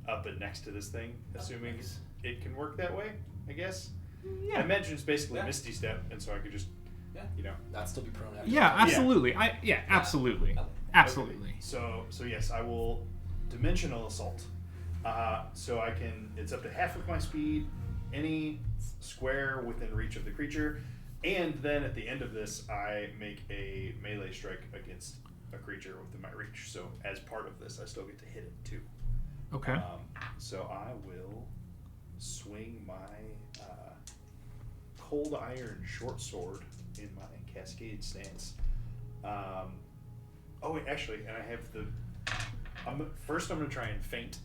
Speaker 4: up and next to this thing, assuming
Speaker 3: nice.
Speaker 4: it can work that way. I guess. I
Speaker 2: Yeah.
Speaker 4: imagine it's basically
Speaker 3: Yeah.
Speaker 4: Misty Step, and so I could just,
Speaker 3: Yeah.
Speaker 5: I'd still be prone after
Speaker 2: Yeah,
Speaker 5: that.
Speaker 2: absolutely. Absolutely.
Speaker 3: Okay.
Speaker 2: Absolutely.
Speaker 4: Okay. So yes, I will Dimensional Assault. So I can. It's up to half of my speed, any square within reach of the creature, and then at the end of this, I make a melee strike against a creature within my reach. So as part of this, I still get to hit it too.
Speaker 2: Okay.
Speaker 4: So I will swing my cold iron short sword in my cascade stance. Oh wait, actually, and I have the. First, I'm gonna try and feint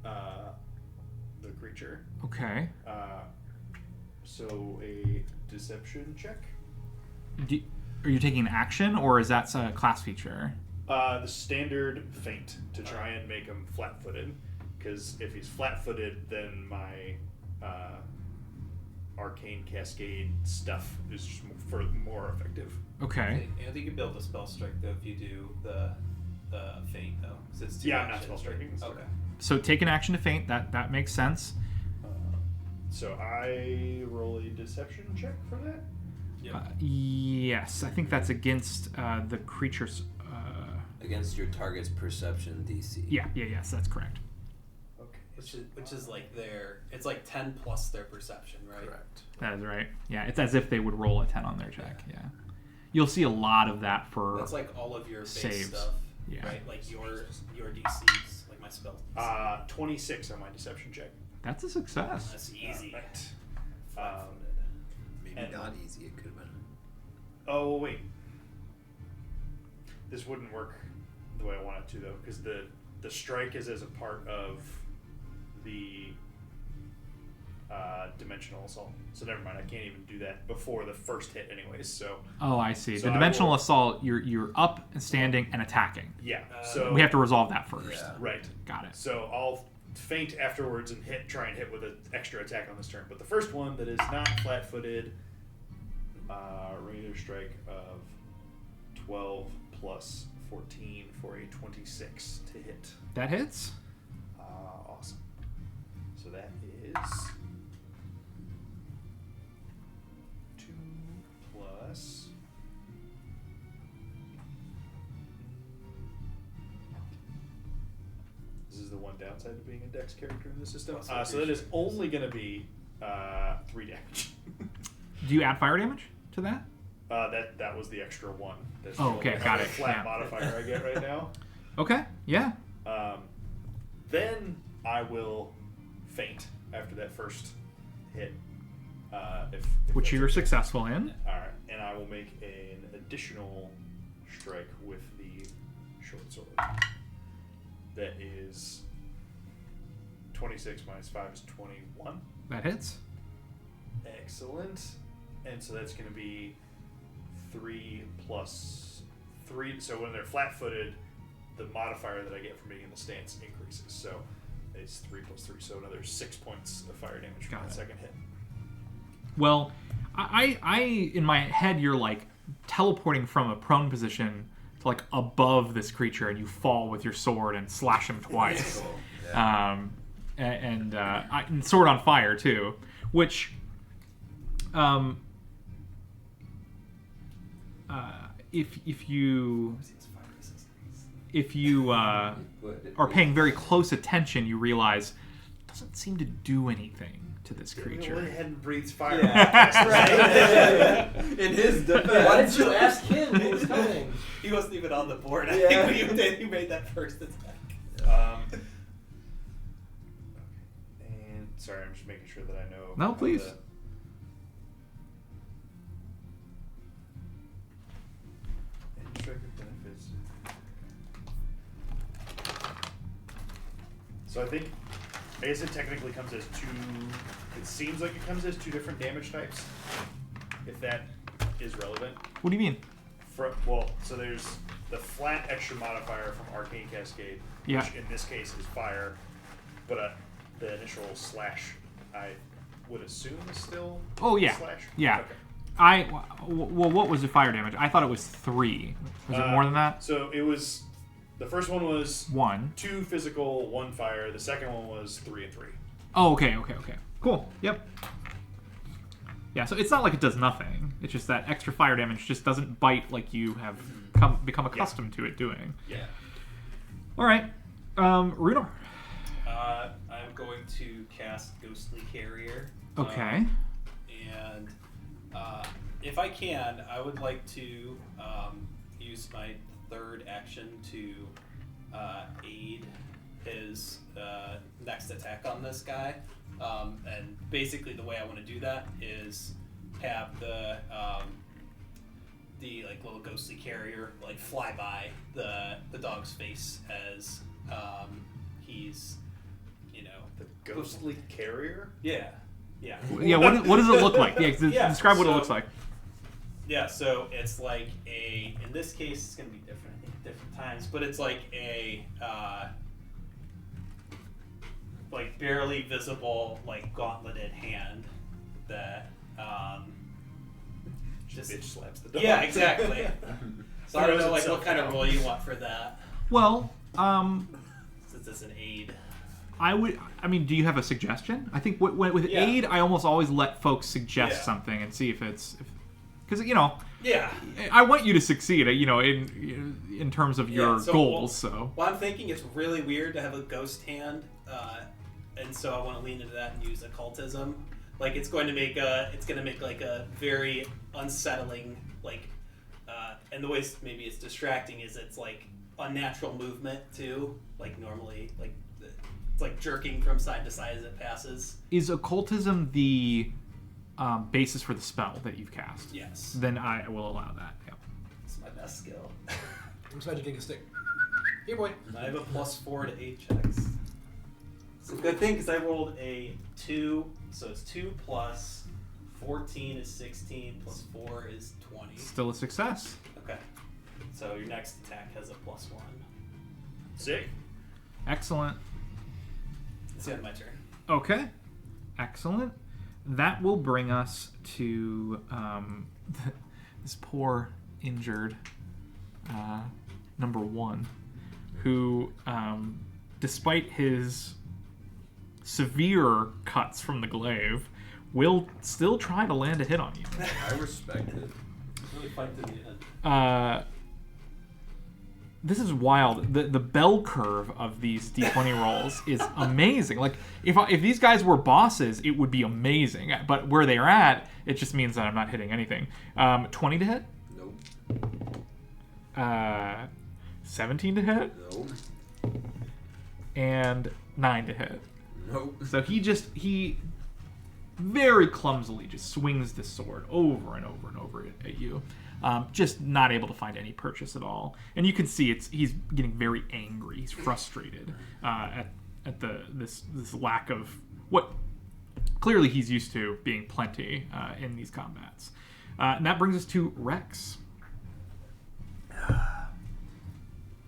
Speaker 4: the creature.
Speaker 2: Okay.
Speaker 4: So a deception check.
Speaker 2: Are you taking action, or is that a class feature?
Speaker 4: The standard feint to try and make him flat-footed, because if he's flat-footed, then my arcane cascade stuff is just more effective.
Speaker 2: Okay.
Speaker 3: I think you can build a spell strike though if you do the feint though. 'Cause it's two
Speaker 4: Yeah, I'm not
Speaker 3: actions,
Speaker 4: spell striking,
Speaker 3: right?
Speaker 4: sorry.
Speaker 3: Okay.
Speaker 2: So take an action to feint. That makes sense.
Speaker 4: So I roll a deception check for that.
Speaker 2: Yes, I think that's against the creature's.
Speaker 1: Against your target's perception DC.
Speaker 2: Yes, that's correct.
Speaker 4: Okay.
Speaker 3: Which is like it's like 10 plus their perception, right?
Speaker 1: Correct.
Speaker 2: That is right. Yeah, it's as if they would roll a 10 on their check. Yeah. You'll see a lot of that for.
Speaker 3: That's like all of your base
Speaker 2: saves.
Speaker 3: stuff,
Speaker 2: Yeah.
Speaker 3: right? Like your DCs, like my spell.
Speaker 4: 26 on my deception check.
Speaker 2: That's a success.
Speaker 3: That's easy.
Speaker 4: Right.
Speaker 3: Flat-footed.
Speaker 1: Maybe
Speaker 4: And-
Speaker 1: not easy. It could have been.
Speaker 4: Oh wait. This wouldn't work the way I want it to though, because the strike is as a part of the dimensional assault. So never mind. I can't even do that before the first hit, anyways. So
Speaker 2: Oh, I see.
Speaker 4: So
Speaker 2: The
Speaker 4: I
Speaker 2: dimensional
Speaker 4: will-
Speaker 2: assault, you're up and standing and attacking.
Speaker 4: yeah. So
Speaker 2: We have to resolve that first.
Speaker 1: Yeah.
Speaker 4: right.
Speaker 2: Got it.
Speaker 4: So I'll feint afterwards and try and hit with an extra attack on this turn. But the first one that is not flat-footed, regular strike of 12 plus 14 for a 26 to hit.
Speaker 2: That hits.
Speaker 4: Awesome. So that is 2 plus. This is the one downside of being a Dex character in the system.
Speaker 3: Plus
Speaker 4: So that is only going to be 3 damage.
Speaker 2: Do you add fire damage to that?
Speaker 4: That was the extra 1. That's
Speaker 2: Oh,
Speaker 4: the
Speaker 2: okay,
Speaker 4: only
Speaker 2: got
Speaker 4: other
Speaker 2: it,
Speaker 4: flat
Speaker 2: yeah.
Speaker 4: modifier I get right now.
Speaker 2: Okay. Yeah.
Speaker 4: Then I will feint after that first hit. If
Speaker 2: Which
Speaker 4: that's
Speaker 2: you're
Speaker 4: okay.
Speaker 2: successful in.
Speaker 4: Alright, and I will make an additional strike with the short sword. That is 26 minus 5 is 21.
Speaker 2: That hits.
Speaker 4: Excellent. And so that's going to be 3 plus 3. So when they're flat-footed, the modifier that I get from being in the stance increases. So it's 3 plus 3. So another 6 points of fire damage from
Speaker 2: Got
Speaker 4: that
Speaker 2: it.
Speaker 4: second hit.
Speaker 2: Well, I in my head, you're like teleporting from a prone position to like above this creature, and you fall with your sword and slash him twice.
Speaker 1: Cool. Yeah.
Speaker 2: And sword on fire too, which if you are paying very close attention, you realize it doesn't seem to do anything to this
Speaker 4: Well, he
Speaker 2: creature.
Speaker 4: hadn't breathed fire.
Speaker 3: Right. In his defense.
Speaker 5: Why didn't you ask him who was coming?
Speaker 3: He wasn't even on the board. I
Speaker 1: Yeah.
Speaker 3: think when you did, you made that first attack.
Speaker 4: And sorry, I'm just making sure that I know.
Speaker 2: No,
Speaker 4: how
Speaker 2: please.
Speaker 4: So I guess it technically comes as two. It seems like it comes as two different damage types. If that is relevant.
Speaker 2: What do you mean?
Speaker 4: So there's the flat extra modifier from Arcane Cascade,
Speaker 2: Yeah.
Speaker 4: which in this case is fire, but the initial slash I would assume is still
Speaker 2: Oh yeah.
Speaker 4: slash.
Speaker 2: Yeah.
Speaker 4: Okay.
Speaker 2: Well, what was the fire damage? I thought it was 3. Was it more than that?
Speaker 4: So it was. The first one was
Speaker 2: 1.
Speaker 4: 2 physical, 1 fire. The second one was 3 and 3.
Speaker 2: Oh, okay. Cool. Yep. Yeah, so it's not like it does nothing. It's just that extra fire damage just doesn't bite like you have become accustomed to it doing.
Speaker 3: Yeah.
Speaker 2: All right. Runar.
Speaker 3: I'm going to cast Ghostly Carrier.
Speaker 2: Okay.
Speaker 3: And if I can, I would like to use my third action to aid his next attack on this guy. And basically the way I want to do that is have the like little ghostly carrier like fly by the dog's face as he's
Speaker 4: The ghostly carrier?
Speaker 3: yeah.
Speaker 2: Yeah, what does it look like? Yeah, describe what it
Speaker 3: so-
Speaker 2: looks like.
Speaker 3: Yeah, so it's like in this case it's going to be different, I think, at different times, but it's like a, like barely visible, like gauntleted hand that, just,
Speaker 4: Bitch slaps the dog.
Speaker 3: yeah, exactly. So I don't know,
Speaker 4: Throws
Speaker 3: like,
Speaker 4: itself
Speaker 3: what kind of
Speaker 4: down.
Speaker 3: role you want for that,
Speaker 2: Well,
Speaker 3: since it's an aid.
Speaker 2: I mean, do you have a suggestion? I think with
Speaker 3: Yeah.
Speaker 2: aid, I almost always let folks suggest
Speaker 3: Yeah.
Speaker 2: something and see if because
Speaker 3: Yeah.
Speaker 2: I want you to succeed, in terms of your
Speaker 3: so,
Speaker 2: goals. So
Speaker 3: Well, I'm thinking it's really weird to have a ghost hand, and so I want to lean into that and use occultism. Like it's going to make like a very unsettling and the way maybe it's distracting is it's like unnatural movement too. Like normally, like it's like jerking from side to side as it passes.
Speaker 2: is occultism the basis for the spell that you've cast?
Speaker 3: Yes,
Speaker 2: Then I will allow that. Yep.
Speaker 3: it's my best skill.
Speaker 5: I'm just getting a stick. Here, boy.
Speaker 3: I have a +4 to 8 checks. It's a good thing because I rolled a 2, so it's 2 plus 14 is 16 plus 4 is 20.
Speaker 2: Still a success.
Speaker 3: Okay, so your next attack has a +1.
Speaker 4: Sick.
Speaker 2: Excellent.
Speaker 3: It's the end of my turn.
Speaker 2: Okay. Excellent. That will bring us to this poor injured number 1, who, despite his severe cuts from the glaive, will still try to land a hit on you.
Speaker 1: I respect it.
Speaker 3: Really fight to the end.
Speaker 2: This is wild. The bell curve of these D20 rolls is amazing. Like if these guys were bosses, it would be amazing. But where they're at, it just means that I'm not hitting anything. 20 to hit.
Speaker 1: Nope.
Speaker 2: 17 to hit.
Speaker 1: Nope.
Speaker 2: And 9 to hit.
Speaker 1: Nope.
Speaker 2: So he very clumsily just swings the sword over and over and over at you. Just not able to find any purchase at all. And you can see he's getting very angry. He's frustrated at this lack of what clearly he's used to being plenty in these combats. And that brings us to Rex.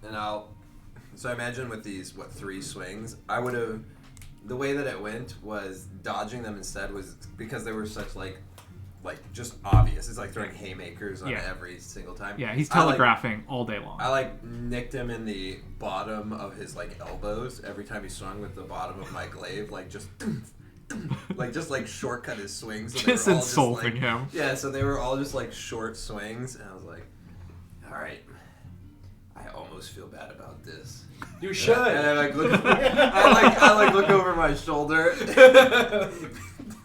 Speaker 1: And so I imagine with these 3 swings, I would have, the way that it went was dodging them instead was because they were such like just obvious. It's like throwing haymakers on every single time.
Speaker 2: Yeah, he's telegraphing all day long.
Speaker 1: I nicked him in the bottom of his elbows every time he swung with the bottom of my glaive, just shortcut his swings. So
Speaker 2: just insulting him.
Speaker 1: Yeah, so they were all just short swings, and I was like, all right, I almost feel bad about this.
Speaker 5: You should.
Speaker 1: And I look, I look over my shoulder,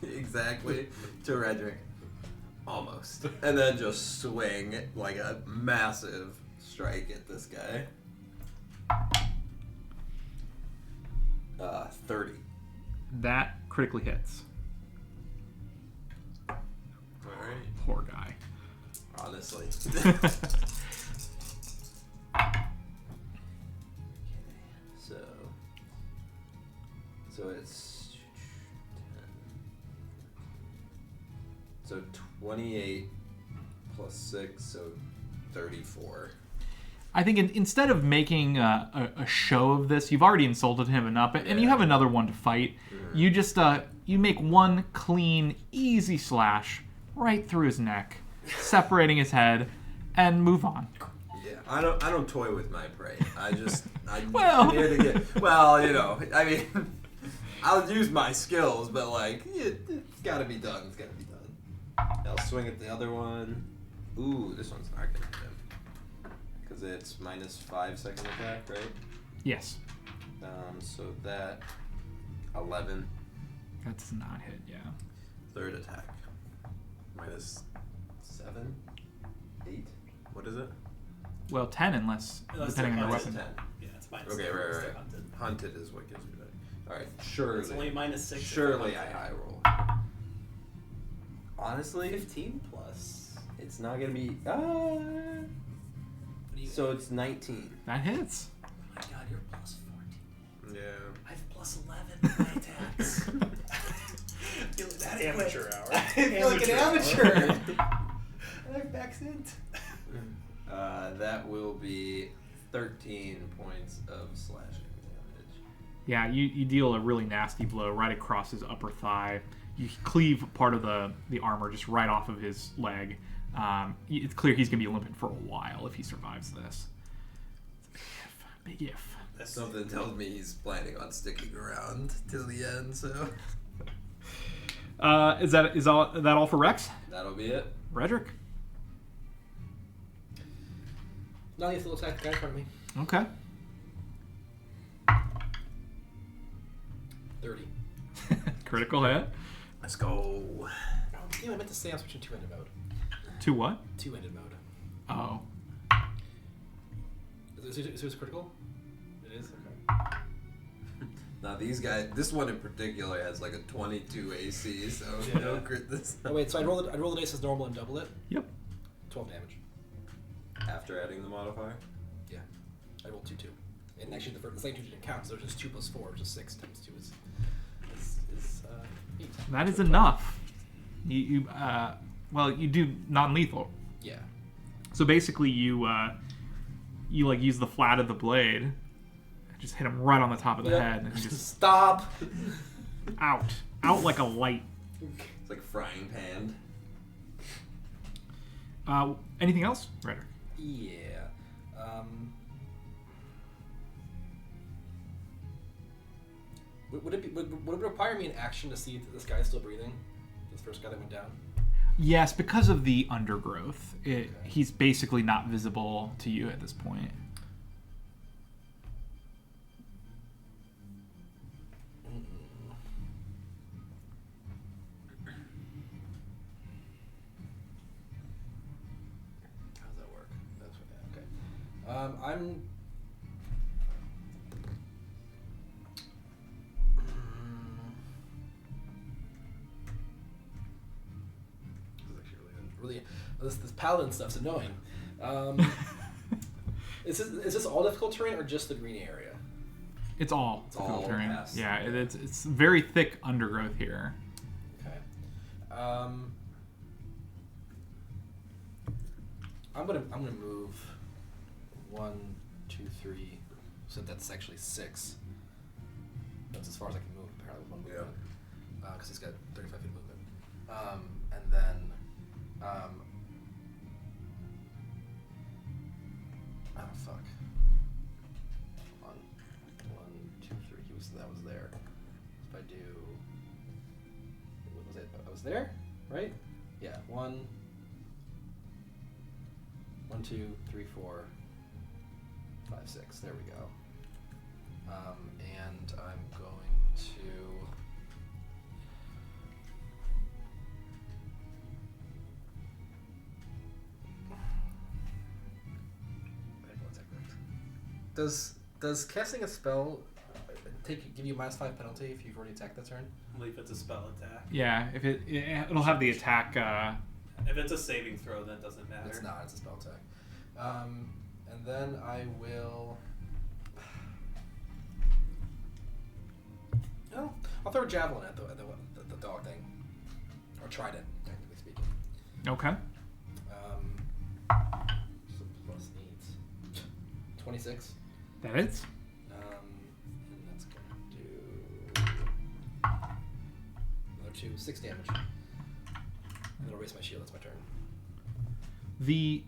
Speaker 1: exactly, to Redrick. Almost. And then just swing like a massive strike at this guy. 30.
Speaker 2: That critically hits.
Speaker 1: Alright.
Speaker 2: Poor guy.
Speaker 1: Honestly. So So it's 10. So 28 plus 6, so 34.
Speaker 2: I think instead of making a show of this, you've already insulted him enough, and you have another one to fight. You just you make one clean, easy slash right through his neck, separating his head, and move on.
Speaker 1: Yeah, I don't toy with my prey. I'm
Speaker 2: Well.
Speaker 1: here to get. Well, you know, I mean, I'll use my skills, but like, it's got to be done. It's got to be done. I'll swing at the other one. Ooh, this one's not gonna hit him. Because it's minus 5 second attack, right?
Speaker 2: Yes.
Speaker 1: So that 11.
Speaker 2: That does not hit, yeah.
Speaker 1: Third attack. Minus 7? 8? What is it?
Speaker 2: Well, 10 unless, depending on your
Speaker 3: minus
Speaker 2: weapon.
Speaker 1: 10.
Speaker 3: Yeah, it's minus
Speaker 1: Okay,
Speaker 3: 10.
Speaker 1: right.
Speaker 3: Still hunted.
Speaker 1: Hunted is what gives me that. Alright, surely.
Speaker 3: It's only minus 6.
Speaker 1: Surely I high roll. Honestly,
Speaker 3: 15 plus.
Speaker 1: it's not gonna be.
Speaker 3: What do you?
Speaker 1: So it's 19.
Speaker 2: That hits.
Speaker 3: Oh my god, you're plus 14.
Speaker 1: Yeah.
Speaker 3: I have plus 11 with my attacks. I feel like that's
Speaker 4: Amateur hour.
Speaker 3: I feel like an amateur. And I have max int.
Speaker 1: That will be 13 points of slashing damage.
Speaker 2: Yeah, you deal a really nasty blow right across his upper thigh. You cleave part of the armor just right off of his leg. It's clear he's going to be limping for a while if he survives this. It's a big if.
Speaker 1: Something tells me he's planning on sticking around till the end, so.
Speaker 2: Is that all for Rex?
Speaker 1: That'll be it.
Speaker 2: Redrick?
Speaker 5: Non-lethal attack the guy in front of me.
Speaker 2: Okay.
Speaker 5: 30.
Speaker 2: Critical hit.
Speaker 1: Let's go.
Speaker 5: Oh, damn, I meant to say I'm switching two-handed mode.
Speaker 2: To what?
Speaker 5: Two-handed mode.
Speaker 2: Oh.
Speaker 5: Is it critical? It is? Okay.
Speaker 1: Now these guys, this one in particular has like a 22 AC, so
Speaker 5: Yeah.
Speaker 1: no crit this.
Speaker 5: Oh, wait, so I'd roll the dice as normal and double it?
Speaker 2: Yep.
Speaker 5: 12 damage.
Speaker 1: After adding the modifier?
Speaker 5: Yeah. I rolled 2-2. And actually, the second 2 didn't count, so it's just 2 plus 4, which is 6 times 2 is 8.
Speaker 2: That is enough. You do non-lethal.
Speaker 5: Yeah.
Speaker 2: So basically, you like use the flat of the blade, just hit him right on the top of the head, and he just
Speaker 5: Stop!
Speaker 2: out like a light.
Speaker 1: It's like frying pan.
Speaker 2: Anything else, Redrick?
Speaker 5: Yeah. Would it require me an action to see if this guy's still breathing? This first guy that went down?
Speaker 2: Yes, because of the undergrowth, he's basically not visible to you at this point.
Speaker 5: How does that work? That's okay. I'm. Really, this paladin stuff's annoying. Is this all difficult terrain or just the green area?
Speaker 2: It's all
Speaker 1: all
Speaker 2: terrain.
Speaker 1: past.
Speaker 2: Yeah, it's very thick undergrowth here.
Speaker 5: Okay. I'm gonna move 1, 2, 3. So that's actually 6. That's as far as I can move apparently with one movement. Because he's got 35 feet movement. And then oh fuck. 1, 2, 3. That was there. If I do, what was it? I was there, right? Yeah. 1, 2, 3, 4, 5, 6. There we go. And I'm going to. Does casting a spell give you -5 penalty if you've already attacked that turn?
Speaker 3: Only if it's a spell attack.
Speaker 2: Yeah, if it'll have the attack.
Speaker 3: If it's a saving throw, then it doesn't matter.
Speaker 5: It's not. It's a spell attack. And then I will. Oh, I'll throw a javelin at the dog thing, or trident, technically speaking.
Speaker 2: Okay.
Speaker 5: So plus 8, 26.
Speaker 2: That is.
Speaker 5: And that's gonna do another 2, 6 damage. And it'll raise my shield. That's my turn.
Speaker 2: The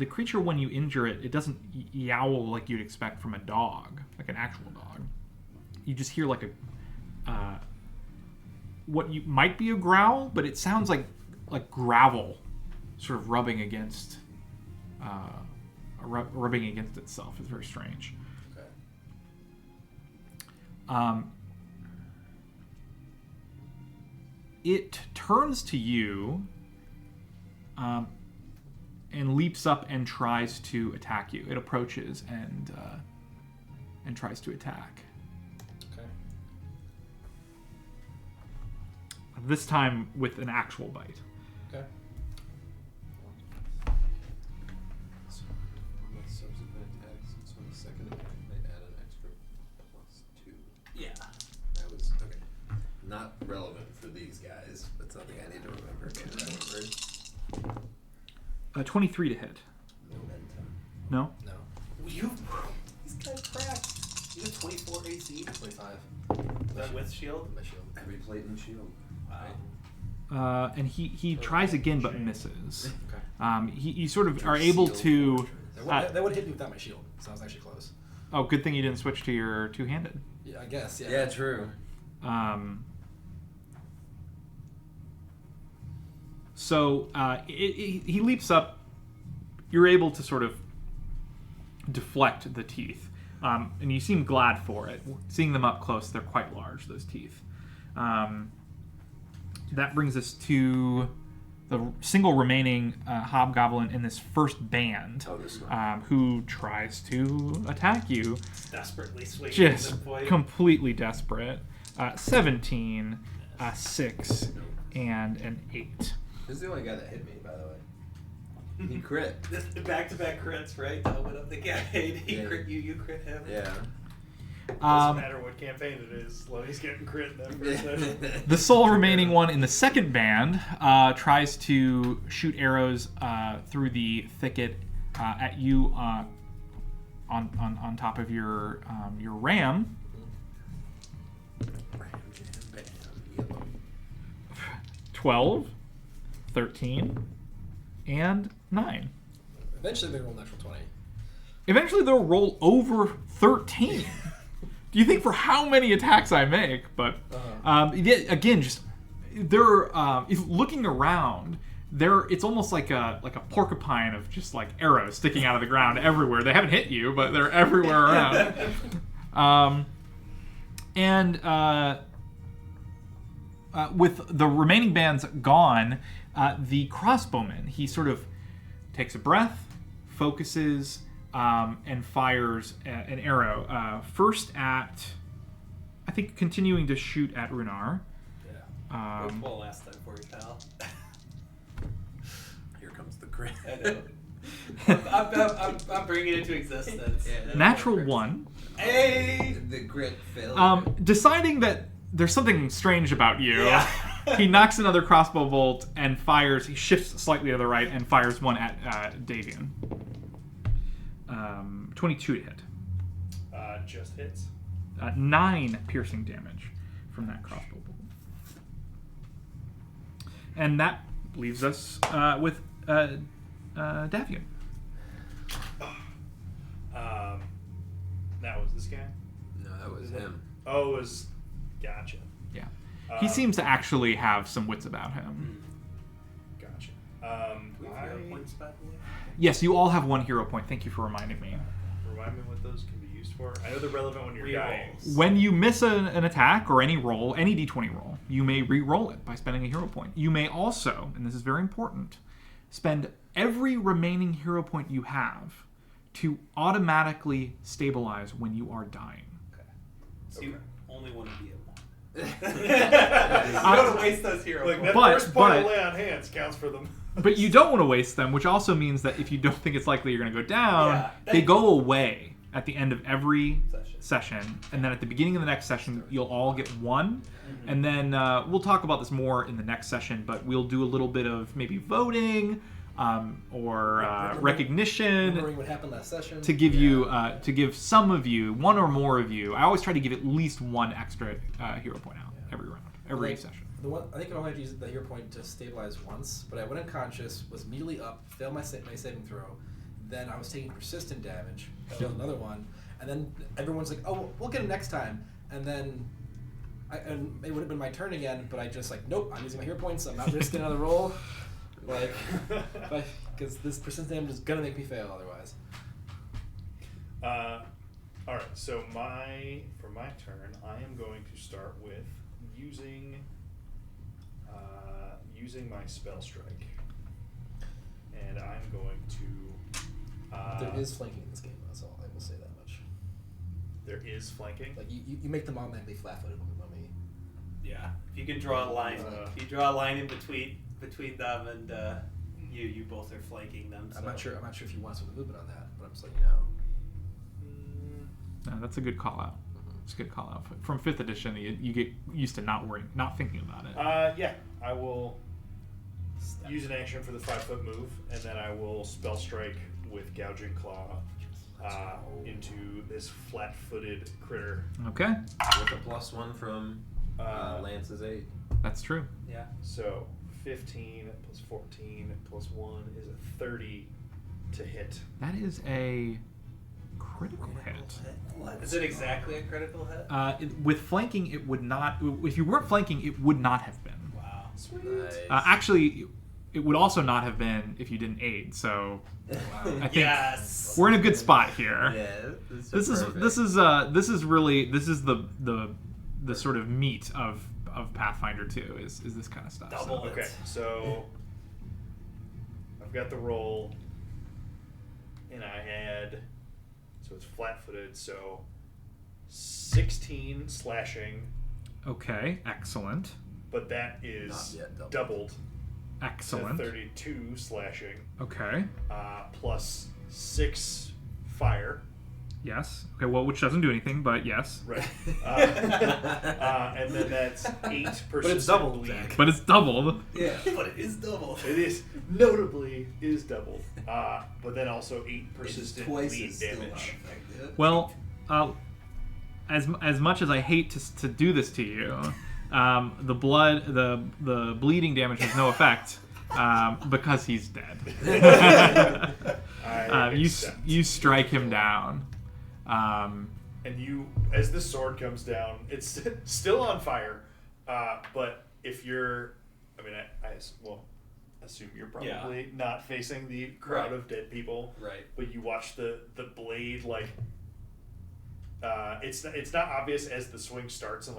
Speaker 2: creature, when you injure it, it doesn't yowl like you'd expect from a dog, like an actual dog. You just hear like a what you might be a growl, but it sounds like gravel, sort of rubbing against itself. It's very strange.
Speaker 5: Okay.
Speaker 2: It turns to you and leaps up and tries to attack you. It approaches and tries to attack.
Speaker 5: Okay.
Speaker 2: This time with an actual bite.
Speaker 5: Okay.
Speaker 1: So on the subsequent attacks, so on the second attack, they add an extra +2.
Speaker 3: Yeah.
Speaker 1: That was okay. Not relevant for these guys, but something I need to remember.
Speaker 2: 23 to hit.
Speaker 1: Momentum.
Speaker 2: No?
Speaker 5: No.
Speaker 3: These guys cracked. You have 24 AC.
Speaker 5: 25.
Speaker 3: Is that with shield?
Speaker 5: My shield.
Speaker 1: Heavy plate and shield.
Speaker 3: Wow.
Speaker 2: And he tries again but misses.
Speaker 5: Okay.
Speaker 2: You sort of are able to...
Speaker 5: That would hit me without my shield, so I was actually close.
Speaker 2: Oh, good thing you didn't switch to your two-handed.
Speaker 5: Yeah, I guess. Yeah.
Speaker 1: Yeah, true.
Speaker 2: So he leaps up. You're able to sort of deflect the teeth. And you seem glad for it. Seeing them up close, they're quite large, those teeth. That brings us to the single remaining hobgoblin in this first band, who tries to attack you.
Speaker 3: Desperately swinging.
Speaker 2: Just completely desperate. 17, 6, and an 8.
Speaker 1: This is the only guy that hit me, by the way. He crit.
Speaker 3: Back-to-back crits, right? Open up the guy. He crit you, you crit him.
Speaker 1: Yeah.
Speaker 4: Doesn't matter what campaign it is, as long as he's getting crit in that first session.
Speaker 2: The sole remaining one in the second band tries to shoot arrows through the thicket at you on top of your ram. 12, 13, and 9.
Speaker 5: Eventually they roll natural 20.
Speaker 2: Eventually they'll roll over 13. Do you think for how many attacks I make? But again, just they're looking around. It's almost like a porcupine of just like arrows sticking out of the ground everywhere. They haven't hit you, but they're everywhere around. With the remaining bands gone, the crossbowman, he sort of takes a breath, focuses, and fires an arrow. First at, I think, continuing to shoot at Runar.
Speaker 3: Yeah. Well, last time for you, pal.
Speaker 1: Here comes the crit.
Speaker 3: I know. I'm bringing it into existence.
Speaker 1: Yeah,
Speaker 2: Natural 1.
Speaker 3: Hey!
Speaker 1: The crit failed.
Speaker 2: Deciding that there's something strange about you, he knocks another crossbow bolt and fires. He shifts slightly to the right and fires one at Davian. 22 to hit.
Speaker 4: Just hits.
Speaker 2: 9 piercing damage from that crossbow bolt. And that leaves us with Davian.
Speaker 4: That was this guy?
Speaker 1: No, that was him.
Speaker 4: Oh, it was... Gotcha.
Speaker 2: Yeah. He seems to actually have some wits about him.
Speaker 4: Gotcha.
Speaker 3: Do we have hero points, by the way?
Speaker 2: Yes, you all have 1 hero point. Thank you for reminding me.
Speaker 4: Remind me what those can be used for. I know they're relevant when you're dying.
Speaker 2: When you miss an attack or any roll, any d20 roll, you may re-roll it by spending a hero point. You may also, and this is very important, spend every remaining hero point you have to automatically stabilize when you are dying.
Speaker 3: Okay. So you only want to be at 1.
Speaker 1: You
Speaker 3: You don't want to waste those hero
Speaker 4: Like,
Speaker 3: points.
Speaker 4: that first point of lay on hands counts for them.
Speaker 2: But you don't want to waste them, which also means that if you don't think it's likely you're going to go down,
Speaker 3: Yeah,
Speaker 2: they go away. at the end of every session, and then at the beginning of the next session, you'll all get one. And then we'll talk about this more in the next session, but we'll do a little bit of maybe voting or recognition.
Speaker 5: Remembering what happened last session.
Speaker 2: To give you, to give some of you, one or more of you. I always try to give at least one extra hero point out every round, every session.
Speaker 5: The one I think I only had to use the hero point to stabilize once, but I went unconscious, was immediately up, failed my saving throw. Then I was taking persistent damage, failed another one, and then everyone's like, "Oh, we'll get him next time." And then, and it would have been my turn again, but I just like, "Nope, I'm using my hero points. I'm not risking another roll." Like, because this persistent damage is gonna make me fail otherwise.
Speaker 4: All right. So for my turn, I am going to start with using my spell strike, and I'm going to.
Speaker 5: There is flanking in this game. That's all I will say that much.
Speaker 4: There is flanking.
Speaker 5: Like you make them automatically flat-footed when we.
Speaker 3: Yeah, if you can draw a line, if you draw a line in between them and you both are flanking them. So.
Speaker 5: I'm not sure if you want some movement on that, but I'm just letting you know.
Speaker 2: No, that's a good call out. It's a good call out. From 5th edition, you get used to not thinking about it.
Speaker 4: Yeah, I will use an action for the 5-foot move, and then I will spell strike with Gouging Claw into this flat-footed critter.
Speaker 2: Okay.
Speaker 1: With a +1 from Lance's aid.
Speaker 2: That's true.
Speaker 3: Yeah.
Speaker 4: So 15 plus 14 plus 1 is a 30 to hit.
Speaker 2: That is a critical hit.
Speaker 3: Is it exactly a critical hit?
Speaker 2: With flanking, it would not. If you weren't flanking, it would not have been.
Speaker 3: Wow.
Speaker 1: Sweet.
Speaker 2: Actually, it would also not have been if you didn't aid. So I think
Speaker 3: Yes.
Speaker 2: we're in a good spot here.
Speaker 1: Yeah.
Speaker 2: This is the sort of meat of Pathfinder 2 is this kind of stuff.
Speaker 3: Double it.
Speaker 4: Okay, so I've got the roll, and I had, so it's flat-footed, so 16 slashing,
Speaker 2: Okay, excellent.
Speaker 4: but that is
Speaker 1: Not yet
Speaker 4: doubled
Speaker 2: Excellent.
Speaker 4: to 32 slashing,
Speaker 2: Okay.
Speaker 4: plus 6 fire.
Speaker 2: Yes. Okay, well, which doesn't do anything, but yes.
Speaker 4: Right. And then that's 8 persistent
Speaker 5: doubled,
Speaker 4: bleed.
Speaker 5: Zach.
Speaker 2: But it's doubled.
Speaker 3: Yeah, but it is double.
Speaker 4: It is notably is doubled, but then also 8 persistent bleed damage.
Speaker 2: Well, as much as I hate to do this to you, the bleeding damage has no effect because he's dead. You strike him down.
Speaker 4: And you, as the sword comes down, it's still on fire. But if you're, I assume you're probably not facing the crowd of dead people.
Speaker 3: Right.
Speaker 4: But you watch the blade it's not obvious as the swing starts and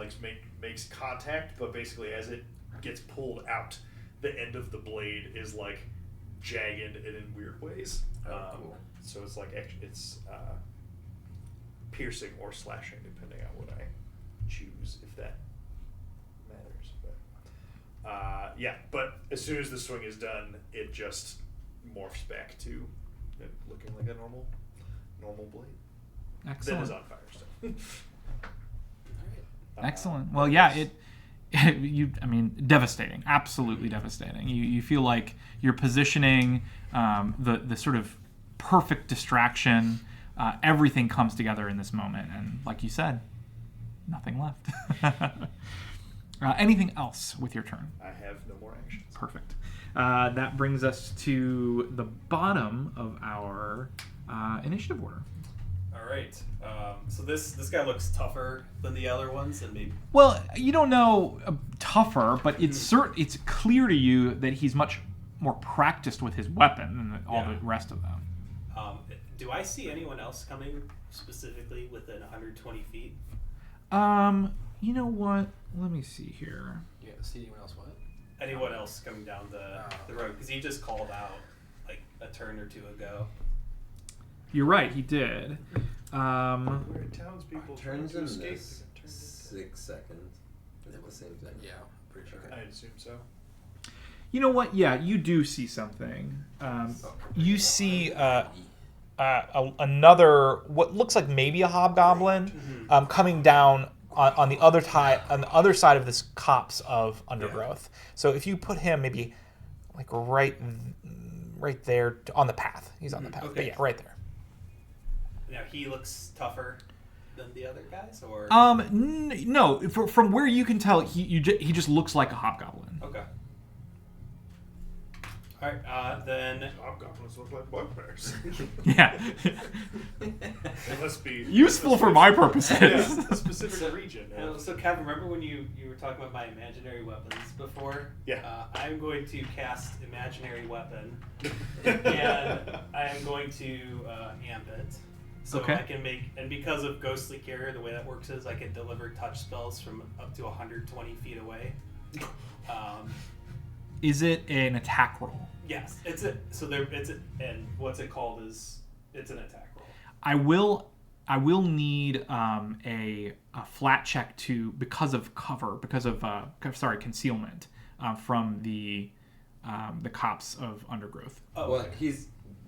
Speaker 4: makes contact, but basically as it gets pulled out, the end of the blade is jagged and in weird ways.
Speaker 1: Cool.
Speaker 4: So it's it's piercing or slashing depending on what I choose, if that matters. But but as soon as the swing is done, it just morphs back to looking like a normal blade.
Speaker 2: Excellent.
Speaker 4: That is on fire still.
Speaker 2: Excellent. Well, yeah, devastating. Absolutely devastating. You feel like you're positioning the sort of perfect distraction. Everything comes together in this moment, and like you said, nothing left. Anything else with your turn?
Speaker 4: I have no more actions.
Speaker 2: Perfect. That brings us to the bottom of our initiative order.
Speaker 3: All right. So this guy looks tougher than the other ones, and maybe.
Speaker 2: Well, you don't know tougher, but it's clear to you that he's much more practiced with his weapon than all the rest of them.
Speaker 3: Do I see anyone else coming specifically within 120 feet?
Speaker 2: You know what? Let me see here.
Speaker 5: Yeah, see anyone else what?
Speaker 3: Anyone else coming down the road? Because he just called out a turn or two ago.
Speaker 2: You're right, he did.
Speaker 4: We're townspeople trying
Speaker 1: Turns
Speaker 4: to
Speaker 1: in
Speaker 4: escape.
Speaker 1: this 6 seconds. Is it the same thing?
Speaker 5: Yeah, pretty sure.
Speaker 4: I assume so.
Speaker 2: You know what? Yeah, you do see something. You see another what looks like maybe a hobgoblin coming down on the other side of this copse of undergrowth. So if you put him maybe like right there on the path, he's on the path.
Speaker 3: Okay.
Speaker 2: But yeah, right there.
Speaker 3: Now he looks tougher than the other guys, or
Speaker 2: No, from where you can tell, he just looks like a hobgoblin.
Speaker 3: okay. All right, then
Speaker 4: Hobgoblins look like bugbears.
Speaker 2: Yeah,
Speaker 4: It must be
Speaker 2: useful for my purposes.
Speaker 4: Yeah, a specific region.
Speaker 3: So Kev, remember when you were talking about my imaginary weapons before?
Speaker 4: Yeah.
Speaker 3: I'm going to cast imaginary weapon, and I am going to amp it. So
Speaker 2: Okay.
Speaker 3: I can make, and because of ghostly carrier, the way that works is I can deliver touch spells from up to 120 feet away.
Speaker 2: Is it an attack roll?
Speaker 3: Yes, and what's it called is it's an attack roll.
Speaker 2: I will need a flat check because of concealment from the copse of undergrowth.
Speaker 3: Oh,
Speaker 1: Well,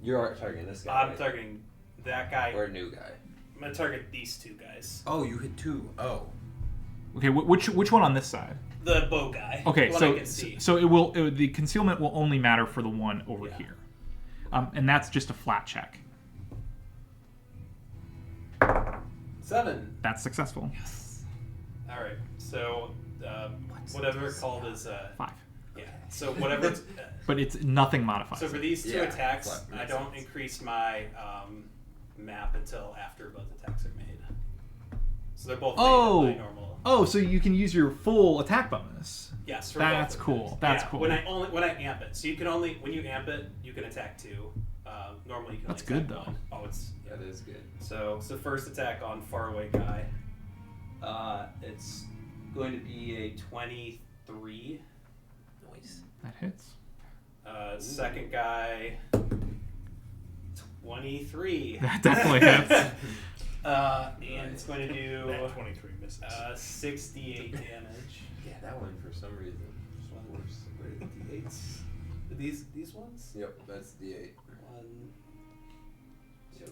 Speaker 1: you're targeting this guy.
Speaker 3: I'm
Speaker 1: right?
Speaker 3: targeting that guy.
Speaker 1: Or a new guy.
Speaker 3: I'm gonna target these two guys.
Speaker 1: Oh, you hit 2. Oh.
Speaker 2: Okay, which one on this side?
Speaker 3: The bow guy.
Speaker 2: Okay,
Speaker 3: the one I can see.
Speaker 2: so the concealment will only matter for the one over here, and that's just a flat check.
Speaker 3: 7.
Speaker 2: That's successful.
Speaker 3: Yes. All right. So whatever it's called is
Speaker 2: 5,
Speaker 3: yeah. So whatever.
Speaker 2: but it's nothing modifies.
Speaker 3: So for
Speaker 2: it.
Speaker 3: these two
Speaker 1: Yeah,
Speaker 3: attacks,
Speaker 1: flat
Speaker 3: I
Speaker 1: makes
Speaker 3: don't
Speaker 1: sense.
Speaker 3: increase my map until after both attacks are made. So they're both made
Speaker 2: Oh.
Speaker 3: at my normal.
Speaker 2: Oh, so you can use your full attack bonus.
Speaker 3: Yes. For
Speaker 2: That's
Speaker 3: both of
Speaker 2: cool.
Speaker 3: those.
Speaker 2: That's
Speaker 3: Yeah,
Speaker 2: cool.
Speaker 3: When I amp it, so you can only when you amp it, you can attack 2. Normally you can.
Speaker 2: That's
Speaker 3: only
Speaker 2: good,
Speaker 3: attack
Speaker 2: though.
Speaker 3: 1. Oh, it's yeah.
Speaker 1: That is good.
Speaker 3: So first attack on faraway guy. It's going to be a 23.
Speaker 1: Nice.
Speaker 2: That hits.
Speaker 3: Second guy. 23.
Speaker 2: That definitely hits.
Speaker 3: And it's going to do
Speaker 4: That 23 misses.
Speaker 3: 68 damage.
Speaker 1: Yeah, that one for some reason just went worse.
Speaker 3: Where are the d8s? These ones?
Speaker 1: Yep, that's the 8.
Speaker 3: 1, 2.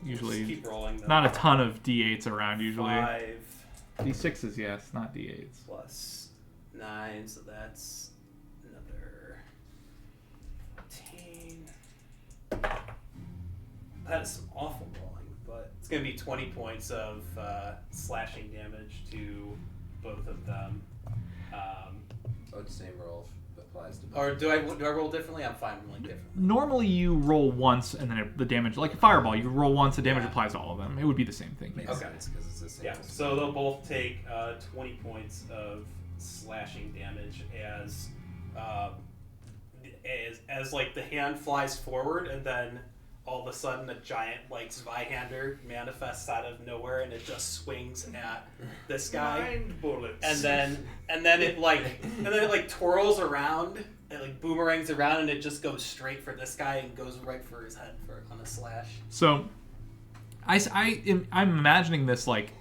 Speaker 2: Usually,
Speaker 3: Just keep rolling them.
Speaker 2: not a ton of d8s around. Usually,
Speaker 3: 5
Speaker 2: d6s, yes, not d8s.
Speaker 3: plus 9, so that's another 14. That is some awful rolling, but it's going to be 20 points of slashing damage to both of them.
Speaker 1: Oh, the same roll applies to both.
Speaker 3: Or do I roll differently? I'm fine rolling differently.
Speaker 2: Normally, you roll once and then the damage, like a fireball, you roll once, the damage
Speaker 3: Yeah.
Speaker 2: applies to all of them. It would be the same thing.
Speaker 1: Makes
Speaker 3: Okay.
Speaker 1: sense because it's the same.
Speaker 3: Yeah, so they'll both take 20 points of slashing damage as like the hand flies forward, and then all of a sudden a giant like Zweihander manifests out of nowhere, and it just swings at this guy,
Speaker 4: Mind bullets.
Speaker 3: and then it like twirls around, it like boomerangs around, and it just goes straight for this guy and goes right for his head on a slash.
Speaker 2: So, I'm imagining this like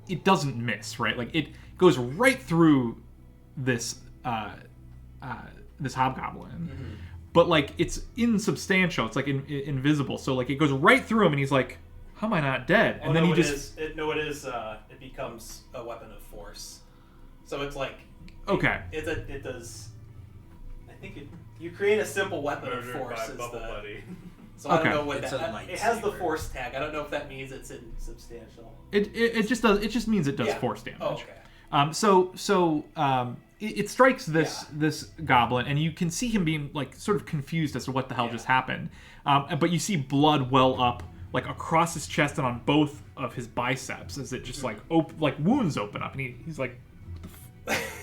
Speaker 2: it doesn't miss, right? Like it goes right through this this hobgoblin,
Speaker 3: Mm-hmm.
Speaker 2: but like it's insubstantial. It's like invisible. So like it goes right through him, and he's like, "How am I not dead?" And then he just
Speaker 3: it becomes a weapon of force. So it's like
Speaker 2: okay.
Speaker 3: it does. I think you create a simple weapon of
Speaker 4: Murdered
Speaker 3: force.
Speaker 4: by
Speaker 3: Is
Speaker 4: Bubble
Speaker 3: the,
Speaker 4: Buddy.
Speaker 3: so I
Speaker 2: Okay.
Speaker 3: don't know what
Speaker 1: It's
Speaker 3: that.
Speaker 1: a
Speaker 3: It has the
Speaker 1: lightsaber.
Speaker 3: force tag. I don't know if that means it's insubstantial.
Speaker 2: It just does. It just means it does
Speaker 3: Yeah.
Speaker 2: force damage.
Speaker 3: Oh, okay.
Speaker 2: It strikes this
Speaker 3: Yeah.
Speaker 2: this goblin, and you can see him being like sort of confused as to what the hell
Speaker 3: Yeah.
Speaker 2: just happened. But you see blood well up like across his chest and on both of his biceps as it just like like wounds open up, and he's like,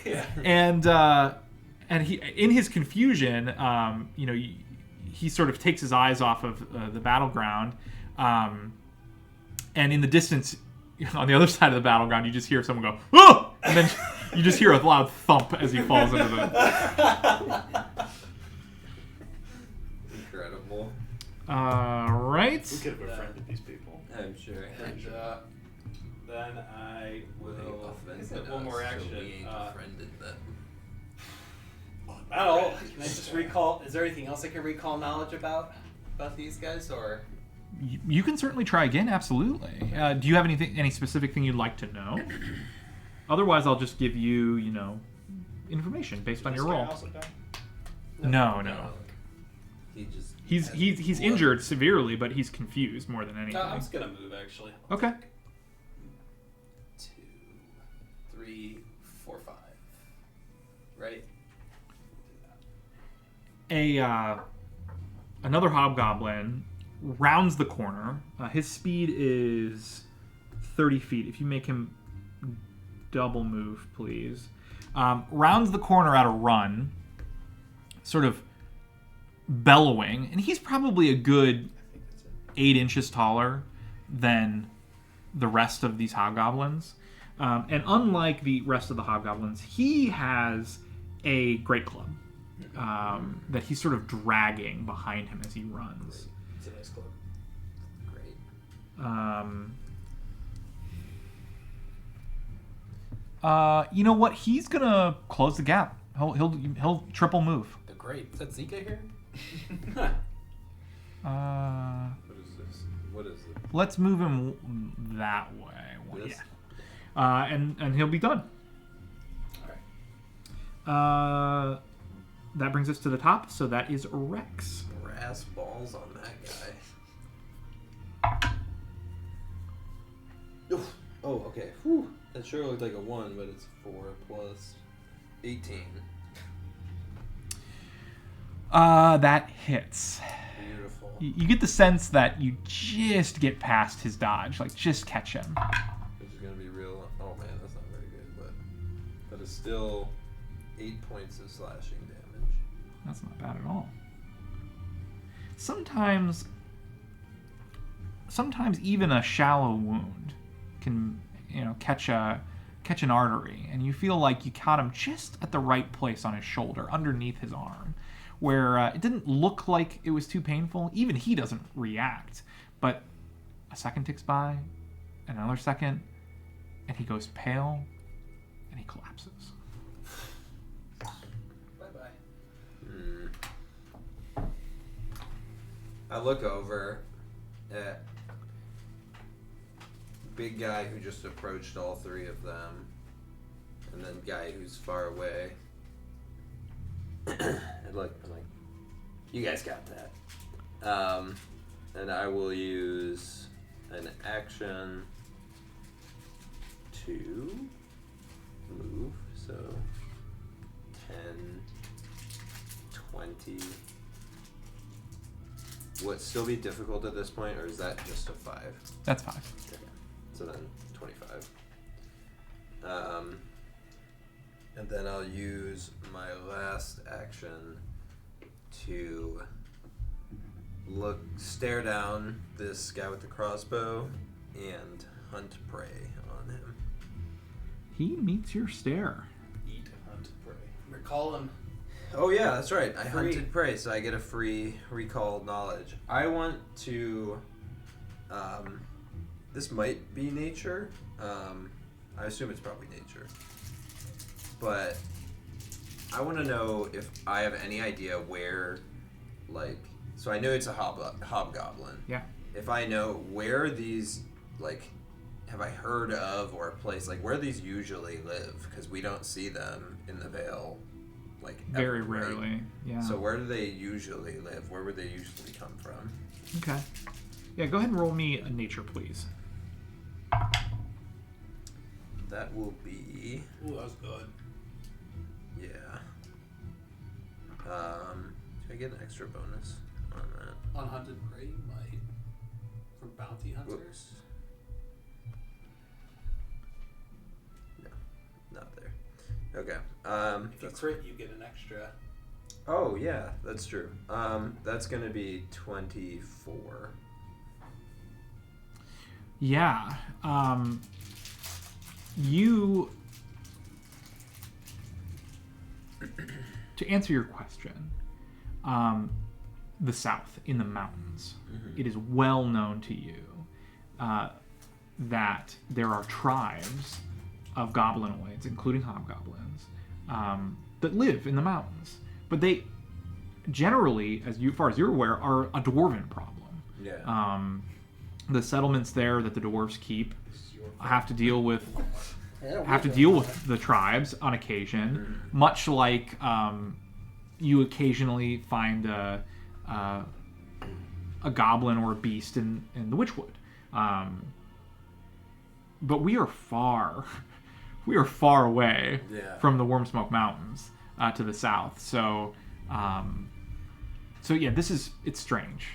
Speaker 3: Yeah.
Speaker 2: and he in his confusion, he sort of takes his eyes off of the battleground, and in the distance. On the other side of the battleground, you just hear someone go, "Oh!" And then you just hear a loud thump as he falls into the...
Speaker 1: Incredible.
Speaker 2: Right.
Speaker 4: We could have befriended these people.
Speaker 1: I'm sure.
Speaker 3: And then I will. I guess I have one more action.
Speaker 1: Befriended them.
Speaker 3: I don't know. Can I just recall? Is there anything else I can recall knowledge about? about these guys, or?
Speaker 2: You can certainly try again, absolutely. Do you have any specific thing you'd like to know? Otherwise, I'll just give you, information based on your roll. No.
Speaker 1: He just
Speaker 2: He's injured severely, but he's confused more than anything.
Speaker 3: I'm just gonna move actually.
Speaker 2: Okay.
Speaker 3: 2, 3, 4, 5. Right.
Speaker 2: Another hobgoblin rounds the corner. His speed is 30 feet. If you make him double move, please. Rounds the corner at a run, sort of bellowing, and he's probably a good 8 inches taller than the rest of these hobgoblins. And unlike the rest of the hobgoblins, he has a great club that he's sort of dragging behind him as he runs.
Speaker 5: It's a nice club.
Speaker 1: great.
Speaker 2: You know what? He's gonna close the gap. He'll triple move.
Speaker 5: They're great. Is that Zika here?
Speaker 1: What is this? What is it?
Speaker 2: Let's move him that way.
Speaker 1: This?
Speaker 2: Yeah. And he'll be done.
Speaker 3: Alright.
Speaker 2: That brings us to the top. So that is Rex.
Speaker 1: Brass balls on that guy. Oof. Oh, okay. Whew. That sure looked like a 1, but it's 4 plus 18.
Speaker 2: That hits.
Speaker 1: Beautiful.
Speaker 2: You get the sense that you just get past his dodge, like just catch him.
Speaker 1: Which is gonna be real. Oh man, that's not very good, but that is still 8 points of slashing damage.
Speaker 2: That's not bad at all. Sometimes even a shallow wound can, catch an artery, and you feel like you caught him just at the right place on his shoulder, underneath his arm, where it didn't look like it was too painful. Even he doesn't react, but a second ticks by, another second, and he goes pale, and he collapses.
Speaker 1: I look over at big guy who just approached all 3 of them, and then guy who's far away. And look, I'm like, you guys got that. And I will use an action to move, so 10, 20. Will it still be difficult at this point, or is that just a 5?
Speaker 2: That's 5.
Speaker 1: Okay. So then 25. And then I'll use my last action to stare down this guy with the crossbow and hunt prey on him.
Speaker 2: He meets your stare.
Speaker 4: Eat, hunt, prey.
Speaker 3: Recall him.
Speaker 1: Oh yeah, that's right. I
Speaker 3: Free.
Speaker 1: hunted prey, so I get a free recall knowledge. I want to. This might be nature. I assume it's probably nature. But I want to know if I have any idea where, so I know it's a hobgoblin.
Speaker 2: Yeah.
Speaker 1: If I know where these, have I heard of or a place, where these usually live? Because we don't see them in the Vale,
Speaker 2: Very
Speaker 1: ever, right?
Speaker 2: rarely. Yeah.
Speaker 1: So where do they usually live? Where would they usually come from?
Speaker 2: Okay. Yeah, go ahead and roll me a nature, please.
Speaker 1: That will be,
Speaker 3: Ooh, that was good.
Speaker 1: yeah. Do I get an extra bonus on that?
Speaker 3: On hunted prey, you might. For bounty hunters.
Speaker 1: Whoops. No, not there. Okay.
Speaker 3: If you crit, you get an extra.
Speaker 1: Oh yeah, that's true. That's gonna be 24.
Speaker 2: Yeah. You, to answer your question, the south in the mountains, it is well known to you that there are tribes of goblinoids, including hobgoblins, that live in the mountains. But they generally, far as you're aware, are a dwarven problem.
Speaker 1: Yeah.
Speaker 2: The settlements there that the dwarves keep have to deal with the tribes on occasion, much like you occasionally find a goblin or a beast in the Witchwood. But we are far away from the Wormsmoke Mountains to the south. So yeah, it's strange.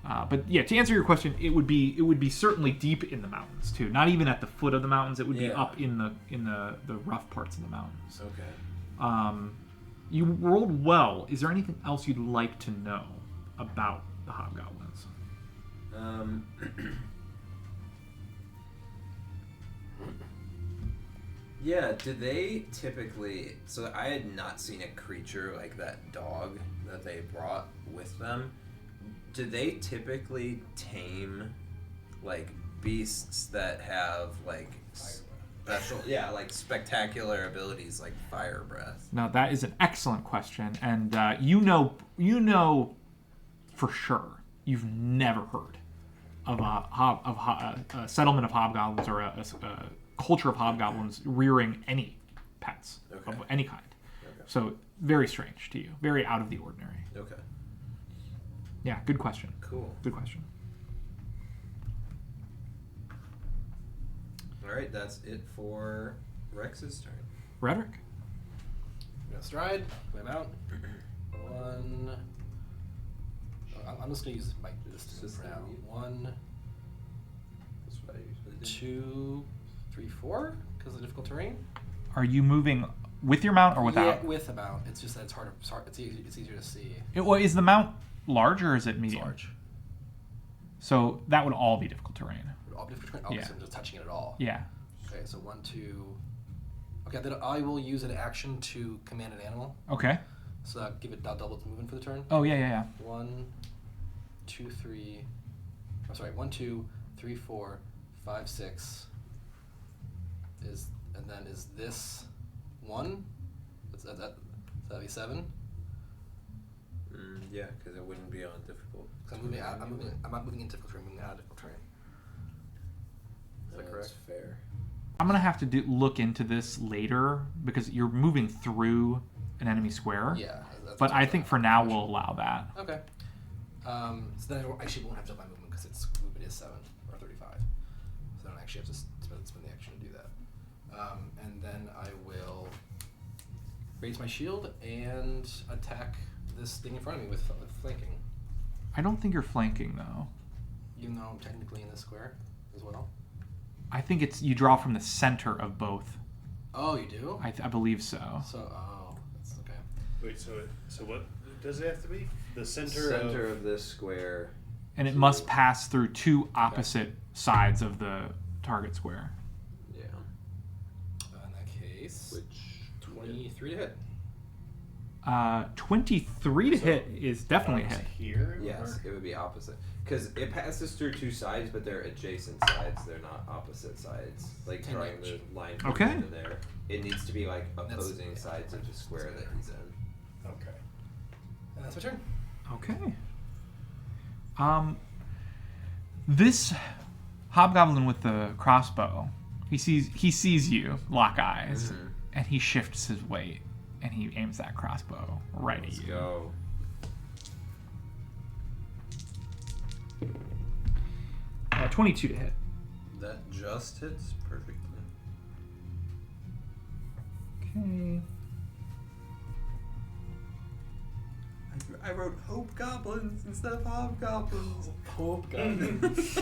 Speaker 2: But yeah, to answer your question, it would be certainly deep in the mountains too. Not even at the foot of the mountains. It would be up in the rough parts of the mountains.
Speaker 1: Okay.
Speaker 2: You rolled well. Is there anything else you'd like to know about the hobgoblins?
Speaker 1: Yeah, do they typically... So I had not seen a creature like that dog that they brought with them. Do they typically tame, like, beasts that have, like, special... Yeah, like, spectacular abilities like fire breath?
Speaker 2: Now, that is an excellent question. And you know for sure you've never heard of a settlement of hobgoblins or a culture of hobgoblins rearing any pets of any kind. Okay. So very strange to you, very out of the ordinary.
Speaker 1: Okay.
Speaker 2: Yeah, good question.
Speaker 1: Cool.
Speaker 2: Good question.
Speaker 1: All right, that's it for Rex's turn.
Speaker 2: Rhetoric.
Speaker 5: I'm gonna stride, my mount. One. I'm just gonna use my distance for now. 1,
Speaker 1: That's what I usually do.
Speaker 5: 2, 3, 4, because of the difficult terrain.
Speaker 2: Are you moving with your mount or without?
Speaker 5: Yeah, with a mount. It's just that it's harder. It's easier to see.
Speaker 2: Is the mount large or is it
Speaker 5: It's
Speaker 2: medium?
Speaker 5: large.
Speaker 2: So that would all be difficult terrain.
Speaker 5: All difficult terrain. Oh,
Speaker 2: Yeah.
Speaker 5: so I'm just touching it at all.
Speaker 2: Yeah.
Speaker 5: Okay, so 1, 2. Okay, then I will use an action to command an animal.
Speaker 2: Okay.
Speaker 5: So that'll give it double its movement for the turn.
Speaker 2: Oh yeah.
Speaker 5: 1, 2, 3. I'm sorry. 1, 2, 3, 4, 5, 6. And then is this 1? That'd be 7.
Speaker 1: Yeah, because it wouldn't be on difficult.
Speaker 5: I'm not moving into difficult terrain. I'm moving out of difficult terrain. Is that correct?
Speaker 1: That's fair.
Speaker 2: I'm gonna have to look into this later because you're moving through an enemy square.
Speaker 5: Yeah.
Speaker 2: But I think for now we'll allow that.
Speaker 5: Okay. So then I actually won't have to double my movement because its movement is 7 or 35. So I don't actually have to spend the action to do that. And then I will raise my shield and attack this thing in front of me with flanking.
Speaker 2: I don't think you're flanking though.
Speaker 5: Even though I'm technically in this square as well.
Speaker 2: I think you draw from the center of both.
Speaker 5: Oh, you do?
Speaker 2: I believe so.
Speaker 5: That's okay.
Speaker 4: Wait, so what does it have to be? The center
Speaker 1: of this square.
Speaker 2: And it must pass through two opposite sides of the target square.
Speaker 1: Yeah.
Speaker 5: In that case,
Speaker 1: Which
Speaker 5: 23 to hit.
Speaker 2: 23 to hit is definitely a hit.
Speaker 4: Here?
Speaker 1: Yes, it would be opposite. Because it passes through two sides, but they're adjacent sides. They're not opposite sides. Like
Speaker 5: 10
Speaker 1: drawing
Speaker 5: damage.
Speaker 1: the line from
Speaker 2: Okay.
Speaker 1: into there. It needs to be like opposing
Speaker 5: That's-
Speaker 1: sides of the square that he's in.
Speaker 4: Okay.
Speaker 5: And that's my turn.
Speaker 2: Okay. This hobgoblin with the crossbow, he sees you, lock eyes, and he shifts his weight, and he aims that crossbow right
Speaker 1: Let's
Speaker 2: at you.
Speaker 1: go.
Speaker 2: 22 to hit.
Speaker 1: That just hits perfectly.
Speaker 2: Okay.
Speaker 1: I wrote Hobgoblins instead of Hobgoblins.
Speaker 5: Hobgoblins.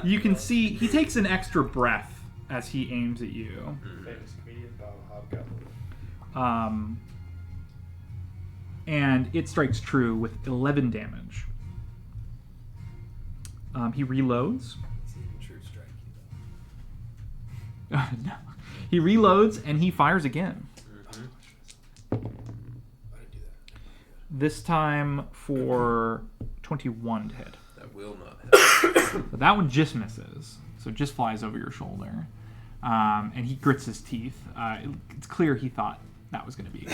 Speaker 2: You can see he takes an extra breath as he aims at you.
Speaker 4: Famous comedian Bob Hobgoblin.
Speaker 2: And it strikes true with 11 damage. He reloads.
Speaker 5: True strike.
Speaker 2: No. He reloads and he fires again.
Speaker 5: I didn't do that.
Speaker 2: This time for 21 to hit.
Speaker 1: That will not hit.
Speaker 2: But that one just misses. So it just flies over your shoulder. And he grits his teeth. It's clear he thought that was going to be a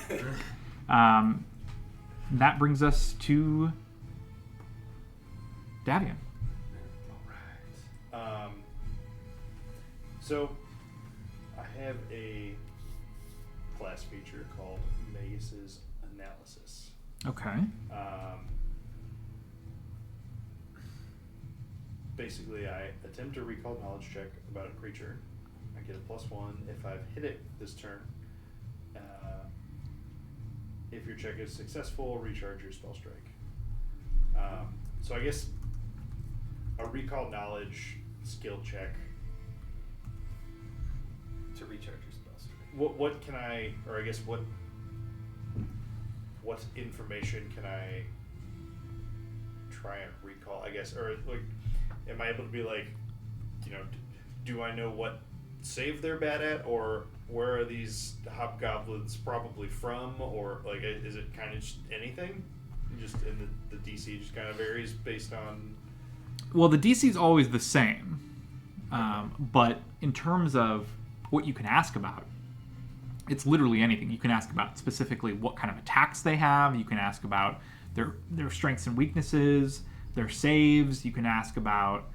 Speaker 2: good. that brings us to Davian.
Speaker 4: Alright. So, I have a class feature called Magus' Analysis.
Speaker 2: Okay.
Speaker 4: Basically, I attempt to recall knowledge check about a creature. I get a +1 if I've hit it this turn. If your check is successful, recharge your spell strike. So I guess a recall knowledge skill check.
Speaker 3: To recharge your spell strike.
Speaker 4: What can I, or I guess what information can I try and recall? I guess, or like, am I able to be like, do I know what save they're bad at, or where are these hobgoblins probably from, or like, is it kind of just anything? Just in the DC just kind of varies based on.
Speaker 2: Well, the DC is always the same, but in terms of what you can ask about, it's literally anything. You can ask about specifically what kind of attacks they have. You can ask about their strengths and weaknesses, their saves. You can ask about,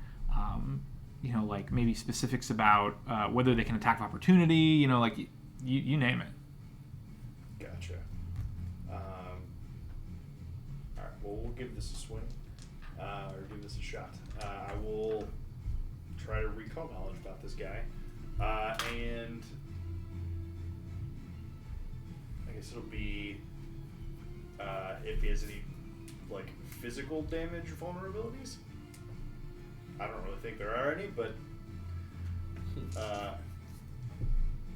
Speaker 2: like maybe specifics about whether they can attack of opportunity. Like you name it.
Speaker 4: Gotcha. All right. Well, we'll give this a swing, or give this a shot. I will try to recall knowledge about this guy, and I guess it'll be if he has any like physical damage vulnerabilities. I don't really think there are any, but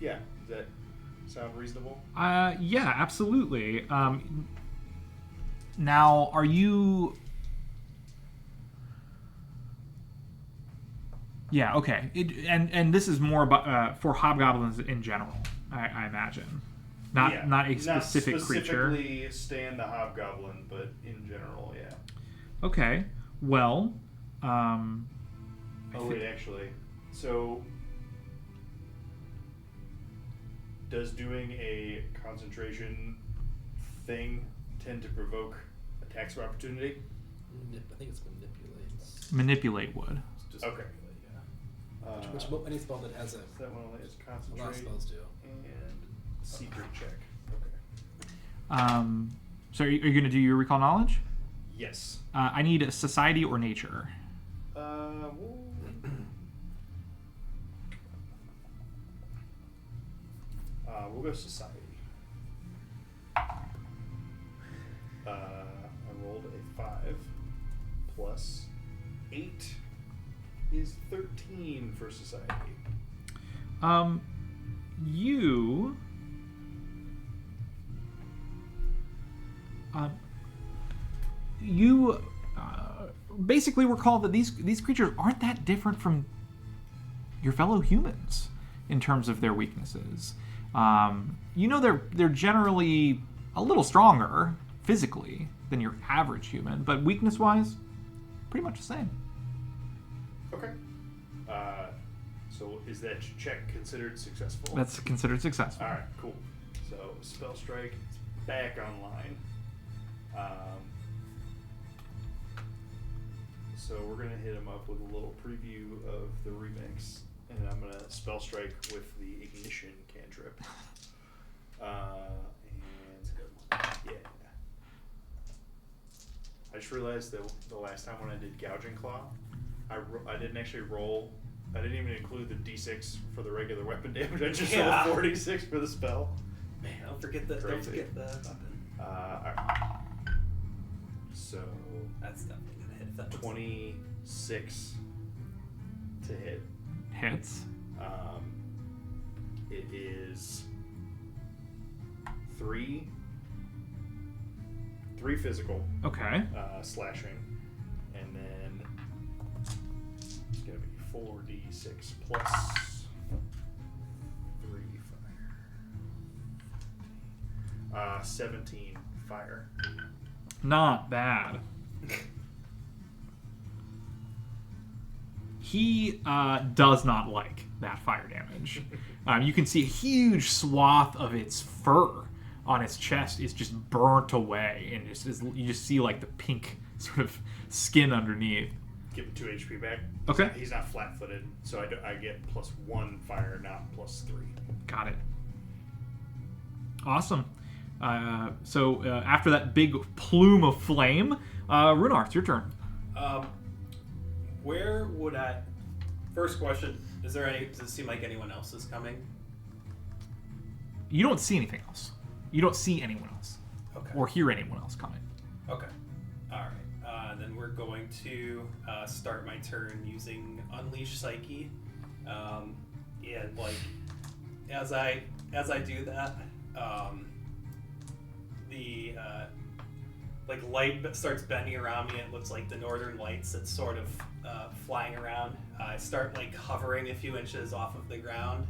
Speaker 4: yeah, does that sound reasonable?
Speaker 2: Yeah, absolutely. Now, are you? Yeah, okay. And this is more about for hobgoblins in general, I imagine. Not a specific creature.
Speaker 4: Not specifically Stan the Hobgoblin, but in general, yeah.
Speaker 2: Okay. Well,
Speaker 4: wait, actually. So, does doing a concentration thing tend to provoke attacks of opportunity?
Speaker 5: I think it's manipulates.
Speaker 2: Manipulate would.
Speaker 3: Just
Speaker 4: Okay.
Speaker 5: Which any spell that has
Speaker 4: that one only has
Speaker 5: a lot of
Speaker 4: concentrate
Speaker 5: spells do.
Speaker 4: and secret check. Okay.
Speaker 2: So are you going to do your recall knowledge?
Speaker 4: Yes.
Speaker 2: I need a society or nature.
Speaker 4: We'll go society. I rolled a 5 plus 8 is 13 for society.
Speaker 2: You basically recall that these creatures aren't that different from your fellow humans in terms of their weaknesses. They're generally a little stronger physically than your average human, but weakness-wise, pretty much the same.
Speaker 4: Okay. So is that check considered successful?
Speaker 2: That's considered successful.
Speaker 4: All right, cool. So spell strike is back online. So we're gonna hit him up with a little preview of the remix, and I'm gonna spell strike with the ignition cantrip. Yeah. I just realized that the last time when I did gouging claw, I didn't actually roll. I didn't even include the d6 for the regular weapon damage. I just rolled 4d6 for the spell.
Speaker 3: Man, don't forget the weapon.
Speaker 4: Alright. So
Speaker 3: That's definitely gonna hit. If that
Speaker 4: 26 to hit.
Speaker 2: Hits.
Speaker 4: It is 3 physical.
Speaker 2: Okay.
Speaker 4: Slashing, and then it's gonna be 4d6 plus 3 fire. 17 fire.
Speaker 2: Not bad. He does not like that fire damage. You can see a huge swath of its fur on its chest is just burnt away, and you just see like the pink sort of skin underneath.
Speaker 4: Give him 2 HP back.
Speaker 2: Okay.
Speaker 4: He's not flat-footed, so I get +1 fire, not +3.
Speaker 2: Got it. Awesome. So after that big plume of flame, Runar, it's your turn.
Speaker 3: Where would I? First question: does it seem like anyone else is coming?
Speaker 2: You don't see anything else. You don't see anyone else,
Speaker 3: Okay.
Speaker 2: or hear anyone else coming.
Speaker 3: Okay. All right. Then we're going to start my turn using Unleash Psyche, and like as I do that, the like light starts bending around me. It looks like the northern lights that's sort of flying around. I start like hovering a few inches off of the ground.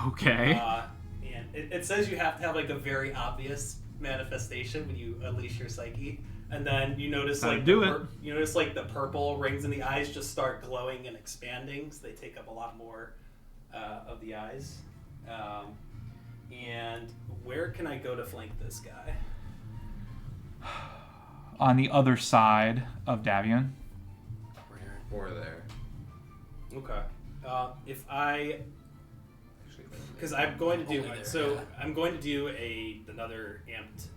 Speaker 2: Okay.
Speaker 3: And it says you have to have like a very obvious manifestation when you unleash your psyche, and then you notice like you notice like the purple rings in the eyes just start glowing and expanding, so they take up a lot more of the eyes. And where can I go to flank this guy?
Speaker 2: On the other side of Davion.
Speaker 1: Or there.
Speaker 3: Okay. If I, because I'm going to do I'm going to do another amped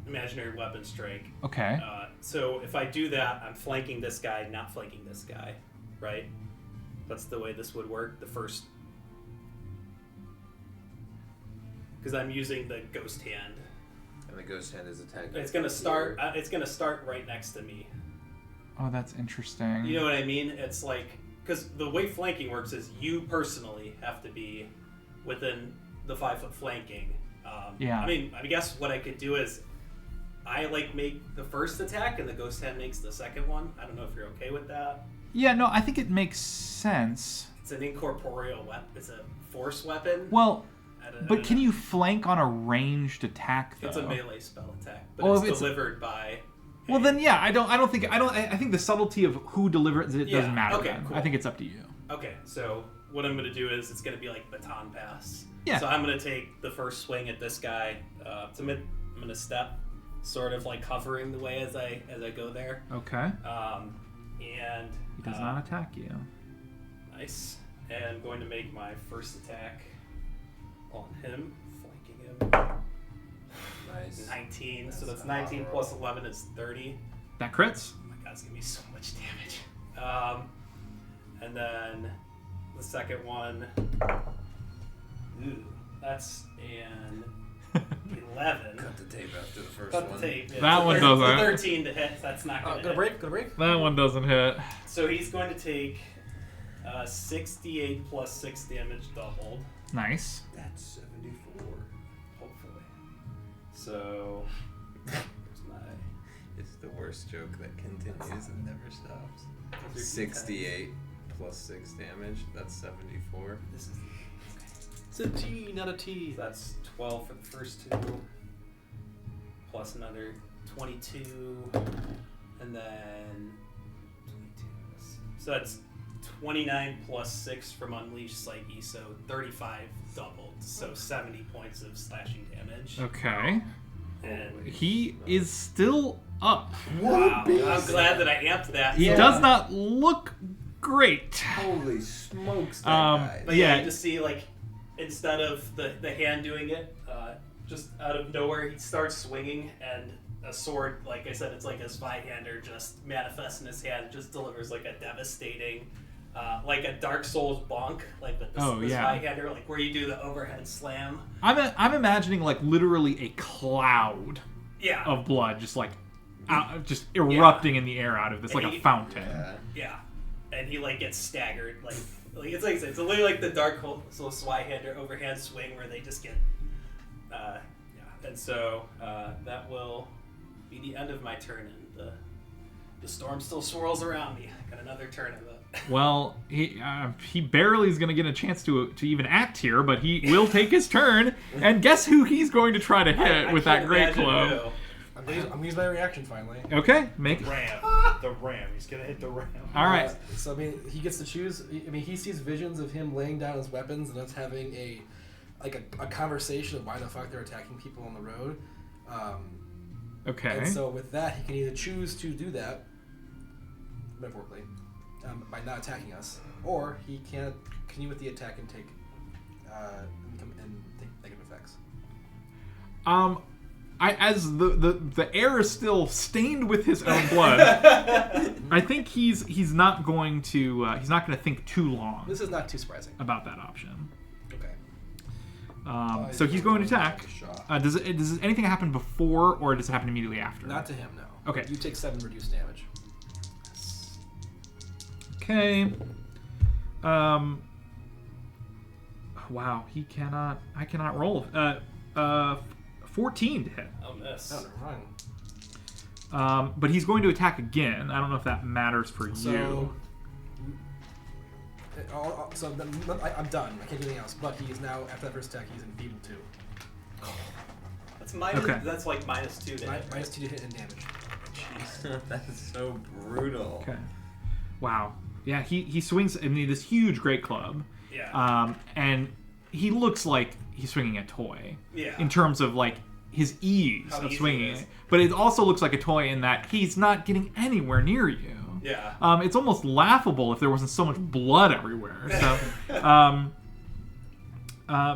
Speaker 3: imaginary weapon strike.
Speaker 2: Okay.
Speaker 3: So if I do that, I'm flanking this guy, not flanking this guy, right? That's the way this would work. The first, because I'm using the ghost hand.
Speaker 1: And the ghost hand is attacking.
Speaker 3: It's gonna start. It's gonna start right next to me.
Speaker 2: Oh, that's interesting.
Speaker 3: You know what I mean? It's like, because the way flanking works is you personally have to be within the 5-foot flanking.
Speaker 2: Yeah.
Speaker 3: I mean, I guess what I could do is I like make the first attack and the ghost hand makes the second one. I don't know if you're okay with that.
Speaker 2: Yeah, no, I think it makes sense.
Speaker 3: It's an incorporeal weapon. It's a force weapon.
Speaker 2: Well, but can you flank on a ranged attack though?
Speaker 3: It's a melee spell attack, but it's delivered by.
Speaker 2: Well, then yeah, I think the subtlety of who delivers it doesn't matter.
Speaker 3: Okay,
Speaker 2: then.
Speaker 3: cool.
Speaker 2: I think it's up to you.
Speaker 3: Okay, so what I'm gonna do is it's gonna be like baton pass.
Speaker 2: Yeah.
Speaker 3: So I'm gonna take the first swing at this guy. So I'm gonna step, sort of like hovering the way as I go there.
Speaker 2: Okay.
Speaker 3: And
Speaker 2: He does not attack you.
Speaker 3: Nice. And I'm going to make my first attack on him, flanking him.
Speaker 1: Nice.
Speaker 3: 19. So that's 19 plus 11 is 30.
Speaker 2: That crits.
Speaker 3: Oh my god, it's gonna be so much damage. And then the second one. Ooh, that's an 11.
Speaker 1: Cut the tape after the first
Speaker 3: Cut
Speaker 1: one.
Speaker 3: the tape. Yeah,
Speaker 2: That one doesn't.
Speaker 3: 13 to hit. That's not gonna hit.
Speaker 5: Gonna break.
Speaker 2: That one doesn't hit.
Speaker 3: So he's going to take 68 plus 6 damage doubled.
Speaker 2: Nice.
Speaker 1: That's 74.
Speaker 3: Hopefully. So here's my.
Speaker 1: It's the worst joke that continues and never stops.
Speaker 3: Those are
Speaker 1: 68 plus 6 damage. That's 74.
Speaker 3: This is.
Speaker 5: It's a T, not a T.
Speaker 3: So that's 12 for the first two, plus another 22, and then 22. So that's 29 plus 6 from Unleashed Psyche, so 35 doubled, so 70 points of slashing damage.
Speaker 2: Okay.
Speaker 3: And
Speaker 2: He is still up.
Speaker 3: wow, I'm glad that I amped that.
Speaker 2: He does not look great.
Speaker 1: Holy smokes, that guy.
Speaker 3: But yeah, you just see like instead of the hand doing it, just out of nowhere he starts swinging, and a sword, like I said, it's like a Zweihander just manifests in his hand, just delivers like a devastating, like a Dark Souls bonk, like the Zweihander, like where you do the overhead slam.
Speaker 2: I'm imagining like literally a cloud
Speaker 3: Yeah.
Speaker 2: of blood just like just erupting in the air out of this, like a fountain.
Speaker 3: Yeah. And he like gets staggered, like it's like I said, it's literally like the Dark Souls Zweihander overhand swing where they just get, and so that will be the end of my turn, and the storm still swirls around me. I got another turn of it.
Speaker 2: Well, he barely is going to get a chance to even act here, but he will take his turn. And guess who he's going to try to hit with that great club?
Speaker 5: I'm gonna use my reaction finally.
Speaker 2: Okay, make
Speaker 4: Ram. The ram. He's gonna hit the ram.
Speaker 2: All right.
Speaker 5: So I mean, he gets to choose. I mean, he sees visions of him laying down his weapons and us having a like a conversation of why the fuck they're attacking people on the road.
Speaker 2: Okay.
Speaker 5: And so with that, he can either choose to do that, metaphorically, by not attacking us, or he can continue with the attack and take negative effects.
Speaker 2: As the air is still stained with his own blood, I think he's not going to think too long.
Speaker 5: This is not too surprising
Speaker 2: about that option.
Speaker 5: Okay.
Speaker 2: So he's going to attack. Does anything happen before, or does it happen immediately after?
Speaker 5: Not to him, no.
Speaker 2: Okay.
Speaker 5: You take 7 reduced damage.
Speaker 2: Okay. Wow, I cannot roll. 14 to hit.
Speaker 3: I'll miss.
Speaker 5: Oh, never mind.
Speaker 2: But he's going to attack again. I don't know if that matters for you.
Speaker 5: I'm done. I can't do anything else. But he is now, after that first attack, he's enfeebled too.
Speaker 3: That's minus.
Speaker 2: Okay.
Speaker 3: That's like -2 to hit.
Speaker 5: Minus 2 to hit and damage.
Speaker 3: Jeez.
Speaker 1: That is so brutal.
Speaker 2: Okay. Wow. Yeah, he swings this huge great club.
Speaker 3: Yeah.
Speaker 2: And he looks like he's swinging a toy.
Speaker 3: Yeah.
Speaker 2: In terms of like his ease
Speaker 3: How
Speaker 2: of
Speaker 3: easy
Speaker 2: swinging
Speaker 3: it is.
Speaker 2: it. But it also looks like a toy in that he's not getting anywhere near you.
Speaker 3: Yeah.
Speaker 2: It's almost laughable if there wasn't so much blood everywhere.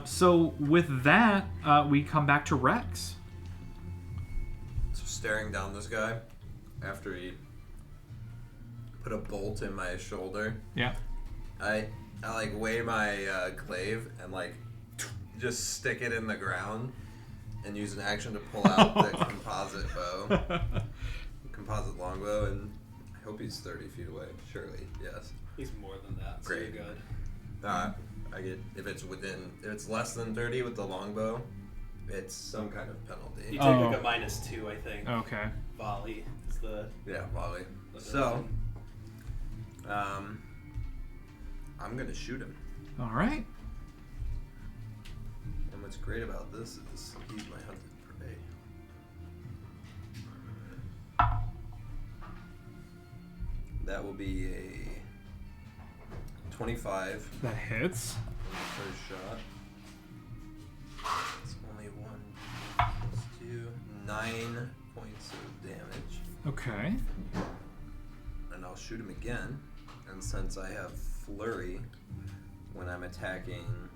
Speaker 2: So with that, we come back to Rex.
Speaker 1: So staring down this guy after he put a bolt in my shoulder.
Speaker 2: Yeah.
Speaker 1: I like weigh my glaive and like just stick it in the ground and use an action to pull out the composite bow, composite longbow, and I hope he's 30 feet away. Surely, yes.
Speaker 3: He's more than that. So
Speaker 1: Great.
Speaker 3: You're good.
Speaker 1: I get if it's less than 30 with the longbow, it's some kind of penalty.
Speaker 3: You take like a -2, I think.
Speaker 2: Okay.
Speaker 3: Volley is the.
Speaker 1: Yeah, volley. So, I'm gonna shoot him.
Speaker 2: All right.
Speaker 1: And what's great about this is he's my hunted prey. That will be a 25
Speaker 2: That hits.
Speaker 1: on the first shot. It's only 1 plus 2, 9 points of damage.
Speaker 2: Okay.
Speaker 1: And I'll shoot him again. And since I have flurry when I'm attacking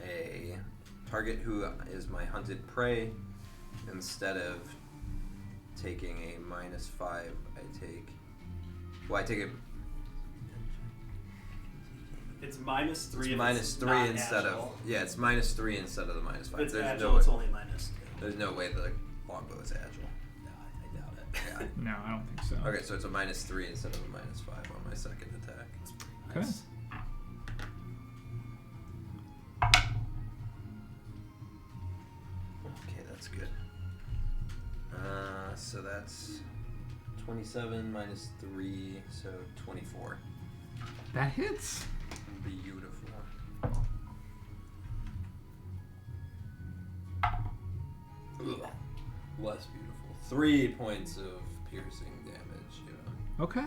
Speaker 1: a target who is my hunted prey, instead of taking a -5, I take it.
Speaker 3: It's -3.
Speaker 1: It's
Speaker 3: if
Speaker 1: -3
Speaker 3: not
Speaker 1: instead
Speaker 3: agile.
Speaker 1: of it's -3 instead of the -5.
Speaker 3: If it's
Speaker 1: There's
Speaker 3: agile,
Speaker 1: no
Speaker 3: it's
Speaker 1: way,
Speaker 3: only -2.
Speaker 1: there's no way the longbow is agile.
Speaker 3: No, I doubt it.
Speaker 1: Yeah.
Speaker 2: No, I don't think so.
Speaker 1: Okay, so it's a -3 instead of a -5 on my second attack.
Speaker 2: Okay.
Speaker 3: Nice.
Speaker 1: Okay, that's good. So that's 27 -3, so 24.
Speaker 2: That hits.
Speaker 1: Beautiful. Ugh. Less beautiful. 3 points of piercing damage. Yeah.
Speaker 2: Okay.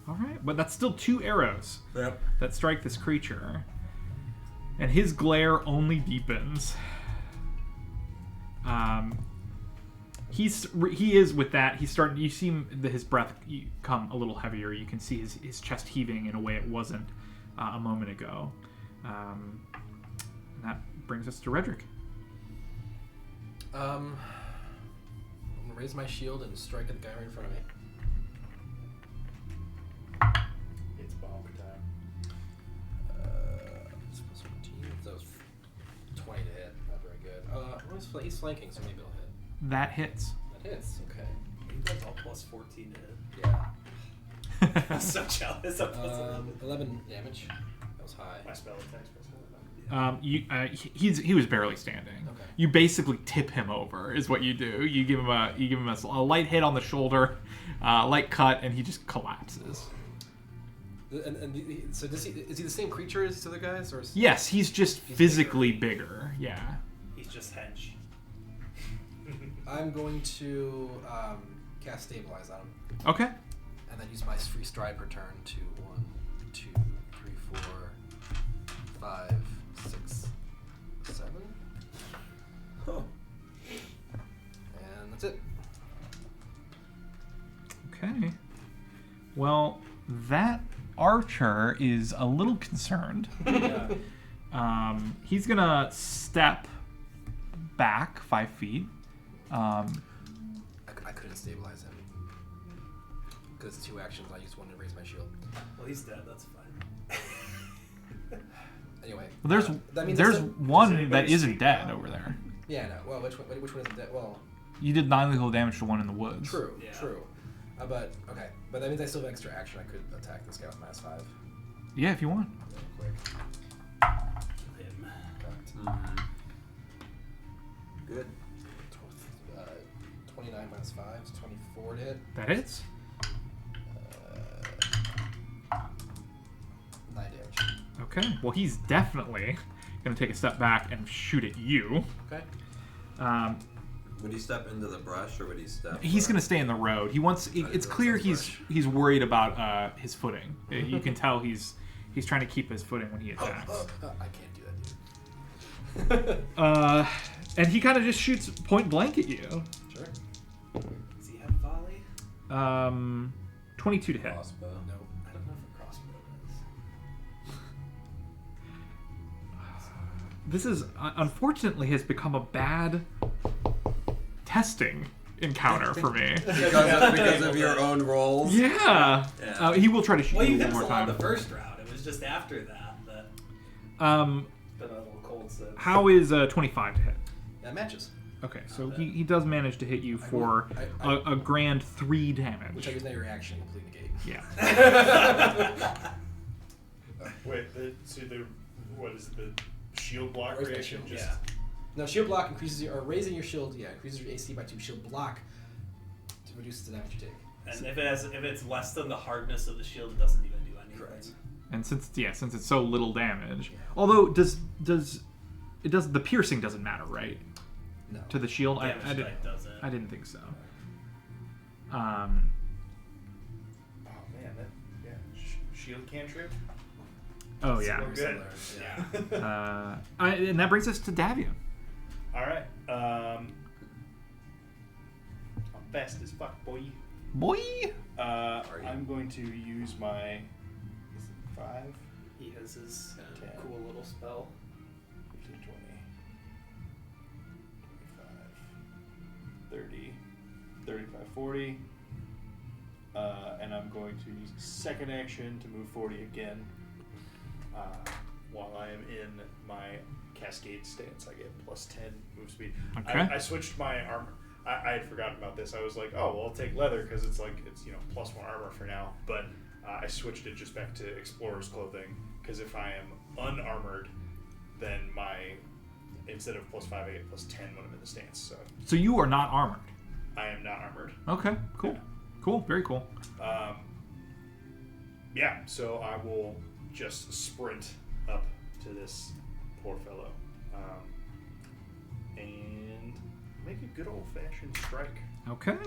Speaker 2: All right. But that's still 2 arrows
Speaker 1: Yep.
Speaker 2: that strike this creature. And his glare only deepens. He is with that. He's starting. You see his breath come a little heavier. You can see his chest heaving in a way it wasn't a moment ago. And that brings us to Redrick.
Speaker 5: I'm gonna raise my shield and strike at the guy right in front of me.
Speaker 4: It's bonk time.
Speaker 5: It's plus 14. That was 20 to hit. Not very good. He's flanking, so maybe it'll hit.
Speaker 2: That hits.
Speaker 5: That hits. Okay.
Speaker 3: You guys all plus 14 to hit.
Speaker 5: Yeah.
Speaker 3: I'm so jealous. I'm plus 11.
Speaker 5: 11 damage. That was high.
Speaker 4: My spell attacks plus 11.
Speaker 2: He was barely standing.
Speaker 5: Okay.
Speaker 2: You basically tip him over, is what you do. You give him a light hit on the shoulder, light cut, and he just collapses.
Speaker 5: So is he the same creature as these other guys, or?
Speaker 2: Yes, he's just physically bigger. Yeah.
Speaker 3: He's just hench.
Speaker 5: I'm going to cast Stabilize on him,
Speaker 2: Okay.
Speaker 5: and then use my free stride per turn to 1, 2, 3, 4,
Speaker 2: Well, that archer is a little concerned.
Speaker 5: Yeah.
Speaker 2: He's gonna step back 5 feet.
Speaker 5: I couldn't stabilize him. Because it's 2 actions, I just wanted to raise my shield.
Speaker 3: Well, he's dead. That's fine.
Speaker 5: Anyway.
Speaker 2: Well, there's
Speaker 5: that means
Speaker 2: there's
Speaker 5: it's still-
Speaker 2: one
Speaker 4: does
Speaker 2: that
Speaker 4: anybody
Speaker 2: isn't
Speaker 4: speak
Speaker 2: dead
Speaker 4: now?
Speaker 2: over there.
Speaker 5: Yeah, no. Well, which one isn't dead? Well,
Speaker 2: You did 9 lethal damage to one in the woods.
Speaker 5: true,
Speaker 3: Yeah.
Speaker 5: true. But okay, but that means I still have extra action. I could attack this guy with -5.
Speaker 2: Yeah, if you want.
Speaker 5: Real quick.
Speaker 3: Kill him.
Speaker 1: Good.
Speaker 5: 29 -5 is 24 to hit.
Speaker 2: That hits.
Speaker 5: 9 damage.
Speaker 2: Okay. Well, he's definitely gonna take a step back and shoot at you.
Speaker 5: Okay.
Speaker 1: Would he step into the brush or would he step?
Speaker 2: He's gonna stay in the road. He wants. It's clear he's worried about his footing. You can tell he's trying to keep his footing when he attacks.
Speaker 5: I can't do that, dude.
Speaker 2: And he kind of just shoots point blank at you.
Speaker 5: Sure.
Speaker 3: Does he have volley?
Speaker 2: 22 to hit.
Speaker 1: Crossbow.
Speaker 5: No.
Speaker 3: I don't know if a crossbow does.
Speaker 2: This is unfortunately has become a bad testing encounter for me.
Speaker 1: because of your own rolls.
Speaker 2: Yeah.
Speaker 1: Yeah.
Speaker 2: He will try to shoot
Speaker 3: Well,
Speaker 2: you
Speaker 3: you
Speaker 2: one
Speaker 3: hit us
Speaker 2: more
Speaker 3: a lot
Speaker 2: time.
Speaker 3: the first round. It was just after that that been a little cold since.
Speaker 2: How is 25 to hit?
Speaker 5: That matches.
Speaker 2: Okay, so he does manage to hit you for a grand 3 damage.
Speaker 5: Which I use my reaction to complete negate.
Speaker 2: Yeah.
Speaker 4: Wait, what is the shield block
Speaker 5: Raise my
Speaker 4: reaction?
Speaker 5: shield.
Speaker 4: Just
Speaker 3: Yeah.
Speaker 5: No, shield block increases your, or raising your shield, increases your AC by 2. Shield block to reduce the damage you take.
Speaker 3: And if it's less than the hardness of the shield, it doesn't even do anything.
Speaker 5: Correct.
Speaker 2: And since it's so little damage, although does the piercing doesn't matter, right?
Speaker 5: No.
Speaker 2: To the shield,
Speaker 3: Damage
Speaker 2: I
Speaker 3: type doesn't.
Speaker 2: didn't think so.
Speaker 4: oh man, shield cantrip.
Speaker 2: Oh yeah.
Speaker 4: We're good.
Speaker 3: Yeah.
Speaker 2: And that brings us to Davian.
Speaker 4: All right. I'm fast as fuck, boy.
Speaker 2: Boy.
Speaker 4: I'm going to use my. Is it 5?
Speaker 3: He has his
Speaker 4: Okay.
Speaker 3: cool little spell.
Speaker 4: 15, 20, 25, 30, 35, 40. And I'm going to use a second action to move 40 again. While I am in my cascade stance, I get plus 10 move speed.
Speaker 2: Okay.
Speaker 4: I switched my armor. I had forgotten about this. I was like, oh, well, I'll take leather because it's plus 1 armor for now. But I switched it just back to explorer's clothing because if I am unarmored, then instead of plus 5, I get plus 10 when I'm in the stance.
Speaker 2: So you are not armored.
Speaker 4: I am not armored.
Speaker 2: Okay. Cool.
Speaker 4: Yeah.
Speaker 2: Cool. Very cool.
Speaker 4: Yeah, so I will just sprint up to this poor fellow and make a good old-fashioned strike.
Speaker 2: Okay.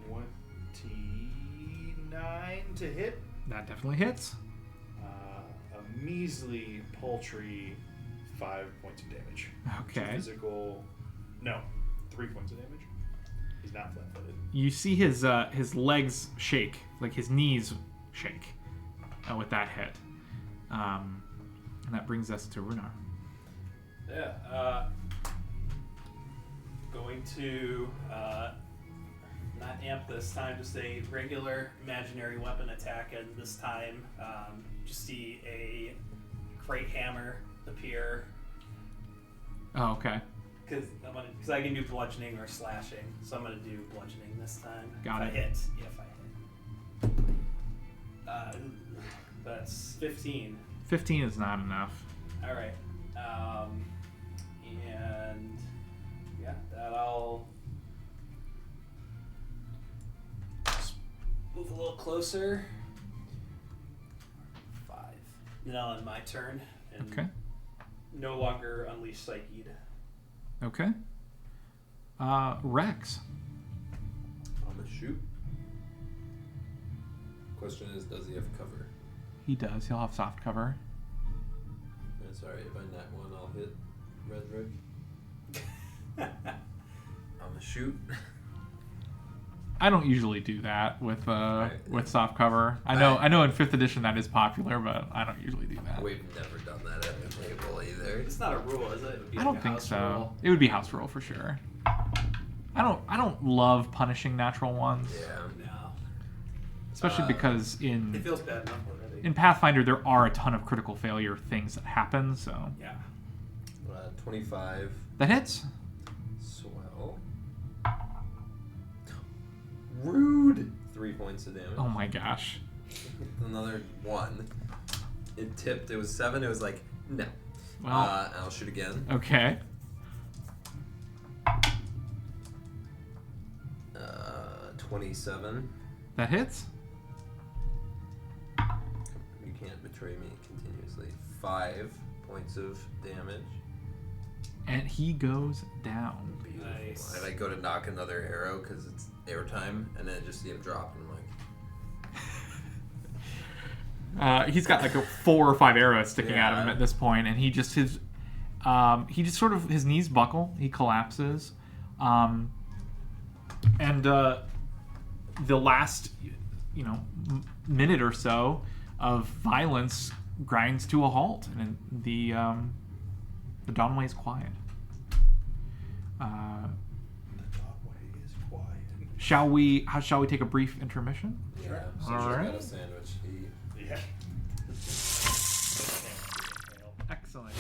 Speaker 4: 29 to hit.
Speaker 2: That definitely hits.
Speaker 4: A measly, paltry 5 points of damage.
Speaker 2: Okay.
Speaker 4: Physical, 3 points of damage. He's not flat-footed.
Speaker 2: You see his legs shake, like his knees shake, with that hit. And that brings us to Runar.
Speaker 3: Yeah. Going to not amp this time, just a regular imaginary weapon attack, and this time just see a great hammer appear.
Speaker 2: Oh, okay.
Speaker 3: Because I can do bludgeoning or slashing, so I'm gonna do bludgeoning this time.
Speaker 2: Got
Speaker 3: if
Speaker 2: it.
Speaker 3: If I hit. That's 15.
Speaker 2: 15 is not enough.
Speaker 3: All right. And yeah, that'll just move a little closer. 5. Now on my turn. And
Speaker 2: Okay.
Speaker 3: No longer unleash Psyche.
Speaker 2: Okay. Rex.
Speaker 1: I'm gonna shoot. Question is, does he have cover?
Speaker 2: He does. He'll have soft cover.
Speaker 1: It's alright, if I net one, I'll hit Red Rick. I'm shoot.
Speaker 2: I don't usually do that with
Speaker 1: Right.
Speaker 2: with soft cover. I know in 5th edition that is popular, but I don't usually do that.
Speaker 1: We've never done that at the table either.
Speaker 3: It's not a rule, is it? It would be
Speaker 2: I
Speaker 3: like
Speaker 2: don't
Speaker 3: a
Speaker 2: think
Speaker 3: house
Speaker 2: so.
Speaker 3: rule.
Speaker 2: It would be house rule for sure. I don't love punishing natural ones,
Speaker 1: Yeah.
Speaker 3: No.
Speaker 2: especially because
Speaker 3: It
Speaker 2: in
Speaker 3: feels bad enough already.
Speaker 2: Pathfinder there are a ton of critical failure things that happen. So
Speaker 3: Yeah.
Speaker 1: 25.
Speaker 2: that hits.
Speaker 1: Swell. Rude. 3 points of damage.
Speaker 2: Oh my gosh.
Speaker 1: Another 1. It tipped. It was 7. It was like, no.
Speaker 2: Well,
Speaker 1: I'll shoot again.
Speaker 2: okay.
Speaker 1: 27.
Speaker 2: That hits.
Speaker 1: You can't betray me continuously. 5 points of damage.
Speaker 2: And he goes down.
Speaker 1: Beautiful.
Speaker 3: Nice.
Speaker 1: And I go to knock another arrow because it's airtime, and then I just see him drop, and I'm like,
Speaker 2: He's got like 4 or 5 arrows sticking out of him
Speaker 1: Yeah.
Speaker 2: at this point, and he just sort of his knees buckle. He collapses, and the last minute or so of violence grinds to a halt, and the Dawnway is quiet.
Speaker 4: The Dawnway is quiet.
Speaker 2: Shall we take a brief intermission?
Speaker 1: yeah. So
Speaker 2: All
Speaker 1: she
Speaker 2: right.
Speaker 1: got a sandwich.
Speaker 4: Yeah.
Speaker 2: Excellent.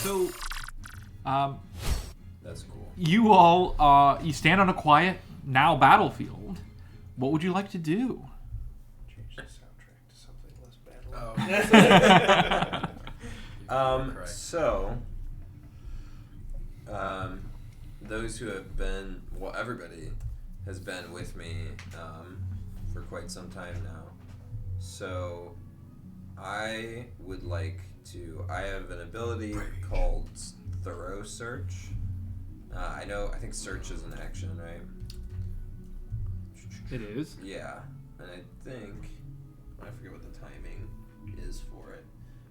Speaker 2: So,
Speaker 1: That's cool.
Speaker 2: you all, you stand on a quiet, now battlefield. What would you like to do?
Speaker 4: Change the soundtrack to something less bad.
Speaker 5: Right.
Speaker 1: So, those who have been, well, everybody has been with me for quite some time now. So, I would like to. I have an ability called Thorough Search. I think search is an action, right?
Speaker 2: It is.
Speaker 1: Yeah, and I think I forget what the timing is for it,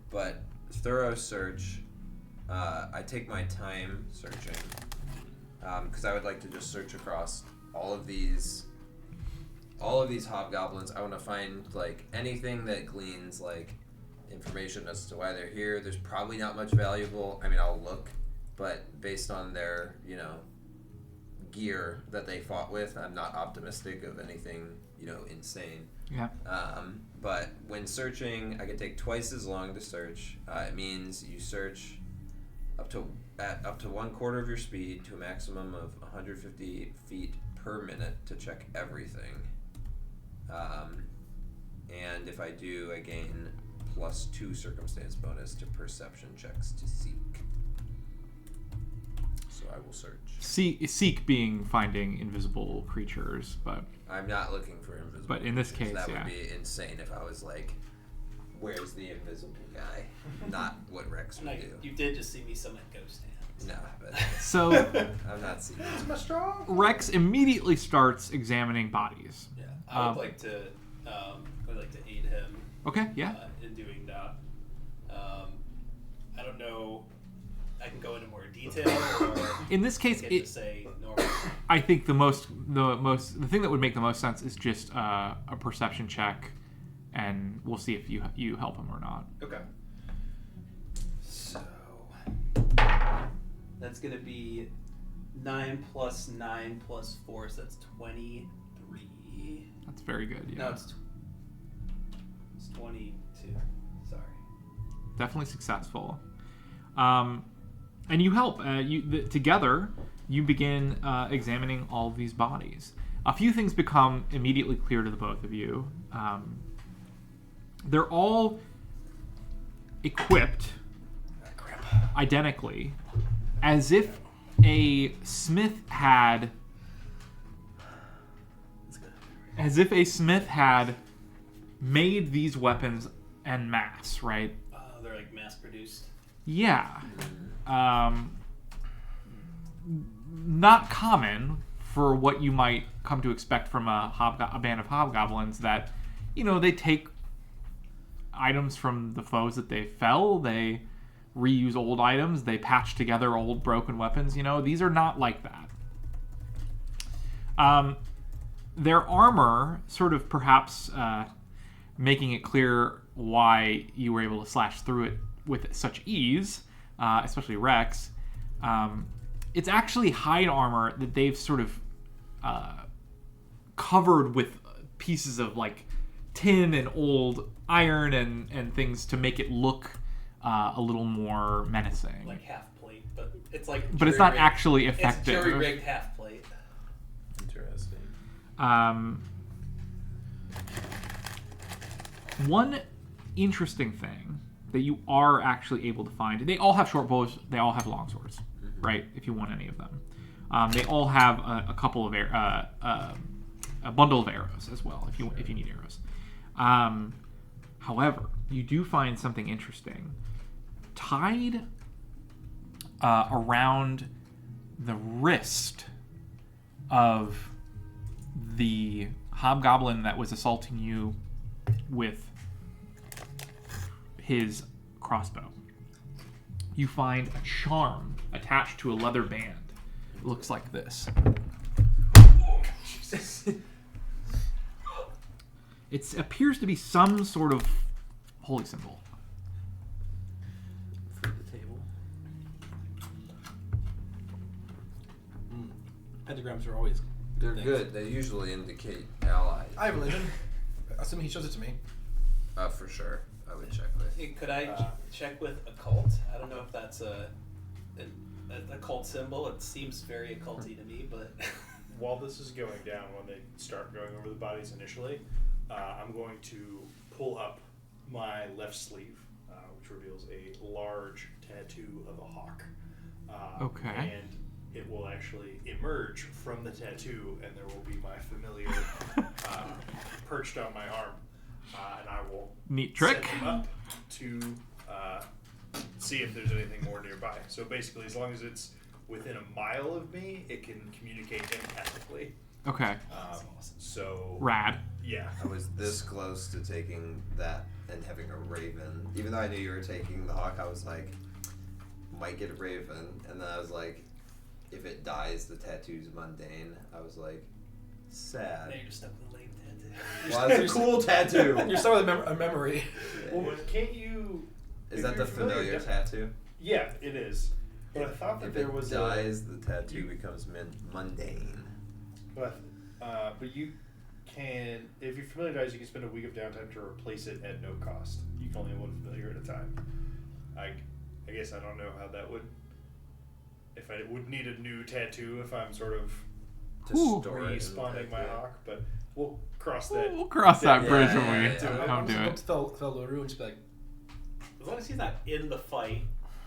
Speaker 1: but Thorough Search. I take my time searching because I would like to just search across all of these hobgoblins. I want to find like anything that gleans like information as to why they're here. There's probably not much valuable. I mean, I'll look, but based on their gear that they fought with, I'm not optimistic of anything insane.
Speaker 2: Yeah.
Speaker 1: But when searching, I can take twice as long to search. It means you search up to 1/4 of your speed to a maximum of 150 feet per minute to check everything. And if I do, I gain +2 circumstance bonus to perception checks to seek. So I will search.
Speaker 2: Seek being finding invisible creatures, but
Speaker 1: I'm not looking for invisible.
Speaker 2: But in this
Speaker 1: creatures.
Speaker 2: case,
Speaker 1: that
Speaker 2: yeah.
Speaker 1: would be insane if I was like, "Where's the invisible guy?" Not what Rex would do.
Speaker 3: You did just see me summon ghost hands.
Speaker 1: Nah, but
Speaker 2: so
Speaker 1: I'm not seeing.
Speaker 4: It's my strong.
Speaker 2: Rex immediately starts examining bodies.
Speaker 3: Yeah, I would like to. Aid him.
Speaker 2: Okay, yeah.
Speaker 3: In doing that. I don't know. I can go into more detail. Or
Speaker 2: In this case,
Speaker 3: get to say normal.
Speaker 2: I think the thing that would make the most sense is just a perception check, and we'll see if you help him or not.
Speaker 3: Okay. So that's gonna be 9 + 9 + 4, so that's 23.
Speaker 2: That's very good. Yeah.
Speaker 3: No, it's 22. Sorry.
Speaker 2: Definitely successful. And you help. Together, you begin examining all of these bodies. A few things become immediately clear to the both of you. They're all equipped identically, as if a smith had made these weapons en masse, right?
Speaker 3: They're like mass produced.
Speaker 2: Yeah. Not common for what you might come to expect from a band of hobgoblins that, they take items from the foes that they fell, they reuse old items, they patch together old broken weapons, these are not like that. Their armor sort of perhaps making it clear why you were able to slash through it with such ease, especially Rex. It's actually hide armor that they've sort of covered with pieces of like tin and old iron and things to make it look a little more menacing.
Speaker 3: Like half plate, but it's like.
Speaker 2: But it's not actually effective.
Speaker 3: It's jury-rigged half plate.
Speaker 1: Interesting.
Speaker 2: One interesting thing that you are actually able to find, they all have short bows, they all have long swords, right? If you want any of them. They all have a couple of a bundle of arrows as well, if you need arrows. However, you do find something interesting. Tied around the wrist of the hobgoblin that was assaulting you with his crossbow, you find a charm attached to a leather band. It looks like this. It appears to be some sort of holy symbol.
Speaker 3: For the table.
Speaker 5: Pentagrams are always
Speaker 1: They're
Speaker 5: things.
Speaker 1: good. They usually indicate allies.
Speaker 5: I have religion. Assuming he shows it to me.
Speaker 1: For sure. I would check with.
Speaker 3: Hey, could I check with occult? I don't know if that's a a occult symbol. It seems very occulty to me, but
Speaker 4: While this is going down, when they start going over the bodies initially, I'm going to pull up my left sleeve, which reveals a large tattoo of a hawk.
Speaker 2: Okay.
Speaker 4: And it will actually emerge from the tattoo, and there will be my familiar perched on my arm. And I will
Speaker 2: Neat trick.
Speaker 4: set him up to see if there's anything more nearby. So basically, as long as it's within a mile of me, it can communicate empathically.
Speaker 2: Okay.
Speaker 4: So
Speaker 2: Rad.
Speaker 4: yeah,
Speaker 1: I was this close to taking that and having a raven. Even though I knew you were taking the hawk, I was like, might get a raven. And then I was like, if it dies, the tattoo's mundane. I was like, sad.
Speaker 3: now you're just stuck with a lame tattoo.
Speaker 1: Well, it's a cool tattoo.
Speaker 5: You're starting with a memory.
Speaker 4: well, can't you?
Speaker 1: Is
Speaker 4: if
Speaker 1: that
Speaker 4: you're
Speaker 1: the familiar tattoo?
Speaker 4: Yeah, it is. But I thought that
Speaker 1: If
Speaker 4: there
Speaker 1: it
Speaker 4: was
Speaker 1: dies, the tattoo becomes mundane.
Speaker 4: but you can, if your familiar dies, you can spend a week of downtime to replace it at no cost. You can only have one familiar at a time. I guess I don't know how that would. If I would need a new tattoo if I'm sort of
Speaker 1: To
Speaker 2: Ooh.
Speaker 1: store it.
Speaker 4: respawning my hawk, but we'll cross that.
Speaker 2: We'll cross that
Speaker 1: Yeah,
Speaker 2: bridge
Speaker 1: yeah,
Speaker 2: when we
Speaker 1: yeah, yeah.
Speaker 2: come to
Speaker 5: I'm
Speaker 2: it.
Speaker 5: just going to tell LaRue and just be like,
Speaker 3: As long as he's not in the fight,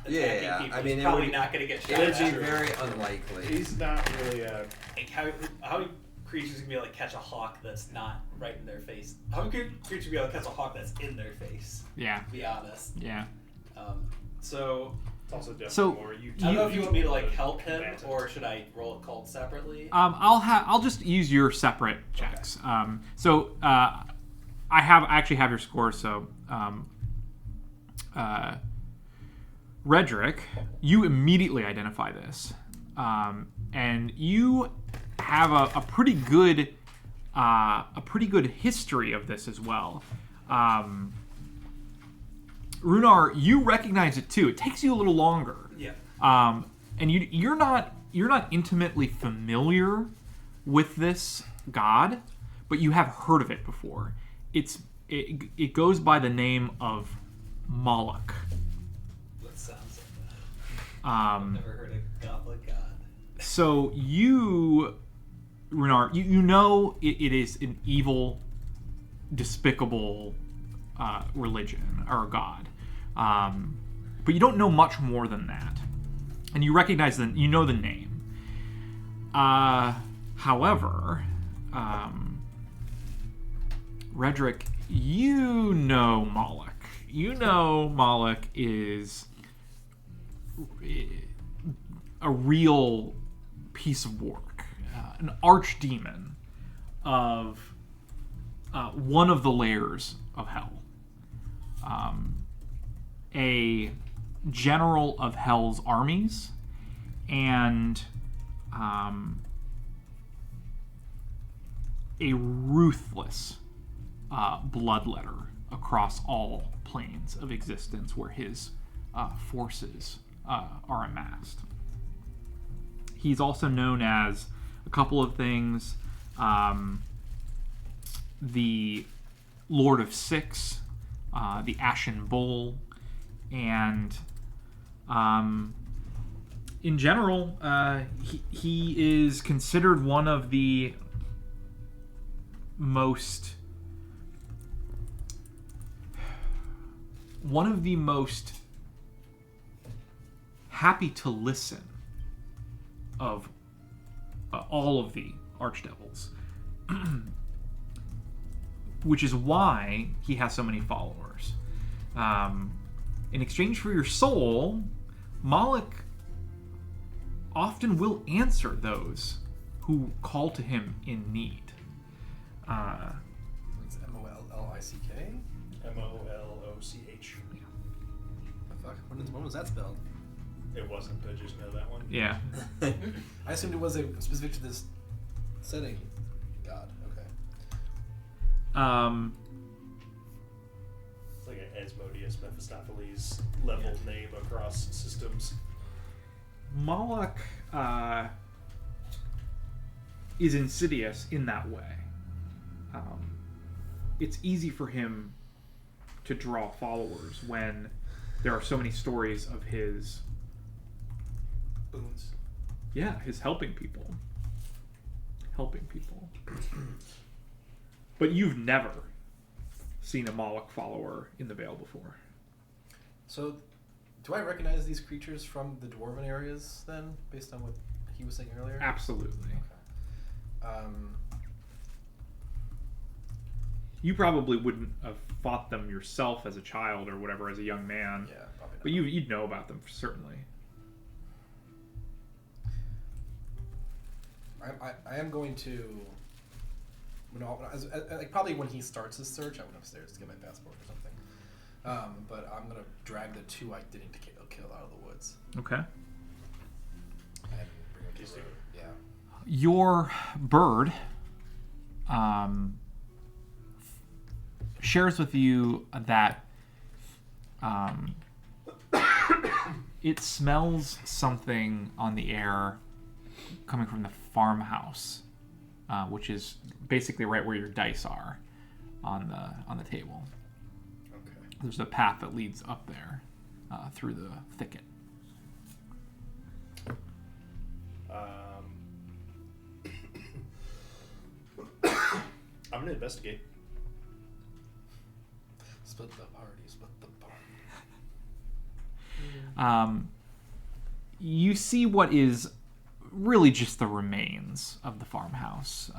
Speaker 1: Yeah,
Speaker 3: attacking
Speaker 1: yeah,
Speaker 3: people,
Speaker 1: I mean,
Speaker 3: he's
Speaker 1: it
Speaker 3: probably
Speaker 1: would-
Speaker 3: not going to get shot.
Speaker 1: It would be
Speaker 3: at.
Speaker 1: very unlikely.
Speaker 4: He's not really
Speaker 3: Like, how many creatures can be able to catch a hawk that's not right in their face? How many creatures can be able to catch a hawk that's in their face?
Speaker 2: Yeah.
Speaker 3: To be honest.
Speaker 2: Yeah.
Speaker 3: So
Speaker 4: it's also definitely
Speaker 2: So,
Speaker 4: more you.
Speaker 3: I don't know if you want me to like
Speaker 4: the
Speaker 3: help him,
Speaker 4: combatant.
Speaker 3: or should I roll a cult separately?
Speaker 2: I'll just use your separate checks. I actually have your score. So, Redrick, you immediately identify this, and you have a pretty good history of this as well. Runar, you recognize it too. It takes you a little longer.
Speaker 3: Yeah.
Speaker 2: And you're not intimately familiar with this god, but you have heard of it before. It goes by the name of Moloch.
Speaker 3: That sounds like that. Never heard a goblin god.
Speaker 2: So you, Runar, you know it is an evil, despicable religion or god, but you don't know much more than that, and you recognize you know the name. However, Redrick, you know Moloch. You know Moloch is a real piece of work, an archdemon of one of the layers of hell, a general of hell's armies, and a ruthless bloodletter across all planes of existence where his forces are amassed. He's also known as a couple of things: the Lord of Six, the Ashen Bull, and in general, he is considered one of the most happy to listen of all of the archdevils, which is why he has so many followers. In exchange for your soul, Moloch often will answer those who call to him in need.
Speaker 5: it's M-O-L-L-I-C-K?
Speaker 4: Moloch.
Speaker 5: The fuck? When was that spelled?
Speaker 4: It wasn't. I just know that one.
Speaker 2: Yeah.
Speaker 5: I assumed it was specific to this setting. God, okay.
Speaker 4: It's like an Asmodeus Mephistopheles level name across systems.
Speaker 2: Moloch is insidious in that way. It's easy for him to draw followers when there are so many stories of his
Speaker 3: boons.
Speaker 2: Yeah, his helping people. But you've never seen a Moloch follower in the Vale before.
Speaker 5: So, do I recognize these creatures from the dwarven areas then, based on what he was saying earlier?
Speaker 2: Absolutely.
Speaker 5: Okay.
Speaker 2: You probably wouldn't have fought them yourself as a child or whatever, as a young man.
Speaker 5: Yeah, probably not.
Speaker 2: But you'd know about them, certainly.
Speaker 5: I am going to... like probably when he starts his search, I went upstairs to get my passport or something. But I'm going to drag the 2 I didn't kill out of the woods.
Speaker 2: Okay.
Speaker 5: And bring them to the road. Yeah.
Speaker 2: Your bird shares with you that it smells something on the air coming from the farmhouse, which is basically right where your dice are on the table.
Speaker 4: Okay.
Speaker 2: There's a path that leads up there through the thicket.
Speaker 4: I'm gonna investigate.
Speaker 5: Split the party, split the party.
Speaker 2: You see what is really just the remains of the farmhouse.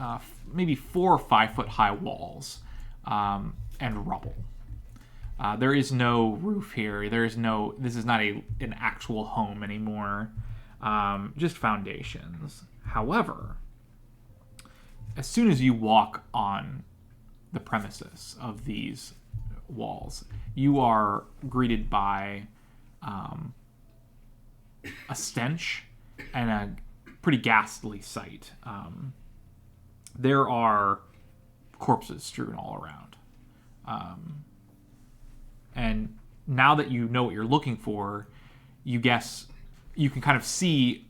Speaker 2: Maybe 4 or 5 foot high walls and rubble. There is no roof here. This is not an actual home anymore. Just foundations. However, as soon as you walk on the premises of these walls, you are greeted by a stench and a pretty ghastly sight. There are corpses strewn all around. And now that you know what you're looking for, you can kind of see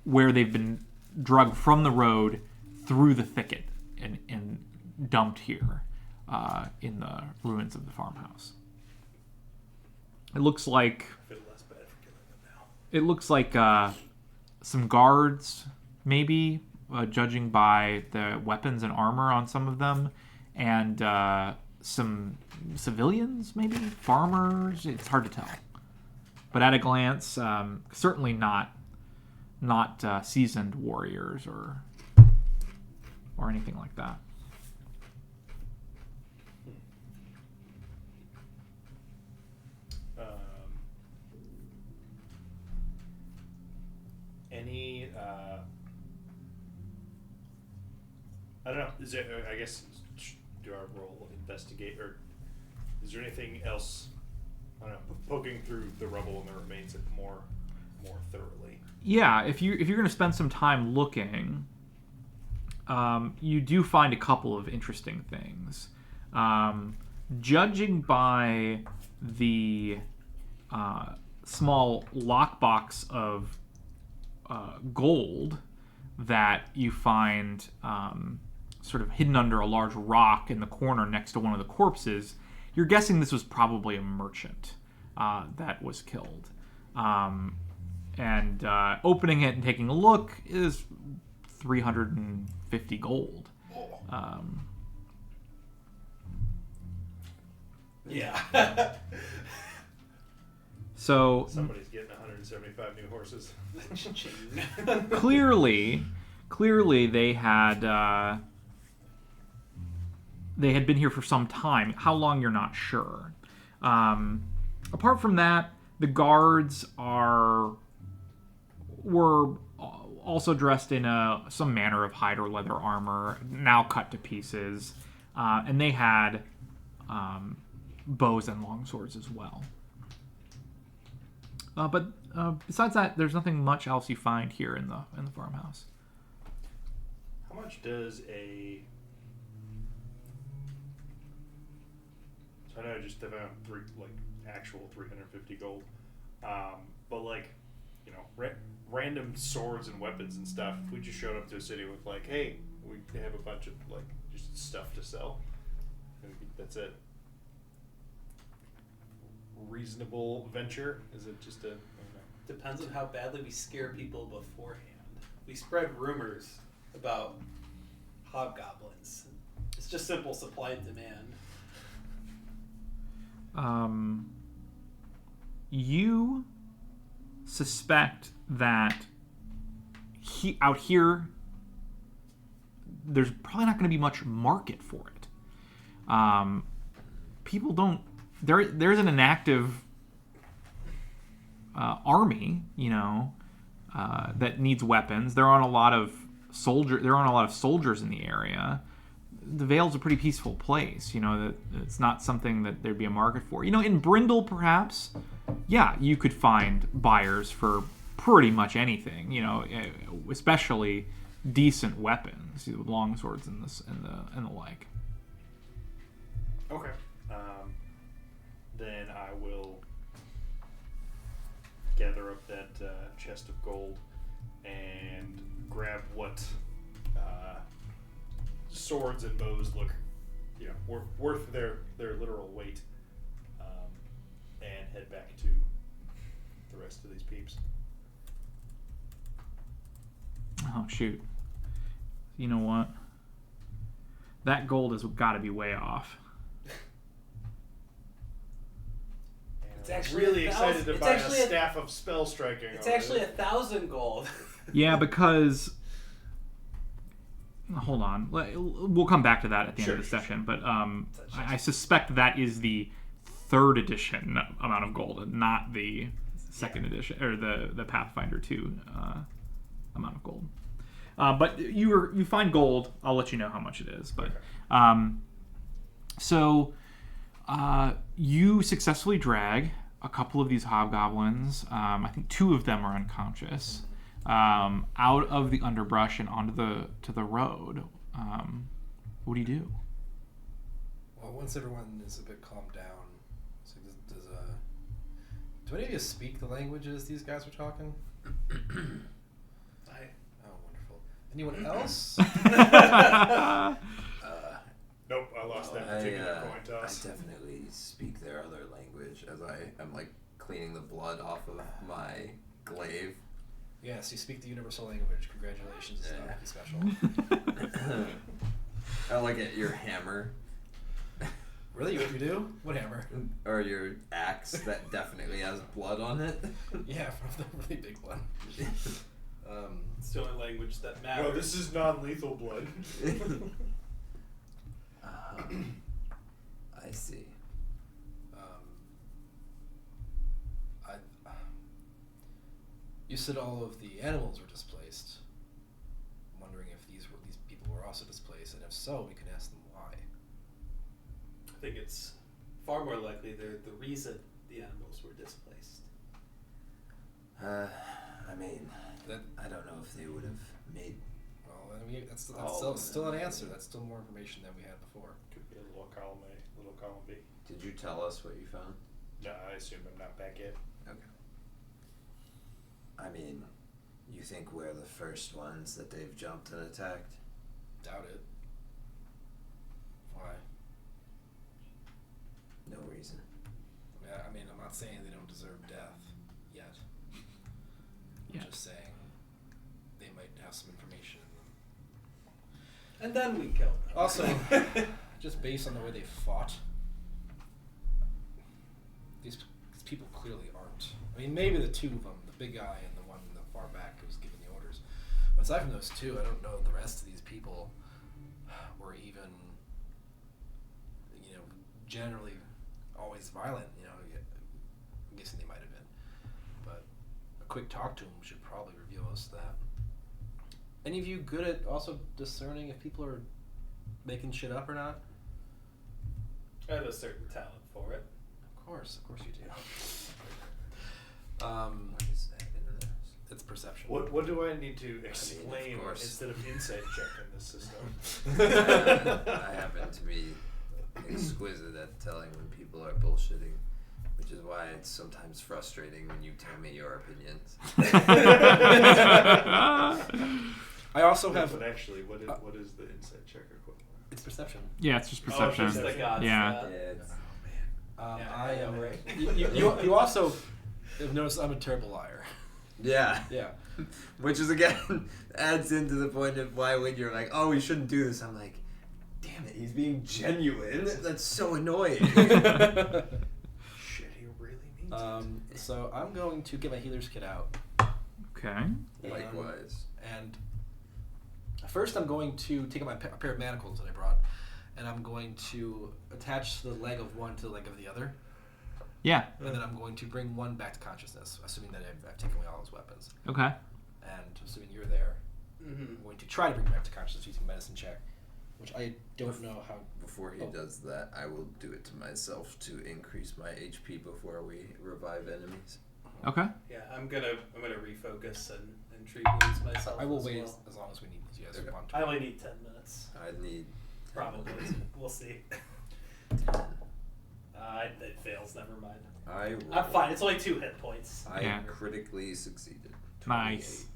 Speaker 2: where they've been dragged from the road through the thicket and dumped here in the ruins of the farmhouse. It looks like
Speaker 4: I feel less bad for killing them now.
Speaker 2: It looks like some guards, maybe, judging by the weapons and armor on some of them, and some civilians, maybe farmers. It's hard to tell, but at a glance, certainly not seasoned warriors or anything like that.
Speaker 4: Any I don't know. Is there? I guess do our roll investigate, or is there anything else? I don't know. Poking through the rubble and the remains more thoroughly.
Speaker 2: Yeah, if you're going to spend some time looking, you do find a couple of interesting things. Judging by the small lockbox of gold that you find sort of hidden under a large rock in the corner next to one of the corpses, you're guessing this was probably a merchant that was killed. And opening it and taking a look is 350 gold.
Speaker 4: Yeah.
Speaker 2: So
Speaker 4: Somebody's getting 175 new horses.
Speaker 2: clearly they had been here for some time. How long, you're not sure. Apart from that, the guards were also dressed in some manner of hide or leather armor, now cut to pieces, and they had bows and long swords as well. But besides that, there's nothing much else you find here in the farmhouse.
Speaker 4: How much does a... So I know I just found actual 350 gold, but random swords and weapons and stuff. If we just showed up to a city with hey, we have a bunch of just stuff to sell, that's it. Reasonable venture? Is it just a... I don't know.
Speaker 3: Depends on how badly we scare people beforehand. We spread rumors about hobgoblins. It's just simple supply and demand.
Speaker 2: You suspect that out here, there's probably not going to be much market for it. People don't. There isn't an active army, that needs weapons. There aren't a lot of soldiers in the area. The Vale's a pretty peaceful place. That it's not something that there'd be a market for. In Brindle, perhaps, yeah, you could find buyers for pretty much anything. Especially decent weapons, long swords and the like.
Speaker 4: Okay. Then I will gather up that chest of gold and grab what swords and bows look, worth their literal weight, and head back to the rest of these peeps.
Speaker 2: Oh, shoot. You know what? That gold has got to be way off.
Speaker 3: It's actually
Speaker 4: really
Speaker 3: 1,000
Speaker 4: excited to
Speaker 3: it's
Speaker 4: buy a
Speaker 3: actually
Speaker 4: staff of spell striking.
Speaker 3: It's actually 1,000 gold.
Speaker 2: Yeah, because... Hold on. We'll come back to that at the end of the session, but I suspect that is the 3rd edition amount of gold, and not the 2nd edition, or the Pathfinder 2 amount of gold. But you find gold. I'll let you know how much it is. But so you successfully drag a couple of these hobgoblins. I think 2 of them are unconscious. Out of the underbrush and onto the road. What do you do?
Speaker 5: Well, once everyone is a bit calmed down, so do any of you speak the languages these guys are talking? Oh, wonderful. Anyone else?
Speaker 4: Nope, I lost that particular coin toss.
Speaker 1: I definitely speak their other language as I am cleaning the blood off of my glaive.
Speaker 5: Yes, you speak the universal language. Congratulations, it's not special.
Speaker 1: I look at your hammer.
Speaker 5: Really? What you do? What hammer?
Speaker 1: Or your axe that definitely has blood on it.
Speaker 5: Yeah, from the really big one.
Speaker 3: It's the only language that matters.
Speaker 4: No, this is non-lethal blood.
Speaker 1: I see.
Speaker 5: You said all of the animals were displaced. I'm wondering if these people were also displaced, and if so, we can ask them why.
Speaker 3: I think it's far more likely they're the reason the animals were displaced.
Speaker 1: I don't know if they would have made.
Speaker 5: Well, that's
Speaker 1: Oh,
Speaker 5: still an answer. That's still more information than we had before.
Speaker 4: Could be a little column A, little column B.
Speaker 1: Did you tell us what you found?
Speaker 4: No, I assume I'm not back yet.
Speaker 1: Okay. You think we're the first ones that they've jumped and attacked?
Speaker 5: Doubt it. Why?
Speaker 1: No reason.
Speaker 5: Yeah, I'm not saying they don't deserve death yet. I'm just saying they might have some information in them.
Speaker 3: And then we kill them.
Speaker 5: Also, just based on the way they fought, these people clearly aren't. Maybe the 2 of them, the big guy and the one in the far back who was giving the orders. But aside from those 2, I don't know if the rest of these people were even, generally always violent. I'm guessing they might have been. But a quick talk to them should probably reveal us that. Any of you good at also discerning if people are making shit up or not?
Speaker 3: I have a certain talent for it.
Speaker 5: Of course you do.
Speaker 1: What is that in this?
Speaker 5: It's perception.
Speaker 4: What do I need to explain
Speaker 1: course.
Speaker 4: instead of insight check in this system?
Speaker 1: I happen to be exquisite at telling when people are bullshitting, which is why it's sometimes frustrating when you tell me your opinions.
Speaker 5: I also have.
Speaker 4: But actually, what is the insight check equivalent?
Speaker 5: It's perception.
Speaker 2: Yeah, it's just perception.
Speaker 3: Just the gods.
Speaker 2: Yeah.
Speaker 1: It's,
Speaker 3: Yeah,
Speaker 5: I
Speaker 3: know, right?
Speaker 5: You also I've noticed I'm a terrible liar.
Speaker 1: Yeah.
Speaker 5: Yeah.
Speaker 1: Which is, again, adds into the point of why when you're like, oh, we shouldn't do this, I'm like, damn it, he's being genuine. That's so annoying.
Speaker 4: Shit, he really needs it.
Speaker 5: So I'm going to get my healer's kit out.
Speaker 2: Okay.
Speaker 1: Likewise.
Speaker 5: And first I'm going to take out a pair of manacles that I brought, and I'm going to attach the leg of one to the leg of the other.
Speaker 2: Yeah.
Speaker 5: And then I'm going to bring one back to consciousness, assuming that I've taken away all his weapons.
Speaker 2: Okay.
Speaker 5: And assuming you're there, I'm going to try to bring him back to consciousness using medicine check, which I don't know how.
Speaker 1: Before he does that, I will do it to myself to increase my HP before we revive enemies.
Speaker 2: Okay.
Speaker 3: Yeah, I'm gonna refocus and treat wounds myself.
Speaker 5: I will
Speaker 3: as
Speaker 5: wait
Speaker 3: well.
Speaker 5: as long as we need. You guys
Speaker 1: Okay.
Speaker 5: want to.
Speaker 3: I only need 10 minutes.
Speaker 1: I need...
Speaker 3: Probably. We'll see. It fails. Never mind. I'm fine. It's only 2 hit points.
Speaker 1: I
Speaker 2: Yeah.
Speaker 1: critically succeeded. 28.
Speaker 2: Nice.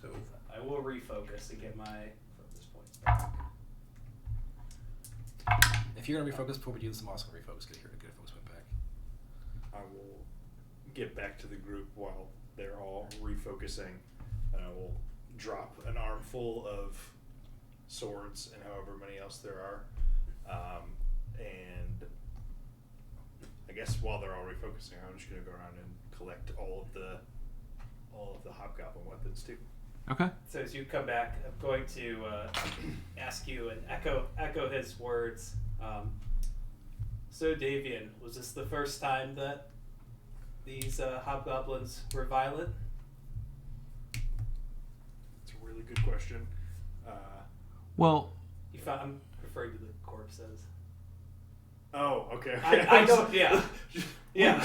Speaker 1: So
Speaker 3: I will refocus and get my focus points back.
Speaker 5: If you're gonna refocus before we do this, I'm also gonna refocus. Get a focus point back.
Speaker 4: I will get back to the group while they're all refocusing, and I will drop an armful of swords and however many else there are, and I guess while they're all refocusing, I'm just gonna go around and collect all of the hobgoblin weapons too.
Speaker 2: Okay.
Speaker 3: So as you come back, I'm going to ask you and echo his words. So Davian, was this the first time that these hobgoblins were violent?
Speaker 4: It's a really good question.
Speaker 2: Well,
Speaker 3: I'm referring to the corpses.
Speaker 4: Oh, okay.
Speaker 3: I don't. Yeah. Yeah.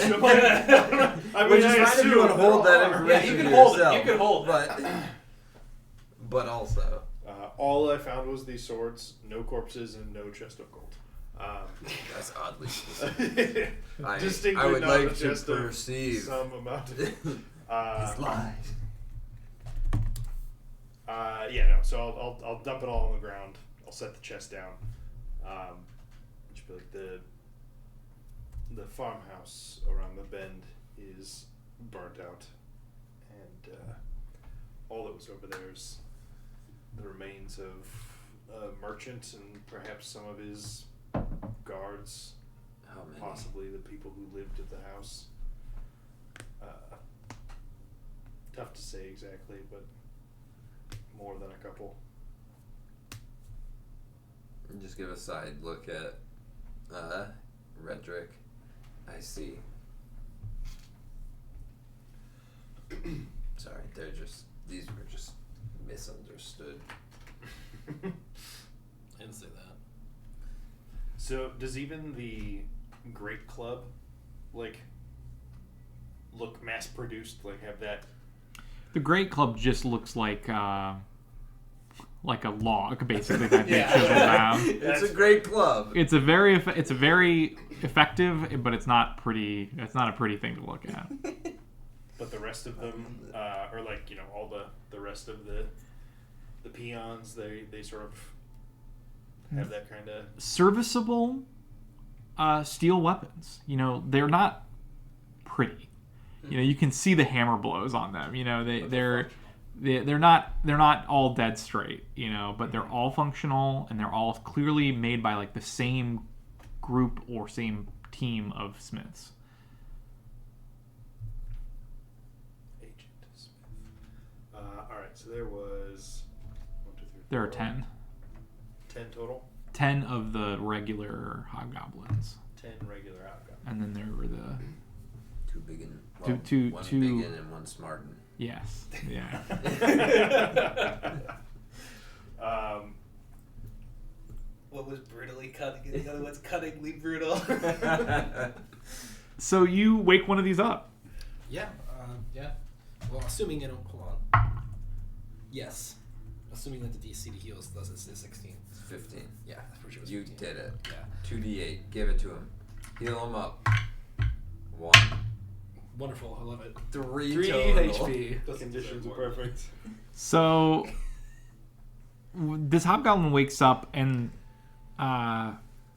Speaker 4: I
Speaker 1: which
Speaker 4: mean,
Speaker 1: is
Speaker 4: I
Speaker 1: fine if you want to
Speaker 4: assume
Speaker 1: hold
Speaker 4: there
Speaker 1: that
Speaker 4: are.
Speaker 3: Yeah,
Speaker 1: information
Speaker 3: you can
Speaker 1: to
Speaker 3: hold it.
Speaker 1: yourself,
Speaker 3: You can hold it.
Speaker 1: but also...
Speaker 4: All I found was these swords, no corpses, and no chest of gold.
Speaker 1: That's oddly specific.
Speaker 4: Distinctly
Speaker 1: I would
Speaker 4: not
Speaker 1: like
Speaker 4: a
Speaker 1: to
Speaker 4: chest of
Speaker 1: perceive
Speaker 4: some amount of
Speaker 1: his lies.
Speaker 4: Yeah, no. So I'll dump it all on the ground. I'll set the chest down. Which would be like the farmhouse around the bend is burnt out, and all that was over there is the remains of a merchant and perhaps some of his guards,
Speaker 1: How many?
Speaker 4: possibly the people who lived at the house. Tough to say exactly, but more than a couple.
Speaker 1: And just give a side look at Redrick. I see. Sorry, these were just misunderstood.
Speaker 5: I didn't say that.
Speaker 4: So does even the Great Club look mass produced, have that?
Speaker 2: the Great Club just looks like a log, basically, that they
Speaker 3: Yeah.
Speaker 2: chiseled out.
Speaker 1: It's a great club.
Speaker 2: It's a very effective, but it's not pretty. It's not a pretty thing to look at.
Speaker 4: But the rest of them, or all the rest of the peons, they sort of have that kind of.
Speaker 2: Serviceable steel weapons. They're not pretty. You can see the hammer blows on them. They're not all dead straight. But they're all functional, and they're all clearly made by the same group or same team of smiths.
Speaker 4: Agent Smith. All right, so there was 1, 2, 3,
Speaker 2: There are
Speaker 4: 4,
Speaker 2: 10.
Speaker 4: 10 total.
Speaker 2: 10 of the regular hobgoblins,
Speaker 4: 10 regular hobgoblins.
Speaker 2: and then there were the
Speaker 1: Two big and
Speaker 2: Two-
Speaker 1: one
Speaker 2: two-
Speaker 1: big and one smart.
Speaker 2: yes, yeah.
Speaker 3: What was brutally cutting and the other one's cunningly brutal.
Speaker 2: So you wake one of these up.
Speaker 5: Yeah. Yeah. Well, assuming hold on. Yes. Assuming that the DC to heal is 16.
Speaker 1: It's 15.
Speaker 5: Yeah, I'm pretty sure it was
Speaker 1: You
Speaker 5: 15.
Speaker 1: did it.
Speaker 5: Yeah.
Speaker 1: 2d8. Give it to him. Heal him up. 1.
Speaker 5: Wonderful. I love it.
Speaker 1: 3 total.
Speaker 4: The conditions are perfect.
Speaker 2: So this hobgoblin wakes up and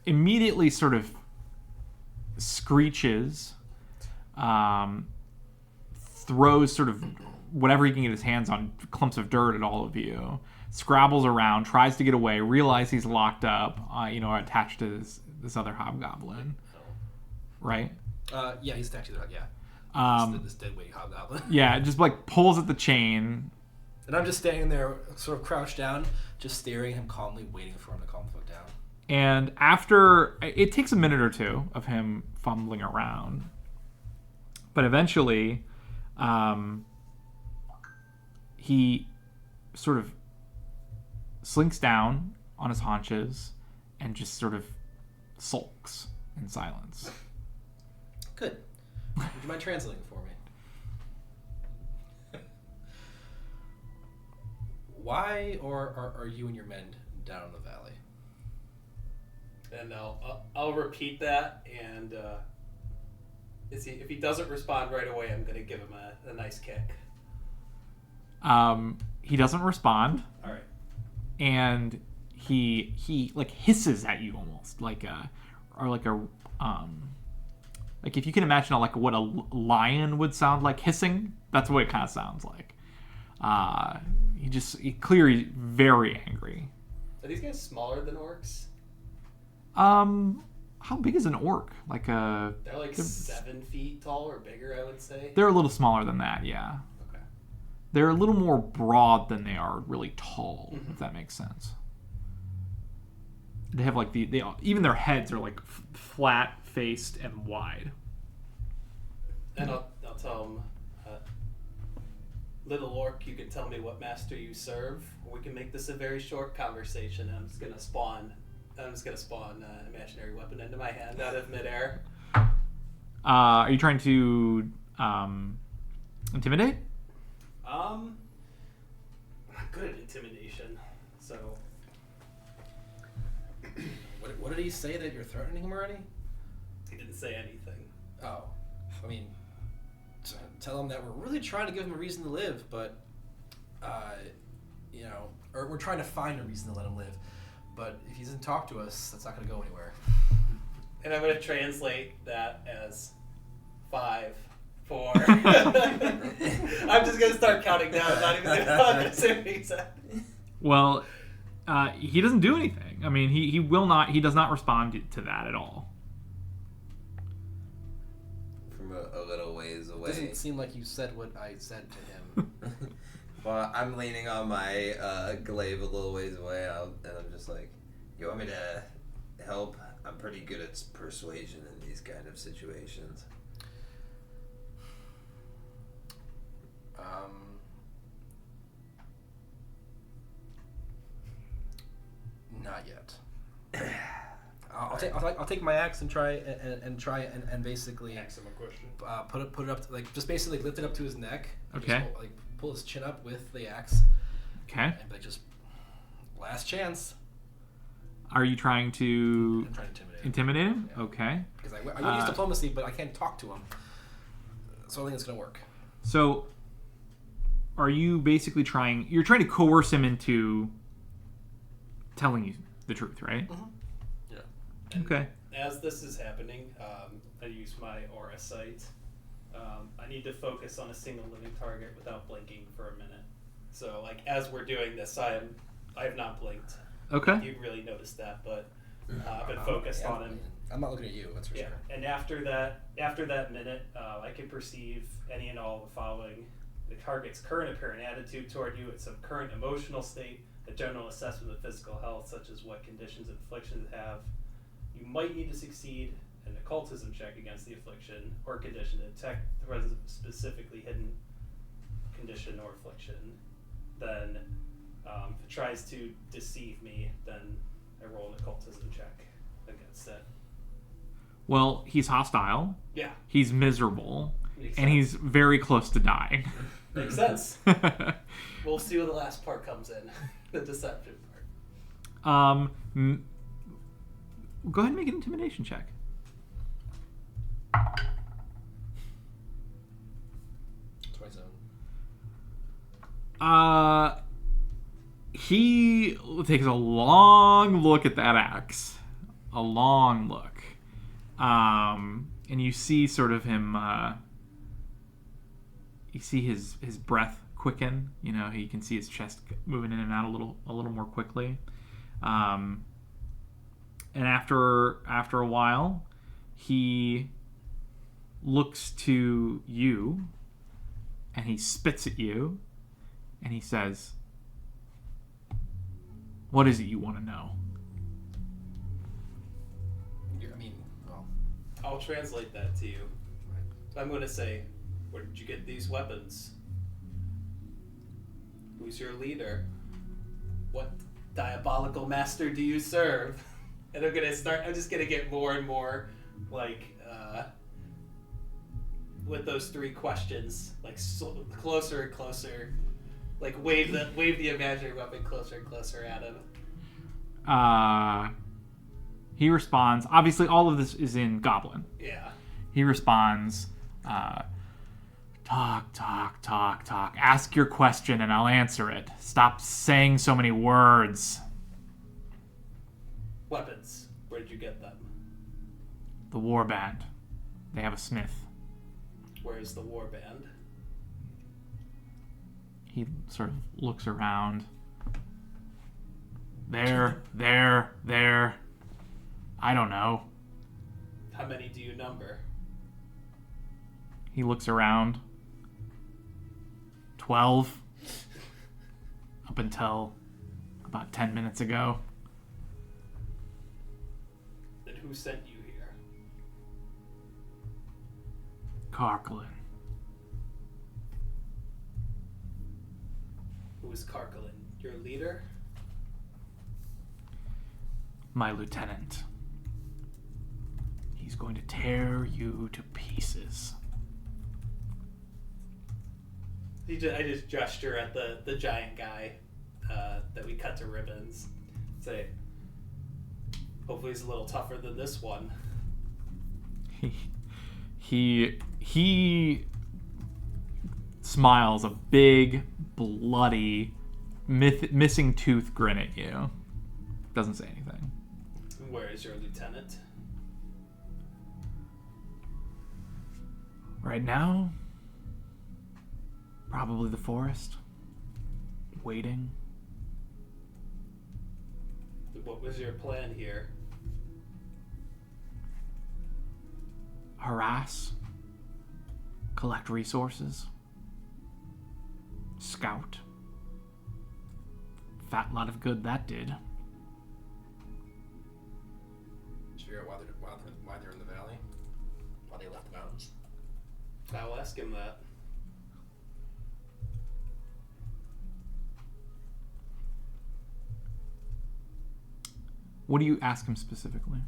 Speaker 2: immediately sort of screeches, throws sort of whatever he can get his hands on, clumps of dirt at all of you. Scrabbles around, tries to get away, realizes he's locked up, attached to this other hobgoblin. Right?
Speaker 5: Yeah, he's attached to that. Yeah. This dead weight hobgoblin.
Speaker 2: Yeah, just like pulls at the chain.
Speaker 5: And I'm just standing there, sort of crouched down, just staring at him calmly, waiting for him to calm the fuck down.
Speaker 2: And after it takes a minute or two of him fumbling around, but eventually, he sort of slinks down on his haunches and just sort of sulks in silence.
Speaker 5: Good. Would you mind translating for me? Why are you and your men down in the valley?
Speaker 3: And I'll repeat that, and if he doesn't respond right away, I'm gonna give him a nice kick.
Speaker 2: He doesn't respond.
Speaker 3: All right.
Speaker 2: And he like hisses at you almost like if you can imagine what a lion would sound like hissing, that's what it kind of sounds like. He clearly very angry.
Speaker 3: Are these guys smaller than orcs?
Speaker 2: How big is an orc?
Speaker 3: They're 7 feet tall or bigger, I would say.
Speaker 2: They're a little smaller than that, yeah.
Speaker 3: Okay.
Speaker 2: They're a little more broad than they are really tall, if that makes sense. They have even their heads are flat faced and wide.
Speaker 3: And I'll tell him, little orc, you can tell me what master you serve, or we can make this a very short conversation. I'm just gonna spawn an imaginary weapon into my hand out of midair.
Speaker 2: Are you trying to intimidate?
Speaker 3: I'm good at intimidation, so.
Speaker 5: What did he say, that you're threatening him already?
Speaker 3: He didn't say anything.
Speaker 5: Oh, I mean, tell him that we're really trying to give him a reason to live, but, or we're trying to find a reason to let him live. But if he doesn't talk to us, that's not going to go anywhere.
Speaker 3: And I'm going to translate that as 5, 4. I'm just going to start counting down. I'm not even going to understand what he said.
Speaker 2: Well, he doesn't do anything. I mean, he will not. He does not respond to that at all.
Speaker 1: From a little ways away.
Speaker 5: It doesn't seem like you said what I said to him.
Speaker 1: Well, I'm leaning on my glaive a little ways away, and I'm just like, you want me to help? I'm pretty good at persuasion in these kind of situations.
Speaker 5: Not yet. I'll take my axe and try and basically
Speaker 4: Ask him a question.
Speaker 5: put it up to, just basically lift it up to his neck.
Speaker 2: Okay.
Speaker 5: Just, pull his chin up with the axe.
Speaker 2: Okay.
Speaker 5: And just last chance.
Speaker 2: Are you trying to
Speaker 5: I'm trying to intimidate him.
Speaker 2: intimidate him?
Speaker 5: Yeah.
Speaker 2: Okay.
Speaker 5: Because I would use diplomacy, but I can't talk to him. So I think it's gonna work.
Speaker 2: So, are you basically you're trying to coerce him into telling you the truth, right?
Speaker 5: Mm-hmm.
Speaker 4: Yeah.
Speaker 3: And
Speaker 2: Okay.
Speaker 3: As this is happening, I use my aura sight. I need to focus on a single living target without blinking for a minute. So, as we're doing this, I have not blinked.
Speaker 2: Okay.
Speaker 3: You really noticed that, but I've been focused on him.
Speaker 5: I'm not looking at you, that's for
Speaker 3: Yeah,
Speaker 5: sure.
Speaker 3: and after that minute, I can perceive any and all of the following: the target's current apparent attitude toward you, its current emotional state, a general assessment of physical health, such as what conditions and afflictions it have. You might need to succeed an occultism check against the affliction or condition to detect the presence of a specifically hidden condition or affliction. Then, if it tries to deceive me, then I roll an occultism check against it.
Speaker 2: Well, he's hostile.
Speaker 3: Yeah,
Speaker 2: He's miserable,
Speaker 3: makes
Speaker 2: and
Speaker 3: sense.
Speaker 2: he's very close to dying.
Speaker 3: Makes sense. We'll see when the last part comes in, the deception part.
Speaker 2: Go ahead and make an intimidation check. He takes a long look at that axe. A long look. And you see sort of him you see his breath quicken. You know, you can see his chest moving in and out a little more quickly. And after a while, he looks to you, and he spits at you, and he says, "What is it you want to know?"
Speaker 5: Well,
Speaker 3: I'll translate that to you. So I'm going to say, where did you get these weapons? Who's your leader? What diabolical master do you serve? And I'm just going to get more and more, with those three questions, closer and closer. Wave the imaginary weapon closer and closer at him.
Speaker 2: He responds, obviously all of this is in Goblin.
Speaker 3: Yeah.
Speaker 2: He responds, talk. Ask your question and I'll answer it. Stop saying so many words.
Speaker 3: Weapons. Where did you get them?
Speaker 2: The warband. They have a smith.
Speaker 3: Where's the warband?
Speaker 2: He sort of looks around. There. I don't know.
Speaker 3: How many do you number?
Speaker 2: He looks around. 12. Up until about 10 minutes ago.
Speaker 3: Then who sent you here?
Speaker 2: Karkalin.
Speaker 3: Who is Karkalin? Your leader?
Speaker 2: My lieutenant. He's going to tear you to pieces.
Speaker 3: I just gesture at the giant guy that we cut to ribbons. Say, hopefully he's a little tougher than this one.
Speaker 2: He smiles a big, bloody, missing tooth grin at you. Doesn't say anything.
Speaker 3: Where is your lieutenant?
Speaker 2: Right now, probably the forest. Waiting.
Speaker 3: What was your plan here?
Speaker 2: Harass. Collect resources. Scout. Fat lot of good that did.
Speaker 5: did you figure out why they're in the valley? Why they left the mountains?
Speaker 3: I will ask him that.
Speaker 2: What do you ask him specifically?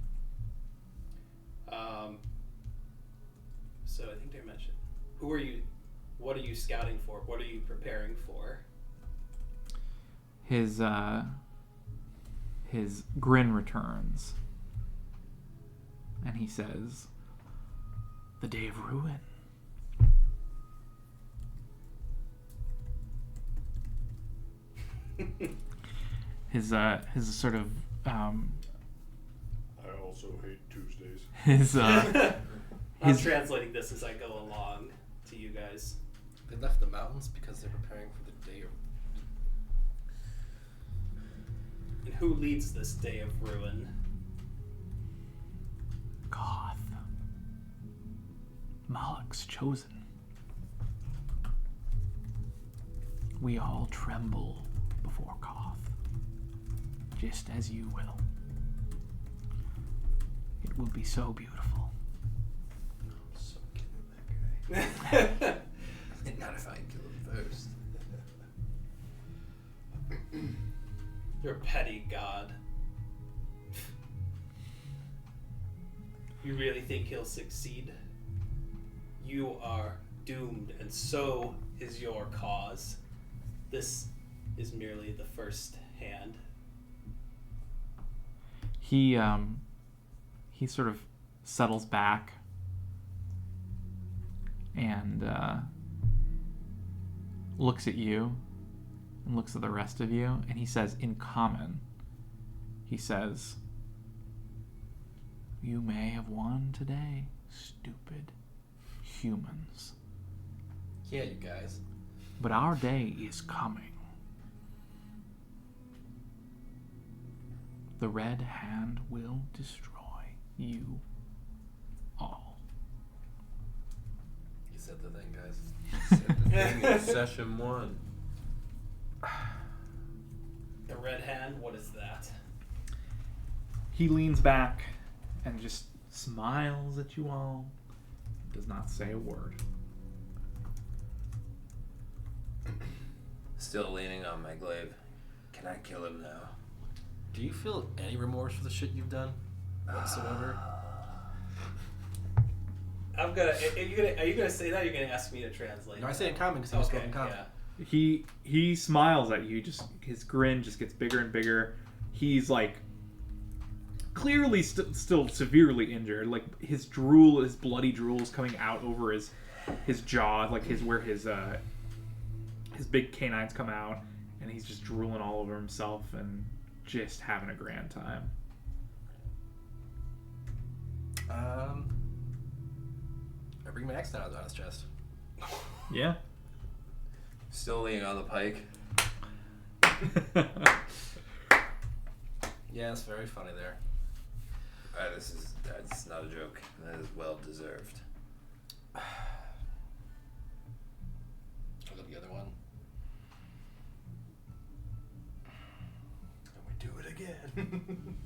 Speaker 3: So I think they mentioned. Who are you? What are you scouting for? What are you preparing for?
Speaker 2: His grin returns. And he says, "The day of ruin." His sort of
Speaker 4: I also hate Tuesdays.
Speaker 2: his
Speaker 3: I'm translating this as I go along to you guys.
Speaker 5: They left the mountains because they're preparing for the day of...
Speaker 3: And who leads this day of ruin?
Speaker 2: Koth. Malak's chosen. We all tremble before Koth, just as you will. It will be so beautiful.
Speaker 1: So killing that guy. Not if I kill him first.
Speaker 3: You're petty god. You really think he'll succeed? You are doomed, and so is your cause. This is merely the first hand.
Speaker 2: He sort of settles back and looks at you and looks at the rest of you, and he says in common, he says, "You may have won today, stupid humans."
Speaker 5: Yeah, you guys.
Speaker 2: But our day is coming. The Red Hand will destroy you all.
Speaker 5: You said the thing, guys.
Speaker 1: Said the thing in session 1.
Speaker 3: The Red Hand, what is that?
Speaker 2: He leans back and just smiles at you all. Does not say a word.
Speaker 1: Still leaning on my glaive. Can I kill him now?
Speaker 5: Do you feel any remorse for the shit you've done whatsoever?
Speaker 3: I'm gonna. Are you gonna say that? Or are you gonna ask me to translate?
Speaker 5: No, I say it in common because he was
Speaker 3: Okay.
Speaker 5: spoken common.
Speaker 3: Yeah.
Speaker 2: He smiles at you. Just his grin just gets bigger and bigger. He's like clearly still severely injured. Like his bloody drool is coming out over his jaw, like where his big canines come out, and he's just drooling all over himself and just having a grand time.
Speaker 5: I bring my axe down on his chest.
Speaker 2: Yeah.
Speaker 1: Still leaning on the pike.
Speaker 5: Yeah, it's very funny there.
Speaker 1: That's not a joke. That is well deserved.
Speaker 5: I'll go the other one. And we do it again.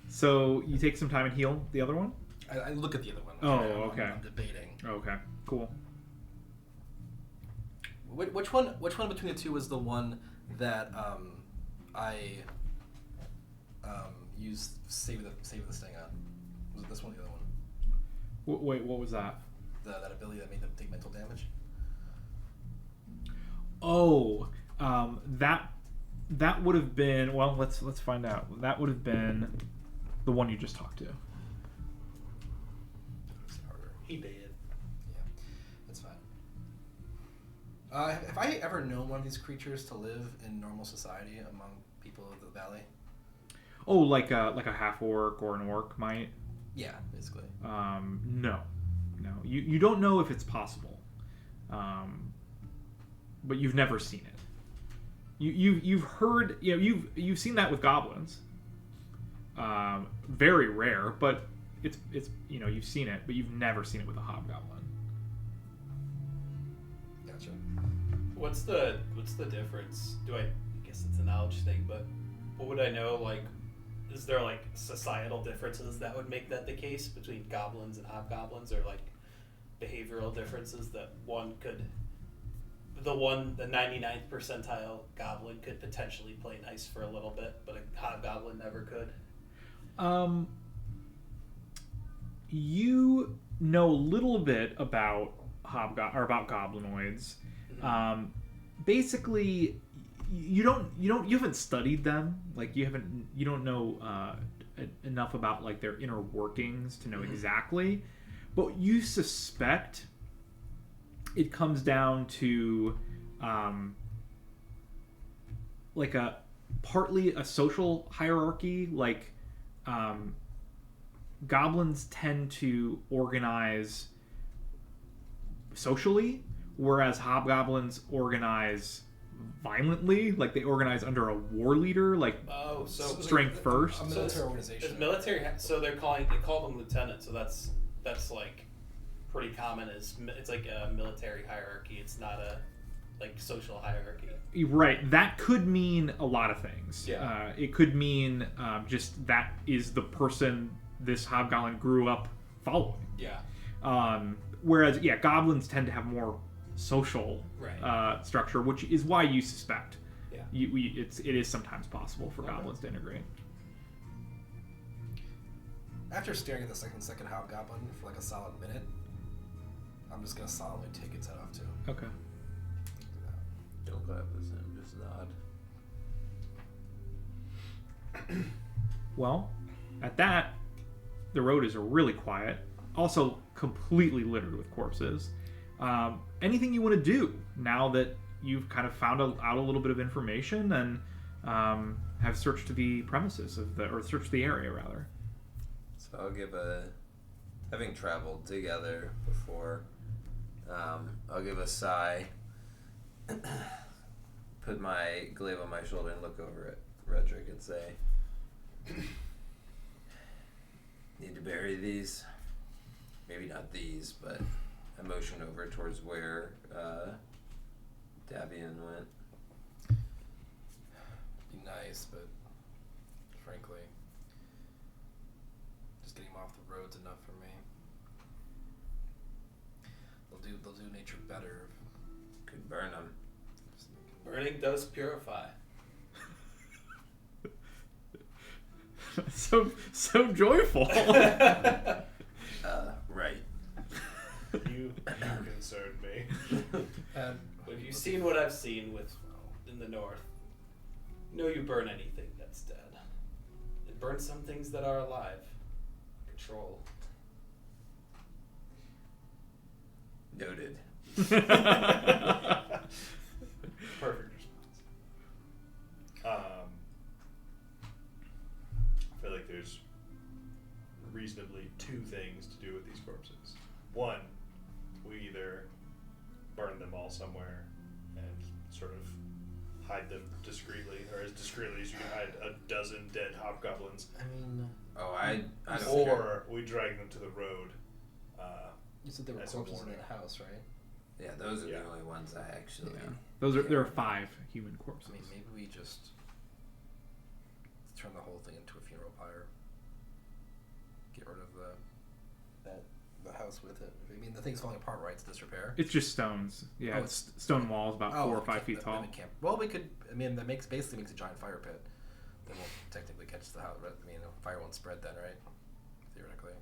Speaker 2: So you take some time and heal the other one?
Speaker 5: I look at the other one.
Speaker 2: Oh, okay.
Speaker 5: I'm debating.
Speaker 2: Okay, cool.
Speaker 5: Which one between the two was the one that I used saving the sting on? Was it this one or the other one?
Speaker 2: Wait, what was that?
Speaker 5: That ability that made them take mental damage?
Speaker 2: Oh, that would have been, well, let's find out. That would have been the one you just talked to.
Speaker 5: It's harder.
Speaker 3: He did.
Speaker 5: Yeah, that's fine. Have I ever known one of these creatures to live in normal society among people of the valley?
Speaker 2: Oh, like a half orc or an orc might?
Speaker 5: Yeah, basically.
Speaker 2: No. You don't know if it's possible, but you've never seen it. You've heard, you've seen that with goblins. Very rare, but it's you've seen it, but you've never seen it with a hobgoblin.
Speaker 5: Gotcha.
Speaker 3: What's the difference? I guess it's a knowledge thing, but what would I know? Like, is there like societal differences that would make that the case between goblins and hobgoblins, or like behavioral differences that the 99th percentile goblin could potentially play nice for a little bit, but a hobgoblin never could?
Speaker 2: You know a little bit about about goblinoids.
Speaker 3: Mm-hmm.
Speaker 2: Basically, you haven't studied them. Like you don't know enough about like their inner workings to know exactly, but you suspect it comes down to like partly a social hierarchy. Like goblins tend to organize socially, whereas hobgoblins organize violently. Like they organize under a war leader, like strength first.
Speaker 5: A military organization.
Speaker 3: It's military, so they call them lieutenant. So that's like pretty common. It's like a military hierarchy. It's not a like social hierarchy.
Speaker 2: Right. That could mean a lot of things.
Speaker 3: Yeah.
Speaker 2: It could mean just that is the person this hobgoblin grew up following.
Speaker 3: Yeah.
Speaker 2: Whereas, goblins tend to have more social structure, which is why you suspect.
Speaker 3: Yeah.
Speaker 2: It is sometimes possible for goblins to integrate.
Speaker 5: After staring at the second hobgoblin for like a solid minute, I'm just gonna solemnly take its head off too.
Speaker 2: Okay.
Speaker 1: Don't clap as him, just nod.
Speaker 2: Well, at that, the road is really quiet. Also, completely littered with corpses. Anything you want to do now that you've kind of found out a little bit of information and have searched the premises searched the area rather.
Speaker 1: So I'll give having traveled together before, I'll give a sigh, put my glaive on my shoulder and look over at Redrick and say, need to bury these? Maybe not these, but I motion over towards where Davian went.
Speaker 5: Be nice, but frankly, just getting them off the road's enough for me. They'll do nature better.
Speaker 1: Could burn them.
Speaker 3: Burning does purify.
Speaker 2: so joyful.
Speaker 1: Right.
Speaker 4: You concern me.
Speaker 5: And
Speaker 3: Have you seen what I've seen in the north? No, you burn anything that's dead. It burns some things that are alive. Control.
Speaker 1: Noted.
Speaker 4: Perfect response. I feel like there's reasonably two things to do with these corpses. One, we either burn them all somewhere and sort of hide them discreetly, or as discreetly as you can hide a dozen dead hobgoblins.
Speaker 5: I mean,
Speaker 1: Oh, I don't care.
Speaker 4: Or we drag them to the road.
Speaker 5: you said there were
Speaker 4: As a
Speaker 5: corpses in
Speaker 4: warning.
Speaker 5: that house, right?
Speaker 1: Yeah, those are
Speaker 4: Yeah.
Speaker 1: the only ones I actually.
Speaker 2: Yeah. There are 5 human corpses.
Speaker 5: I mean, maybe we just turn the whole thing into a funeral pyre. Get rid of the house with it. I mean, the thing's falling apart, right? It's disrepair.
Speaker 2: It's just stones. Yeah,
Speaker 5: Oh,
Speaker 2: it's stone walls about 4 or 5 feet tall.
Speaker 5: Then it can't. Well, we could. I mean, that basically makes a giant fire pit. Then won't technically catch the house. I mean, fire won't spread then, right? Theoretically.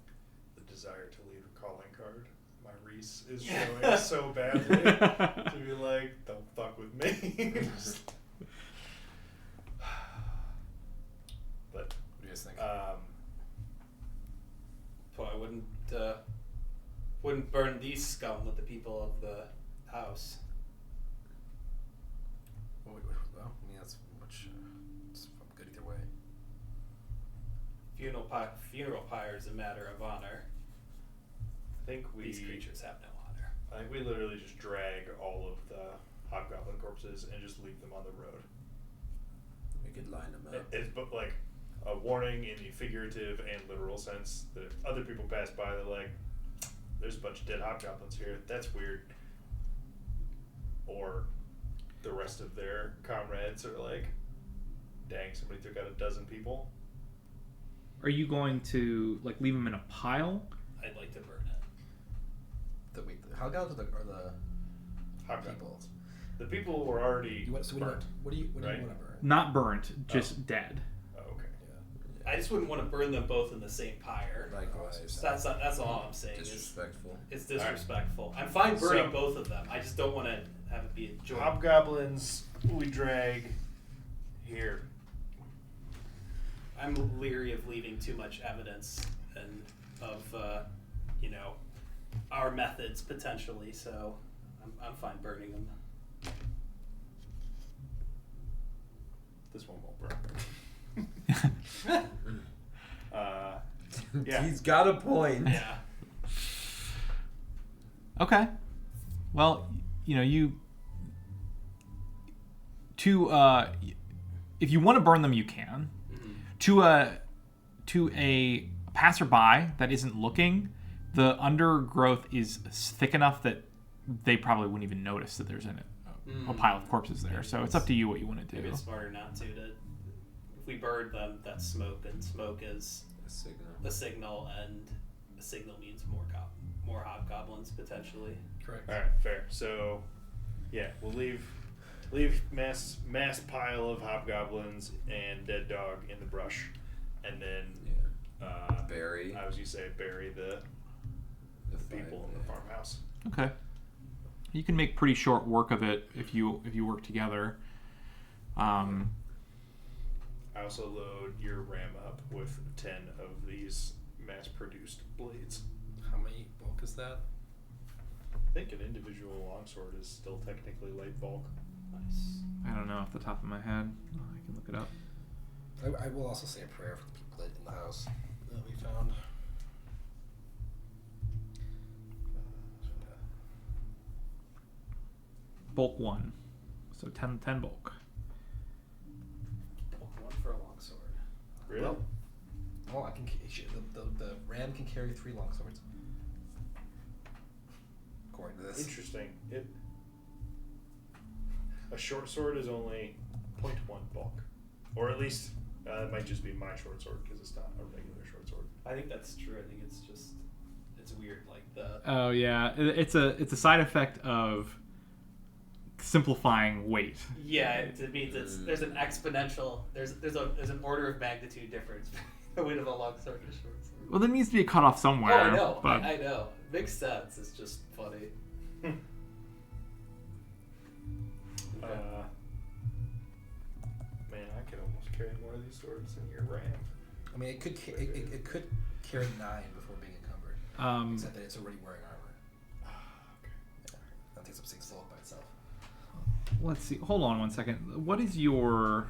Speaker 4: The desire to leave a calling card. My Reese is showing so badly to be like, don't fuck with me. But
Speaker 5: What do you guys think?
Speaker 3: So I wouldn't burn these scum with the people of the house.
Speaker 5: Well, I mean, that's much. I'm good either way.
Speaker 3: Funeral pyre is a matter of honor.
Speaker 4: I think
Speaker 3: These creatures have no honor.
Speaker 4: I think we literally just drag all of the hobgoblin corpses and just leave them on the road.
Speaker 1: We could line them up.
Speaker 4: It's but like a warning in the figurative and literal sense that if other people pass by, they're like, "There's a bunch of dead hobgoblins here. That's weird." Or the rest of their comrades are like, "Dang, somebody took out a dozen people."
Speaker 2: Are you going to leave them in a pile?
Speaker 3: I'd like to burn it.
Speaker 5: How gods are the
Speaker 4: Hobgoblins.
Speaker 5: people?
Speaker 4: The people were already
Speaker 5: What do you
Speaker 4: burnt.
Speaker 5: what do you
Speaker 4: right?
Speaker 5: want to burn?
Speaker 2: Not burnt, just dead.
Speaker 4: Oh, okay.
Speaker 5: Yeah.
Speaker 3: I just wouldn't want to burn them both in the same pyre.
Speaker 1: Likewise.
Speaker 3: That's all I'm saying.
Speaker 1: Disrespectful.
Speaker 3: It's disrespectful. I'm fine
Speaker 4: So-
Speaker 3: burning both of them. I just don't want to have it be a joint.
Speaker 4: Hobgoblins we drag here.
Speaker 3: I'm leery of leaving too much evidence and of our methods potentially. So I'm fine burning them.
Speaker 4: This one won't burn. Yeah.
Speaker 1: He's got a point.
Speaker 3: Yeah.
Speaker 2: Okay. Well, if you want to burn them, you can.
Speaker 3: Mm-hmm.
Speaker 2: To a passerby that isn't looking, the undergrowth is thick enough that they probably wouldn't even notice that there's a pile of corpses there. So it's up to you what you want to
Speaker 3: Maybe
Speaker 2: do.
Speaker 3: it's smarter not to. If we burn them, that's smoke, and smoke is
Speaker 1: A signal.
Speaker 3: a signal, and a signal means more hobgoblins potentially.
Speaker 5: Correct.
Speaker 4: All right, fair. So, yeah, we'll leave mass pile of hobgoblins and dead dog in the brush, and then
Speaker 1: Bury.
Speaker 4: I was gonna say bury the people in the farmhouse.
Speaker 2: Okay. You can make pretty short work of it if you work together.
Speaker 4: I also load your ram up with 10 of these mass-produced blades.
Speaker 5: How many bulk is that?
Speaker 4: I think an individual longsword is still technically light bulk.
Speaker 3: Nice.
Speaker 2: I don't know off the top of my head. I can look it up.
Speaker 5: I will also say a prayer for the people that in the house that we found.
Speaker 2: bulk 1. So 10 bulk.
Speaker 3: Bulk 1 for a longsword.
Speaker 4: Really?
Speaker 5: Well, I can. The ram can carry 3 longswords. According to this.
Speaker 4: Interesting. A short sword is only 0.1 bulk, or at least it might just be my short sword because it's not a regular short sword.
Speaker 3: I think that's true. I think it's weird. Like the
Speaker 2: Oh yeah, it's a side effect of simplifying weight.
Speaker 3: yeah, it means there's an exponential. There's an order of magnitude difference between the weight of a longsword and a short sword.
Speaker 2: Well, there needs to be a cutoff somewhere.
Speaker 3: Oh, I know.
Speaker 2: But
Speaker 3: I know. Makes sense. It's just funny.
Speaker 4: Man, I could almost carry more of these swords than your ram.
Speaker 5: I mean, it could carry 9 before being encumbered. Except that it's already wearing armor. Yeah, that takes up 6 slope by itself.
Speaker 2: let's see. Hold on one second. What is your?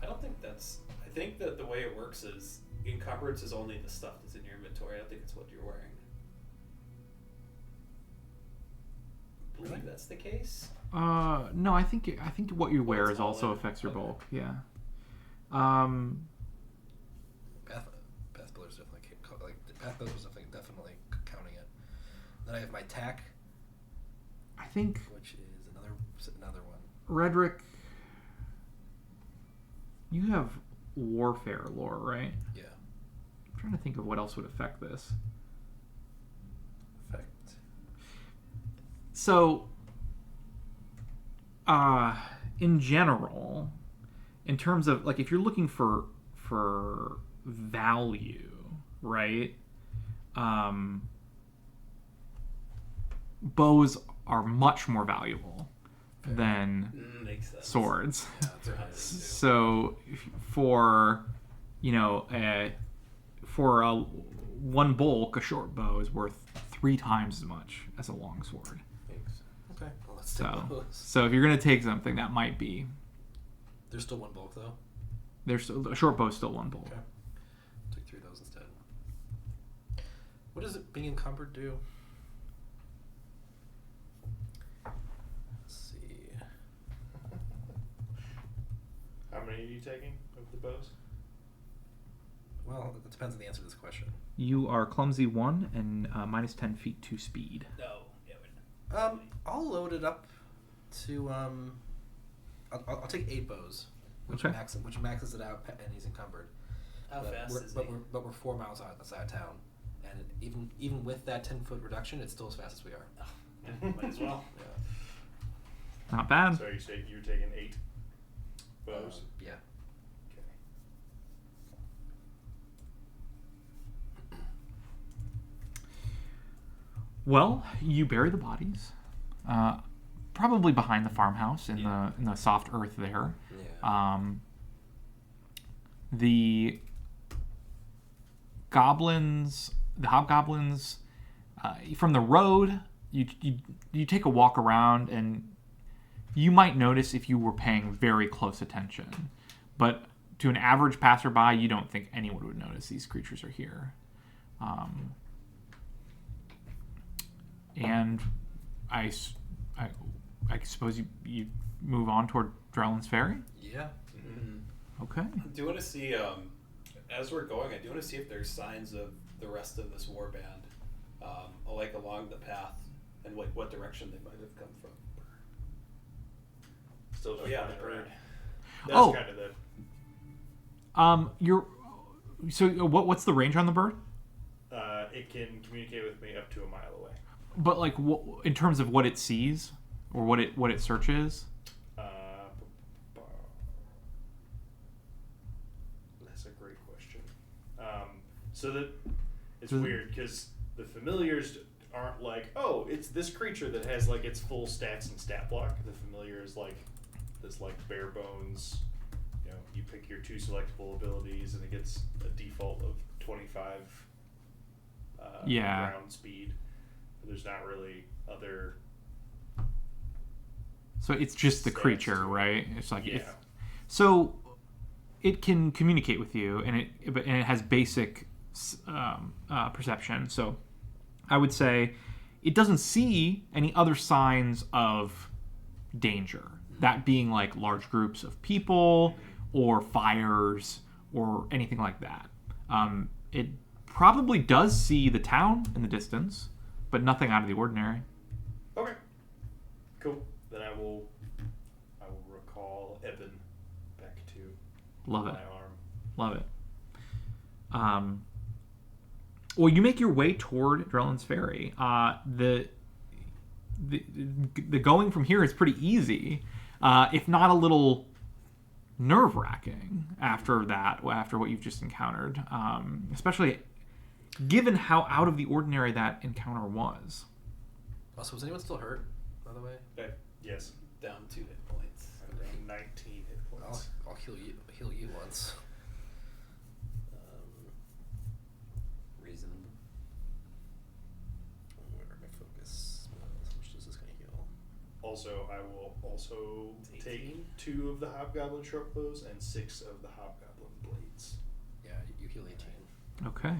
Speaker 3: I don't think that's. I think that the way it works is encumbrance is only the stuff that's in your inventory. I don't think it's what you're wearing. Believe that's the case.
Speaker 2: No, I think what you wear
Speaker 3: it's
Speaker 2: is also
Speaker 3: all in.
Speaker 2: affects your
Speaker 3: Okay.
Speaker 2: bulk. Yeah.
Speaker 5: Path Builder's definitely Path Builder's definitely counting it. Then I have my tack,
Speaker 2: I think
Speaker 5: which is another one.
Speaker 2: Redrick, you have warfare lore, right?
Speaker 5: Yeah.
Speaker 2: I'm trying to think of what else would affect this.
Speaker 5: Effect.
Speaker 2: So, in general, in terms of like if you're looking for value, right? Bows are much more valuable than
Speaker 3: Makes sense.
Speaker 2: swords.
Speaker 5: Yeah, that's
Speaker 3: For
Speaker 5: right.
Speaker 3: hunting, too.
Speaker 2: So for one bulk, a short bow is worth 3 times as much as a long sword.
Speaker 5: Okay. Well, let's take those.
Speaker 2: So if you're gonna take something, that might be.
Speaker 5: There's still 1 bulk though.
Speaker 2: There's a short bow is still 1 bulk.
Speaker 5: Okay. Take 3 of those instead. What does it being encumbered do? Let's see.
Speaker 4: How many are you taking of the bows?
Speaker 5: Well, it depends on the answer to this question.
Speaker 2: You are clumsy 1 and minus 10 feet to speed.
Speaker 3: No. Yeah, but
Speaker 5: I'll load it up to I'll take 8 bows, which
Speaker 2: Okay.
Speaker 5: maxes it out, and he's encumbered.
Speaker 3: how fast is
Speaker 5: but
Speaker 3: he?
Speaker 5: we're 4 miles outside of town, and even with that 10-foot reduction, it's still as fast as we are.
Speaker 3: Yeah, might as well.
Speaker 5: Yeah.
Speaker 2: Not bad.
Speaker 4: So you're taking 8 bows.
Speaker 5: Yeah.
Speaker 4: Okay.
Speaker 2: Well, you bury the bodies, probably behind the farmhouse in the soft earth there.
Speaker 5: Yeah.
Speaker 2: The hobgoblins, from the road, you take a walk around, and you might notice if you were paying very close attention, but to an average passerby, you don't think anyone would notice these creatures are here. And I suppose you move on toward Drellin's Ferry.
Speaker 5: Yeah.
Speaker 2: Okay.
Speaker 3: I do want to see, as we're going, I do want to see if there's signs of the rest of this war band, like along the path, and what direction they might have come from.
Speaker 4: Still
Speaker 3: Oh yeah, the
Speaker 4: running
Speaker 3: bird.
Speaker 4: around. That's
Speaker 2: Oh.
Speaker 4: kind of the.
Speaker 2: What's the range on the bird?
Speaker 4: It can communicate with me up to a mile away.
Speaker 2: But like, in terms of what it sees or what it searches.
Speaker 4: That's a great question. So that it's
Speaker 2: So-
Speaker 4: weird because the familiars aren't like, oh, it's this creature that has like its full stats and stat block. The familiar is like this like bare bones. You know, you pick your 2 selectable abilities and it gets a default of 25
Speaker 2: Yeah.
Speaker 4: ground speed. There's not really other.
Speaker 2: So it's just the
Speaker 4: Stats
Speaker 2: creature,
Speaker 4: to it.
Speaker 2: right? It's like
Speaker 4: Yeah.
Speaker 2: so it can communicate with you, and it has basic perception. So I would say it doesn't see any other signs of danger. That being like large groups of people or fires or anything like that. It probably does see the town in the distance, but nothing out of the ordinary.
Speaker 4: Okay. Cool. Then I will recall Eben back to
Speaker 2: Love it.
Speaker 4: my arm.
Speaker 2: Love it. Well, you make your way toward Drellin's Ferry. The going from here is pretty easy, if not a little nerve-wracking after what you've just encountered, especially given how out of the ordinary that encounter was.
Speaker 5: Also, was anyone still hurt, by the way?
Speaker 4: Yes.
Speaker 3: Down 2 hit points.
Speaker 4: I'm down 19 hit points.
Speaker 5: I'll heal you once.
Speaker 1: Reasonable.
Speaker 5: Where are my focus? How much does this guy heal?
Speaker 4: Also, I will also take
Speaker 3: 18?
Speaker 4: 2 of the Hobgoblin short bows and 6 of the Hobgoblin blades.
Speaker 5: Yeah, you heal 18.
Speaker 2: Okay.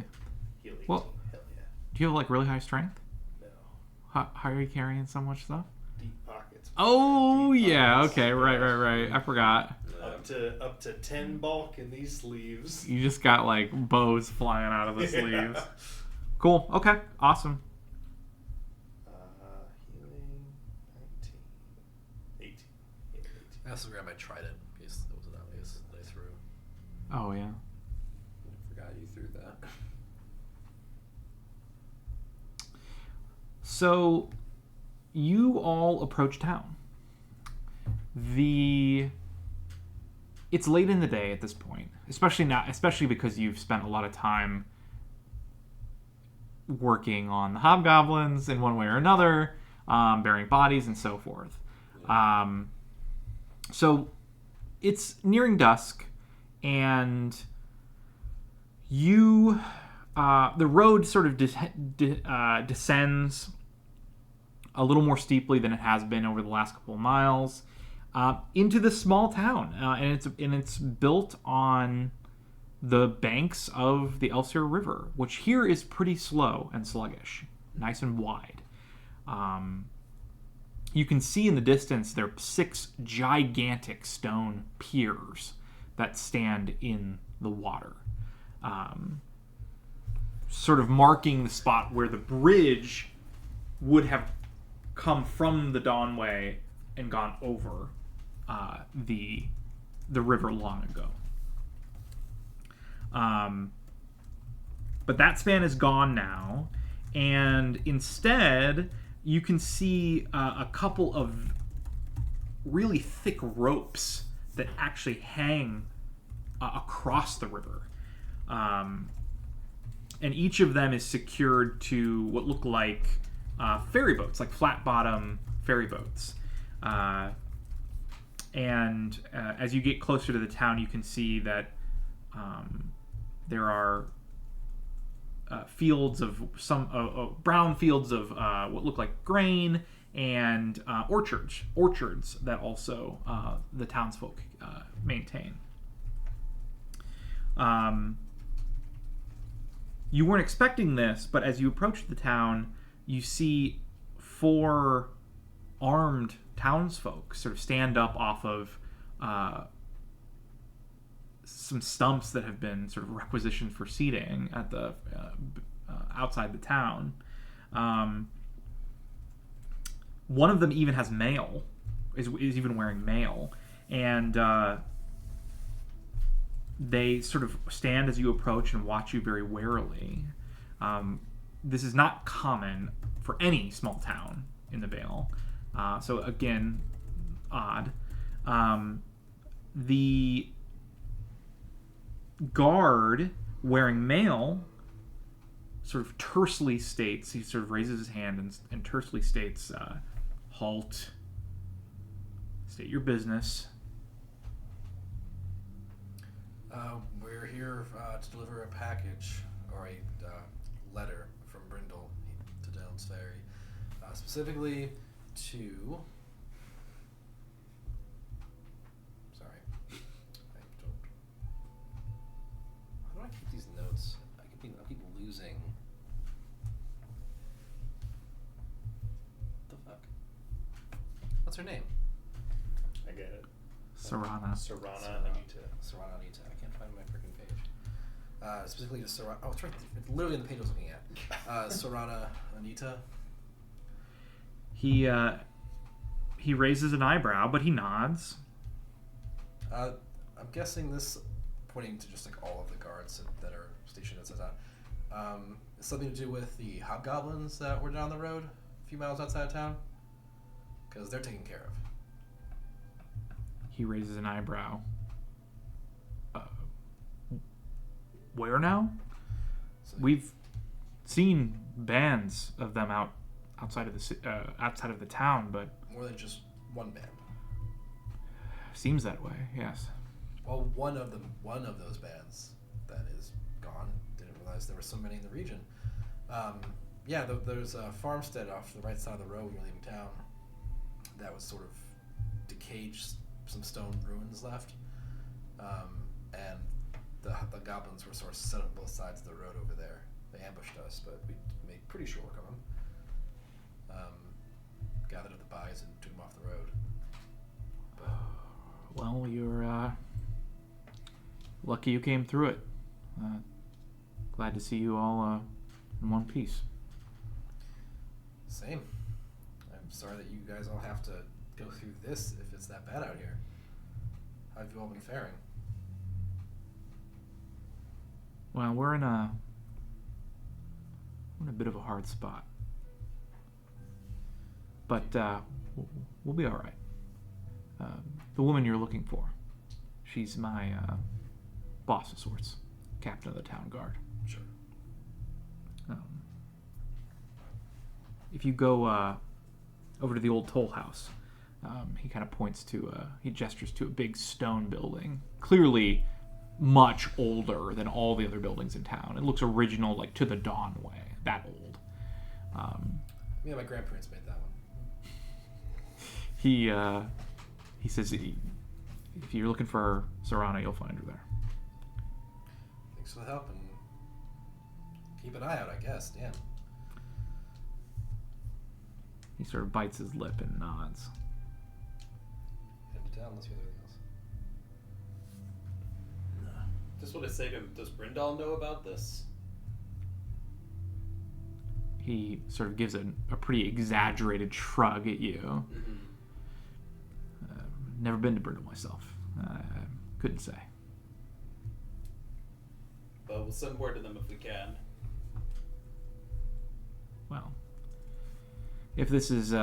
Speaker 4: Heal 18.
Speaker 2: Well-
Speaker 4: Hell yeah.
Speaker 2: Do you have like really high strength?
Speaker 4: No.
Speaker 2: How are you carrying so much stuff?
Speaker 4: Deep pockets.
Speaker 2: Oh
Speaker 4: Deep
Speaker 2: yeah,
Speaker 4: pockets.
Speaker 2: okay, right. I forgot.
Speaker 4: Up to 10 bulk in these sleeves.
Speaker 2: You just got like bows flying out of the
Speaker 4: Yeah.
Speaker 2: sleeves. Cool. Okay. Awesome.
Speaker 4: Healing 19. 18. Yeah, 18.
Speaker 5: I also grabbed my trident in case that was an obvious that I threw.
Speaker 2: Oh yeah.
Speaker 1: I forgot you threw that.
Speaker 2: So, you all approach town. It's late in the day at this point, especially because you've spent a lot of time working on the hobgoblins in one way or another, burying bodies and so forth. So, it's nearing dusk, and the road sort of descends a little more steeply than it has been over the last couple of miles into this small town, and it's built on the banks of the Elsyr River, which here is pretty slow and sluggish, nice and wide. You can see in the distance there are 6 gigantic stone piers that stand in the water, sort of marking the spot where the bridge would have come from the Dawnway and gone over the river long ago. But that span is gone now, and instead you can see a couple of really thick ropes that actually hang across the river. And each of them is secured to what look like ferry boats, like flat bottom ferry boats. And as you get closer to the town, you can see that there are fields of brown fields of what look like grain, and orchards that also the townsfolk maintain. You weren't expecting this, but as you approach the town, you see 4 armed townsfolk sort of stand up off of some stumps that have been sort of requisitioned for seating at the outside the town. One of them even has mail, is even wearing mail, and they sort of stand as you approach and watch you very warily. This is not common for any small town in the Vale. So again, odd. The guard wearing mail sort of tersely states, he sort of raises his hand and tersely states, halt, state your business.
Speaker 5: We're here to deliver a package or a letter from Brindle to Downs Ferry, specifically to. Sorry, I don't. How do I keep these notes? I keep losing. What the fuck? What's her name?
Speaker 2: Serana.
Speaker 4: Serana Anita.
Speaker 5: Serana Anita. I can't find my freaking page. Specifically to Serana. Oh, it's right. It's literally in the page I was looking at. Serana Anita.
Speaker 2: He raises an eyebrow, but he nods.
Speaker 5: I'm guessing this, pointing to just like all of the guards that are stationed at Sazan, something to do with the hobgoblins that were down the road a few miles outside of town, because they're taken care of.
Speaker 2: He raises an eyebrow. Where now?
Speaker 5: So
Speaker 2: We've seen bands of them outside of the town, but
Speaker 5: more than just one band.
Speaker 2: seems that way. Yes.
Speaker 5: Well, one of those bands that is gone. Didn't realize there were so many in the region. There's a farmstead off the right side of the road when you're leaving town. That was sort of decayed, some stone ruins left, and the goblins were sort of set on both sides of the road over there. They ambushed us, but we made pretty sure we're coming. Gathered up the bodies and took them off the road. But
Speaker 2: Well, you're lucky you came through it. Glad to see you all in one piece.
Speaker 5: same. I'm sorry that you guys all have to go through this if it's that bad out here. How have you all been faring?
Speaker 2: Well, we're in a bit of a hard spot, but we'll be all right. The woman you're looking for, she's my boss of sorts, captain of the town guard.
Speaker 5: Sure.
Speaker 2: If you go over to the old toll house, he kind of points to, he gestures to a big stone building, clearly much older than all the other buildings in town. It looks original, like to the Dawn way, that old.
Speaker 5: Yeah, my grandparents made that one.
Speaker 2: He says, if you're looking for Serana, you'll find her there.
Speaker 5: Thanks for the help, and keep an eye out, I guess. Damn.
Speaker 2: He sort of bites his lip and nods.
Speaker 5: Head to town unless you have anything else.
Speaker 3: Just want to say to him, does Brindal know about this?
Speaker 2: He sort of gives a pretty exaggerated shrug at you.
Speaker 3: Mm-hmm.
Speaker 2: Never been to Brindle myself. Couldn't say.
Speaker 3: But we'll send word to them if we can.
Speaker 2: Well, if this is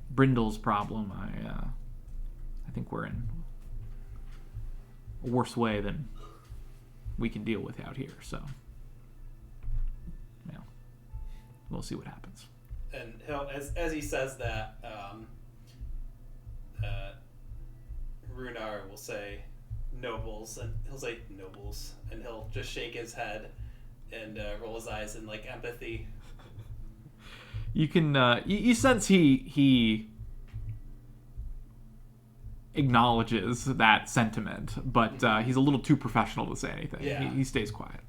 Speaker 2: Brindle's problem, I think we're in a worse way than we can deal with out here. So, yeah, we'll see what happens.
Speaker 3: And he'll, as he says that, Runar will say nobles, and he'll say nobles, and he'll just shake his head and roll his eyes in like empathy.
Speaker 2: You can you sense he acknowledges that sentiment, but he's a little too professional to say anything.
Speaker 3: Yeah.
Speaker 2: He stays quiet.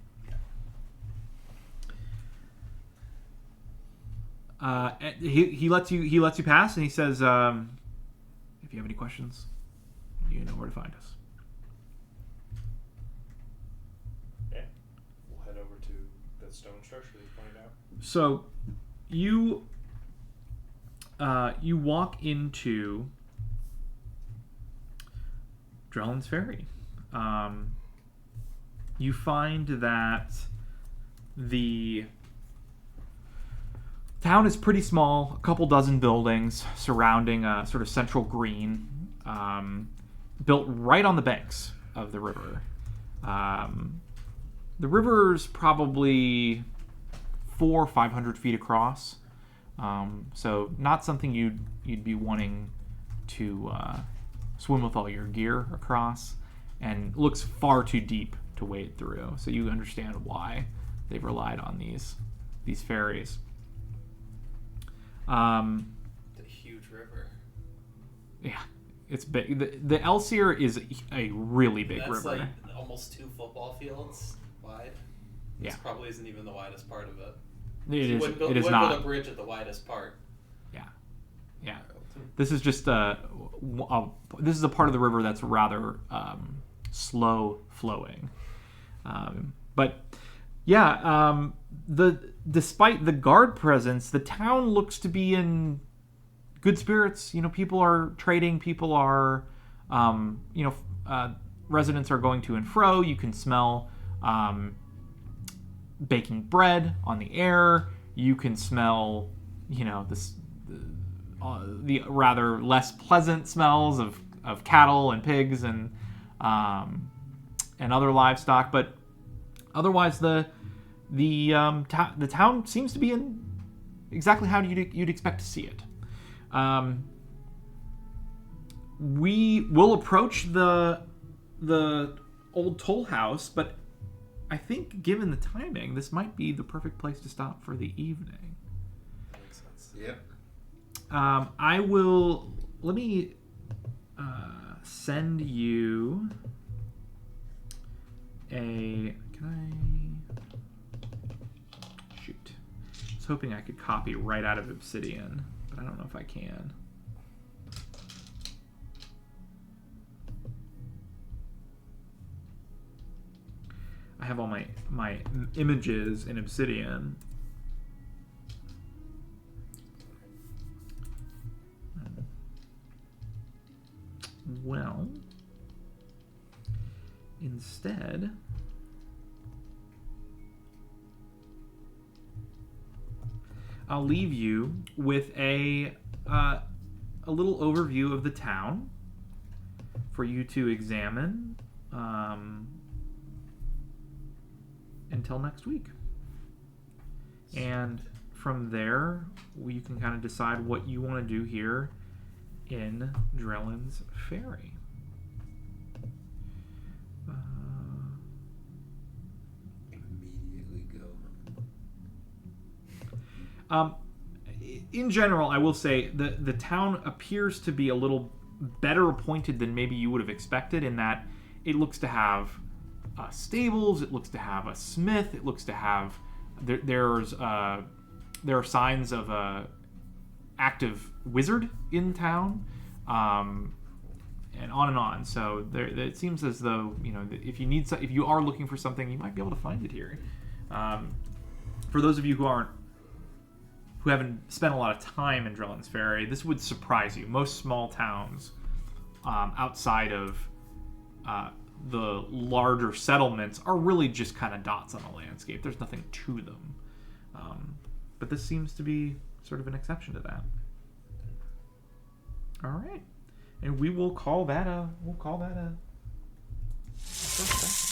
Speaker 2: He lets you pass, and he says, "If you have any questions, you know where to find us."
Speaker 4: Yeah. We'll head over to that stone structure that you pointed out.
Speaker 2: So, you walk into Drellin's Ferry. You find that the town is pretty small, a couple dozen buildings surrounding a sort of central green, built right on the banks of the river. The river's probably 400 or 500 feet across, so not something you'd be wanting to swim with all your gear across, and looks far too deep to wade through. So you understand why they've relied on these ferries.
Speaker 3: The huge river.
Speaker 2: Yeah, it's big. The Elsier is a really big
Speaker 3: That's
Speaker 2: river.
Speaker 3: like almost 2 football fields wide.
Speaker 2: Yeah.
Speaker 3: This probably isn't even the widest part of it.
Speaker 2: It is.
Speaker 3: Wouldn't build,
Speaker 2: It is
Speaker 3: wouldn't
Speaker 2: not.
Speaker 3: build a bridge at the widest part.
Speaker 2: Yeah. This is just this is a part of the river that's rather slow flowing. But yeah, despite the guard presence, the town looks to be in good spirits. You know, people are trading. People are, residents are going to and fro. You can smell baking bread on the air. You can smell, the rather less pleasant smells of cattle and pigs and other livestock. But otherwise, the town seems to be in exactly how you'd expect to see it. We will approach the old toll house, but I think, given the timing, this might be the perfect place to stop for the evening.
Speaker 3: That makes sense.
Speaker 1: Yep.
Speaker 2: Let me send you shoot. I was hoping I could copy right out of Obsidian, but I don't know if I can. I have all my images in Obsidian. Well, instead, I'll leave you with a little overview of the town for you to examine until next week. And from there, you can kind of decide what you want to do here in Drellin's Ferry.
Speaker 1: Immediately go.
Speaker 2: In general, I will say the town appears to be a little better appointed than maybe you would have expected, in that it looks to have stables, it looks to have a smith, it looks to have there are signs of a active wizard in town, and on and on. So it seems as though, if you are looking for something, you might be able to find it here. For those of you who haven't spent a lot of time in Drellin's Ferry, this would surprise you. Most small towns, outside of the larger settlements, are really just kind of dots on the landscape. There's nothing to them. But this seems to be sort of an exception to that. All right, and we'll call that a first step.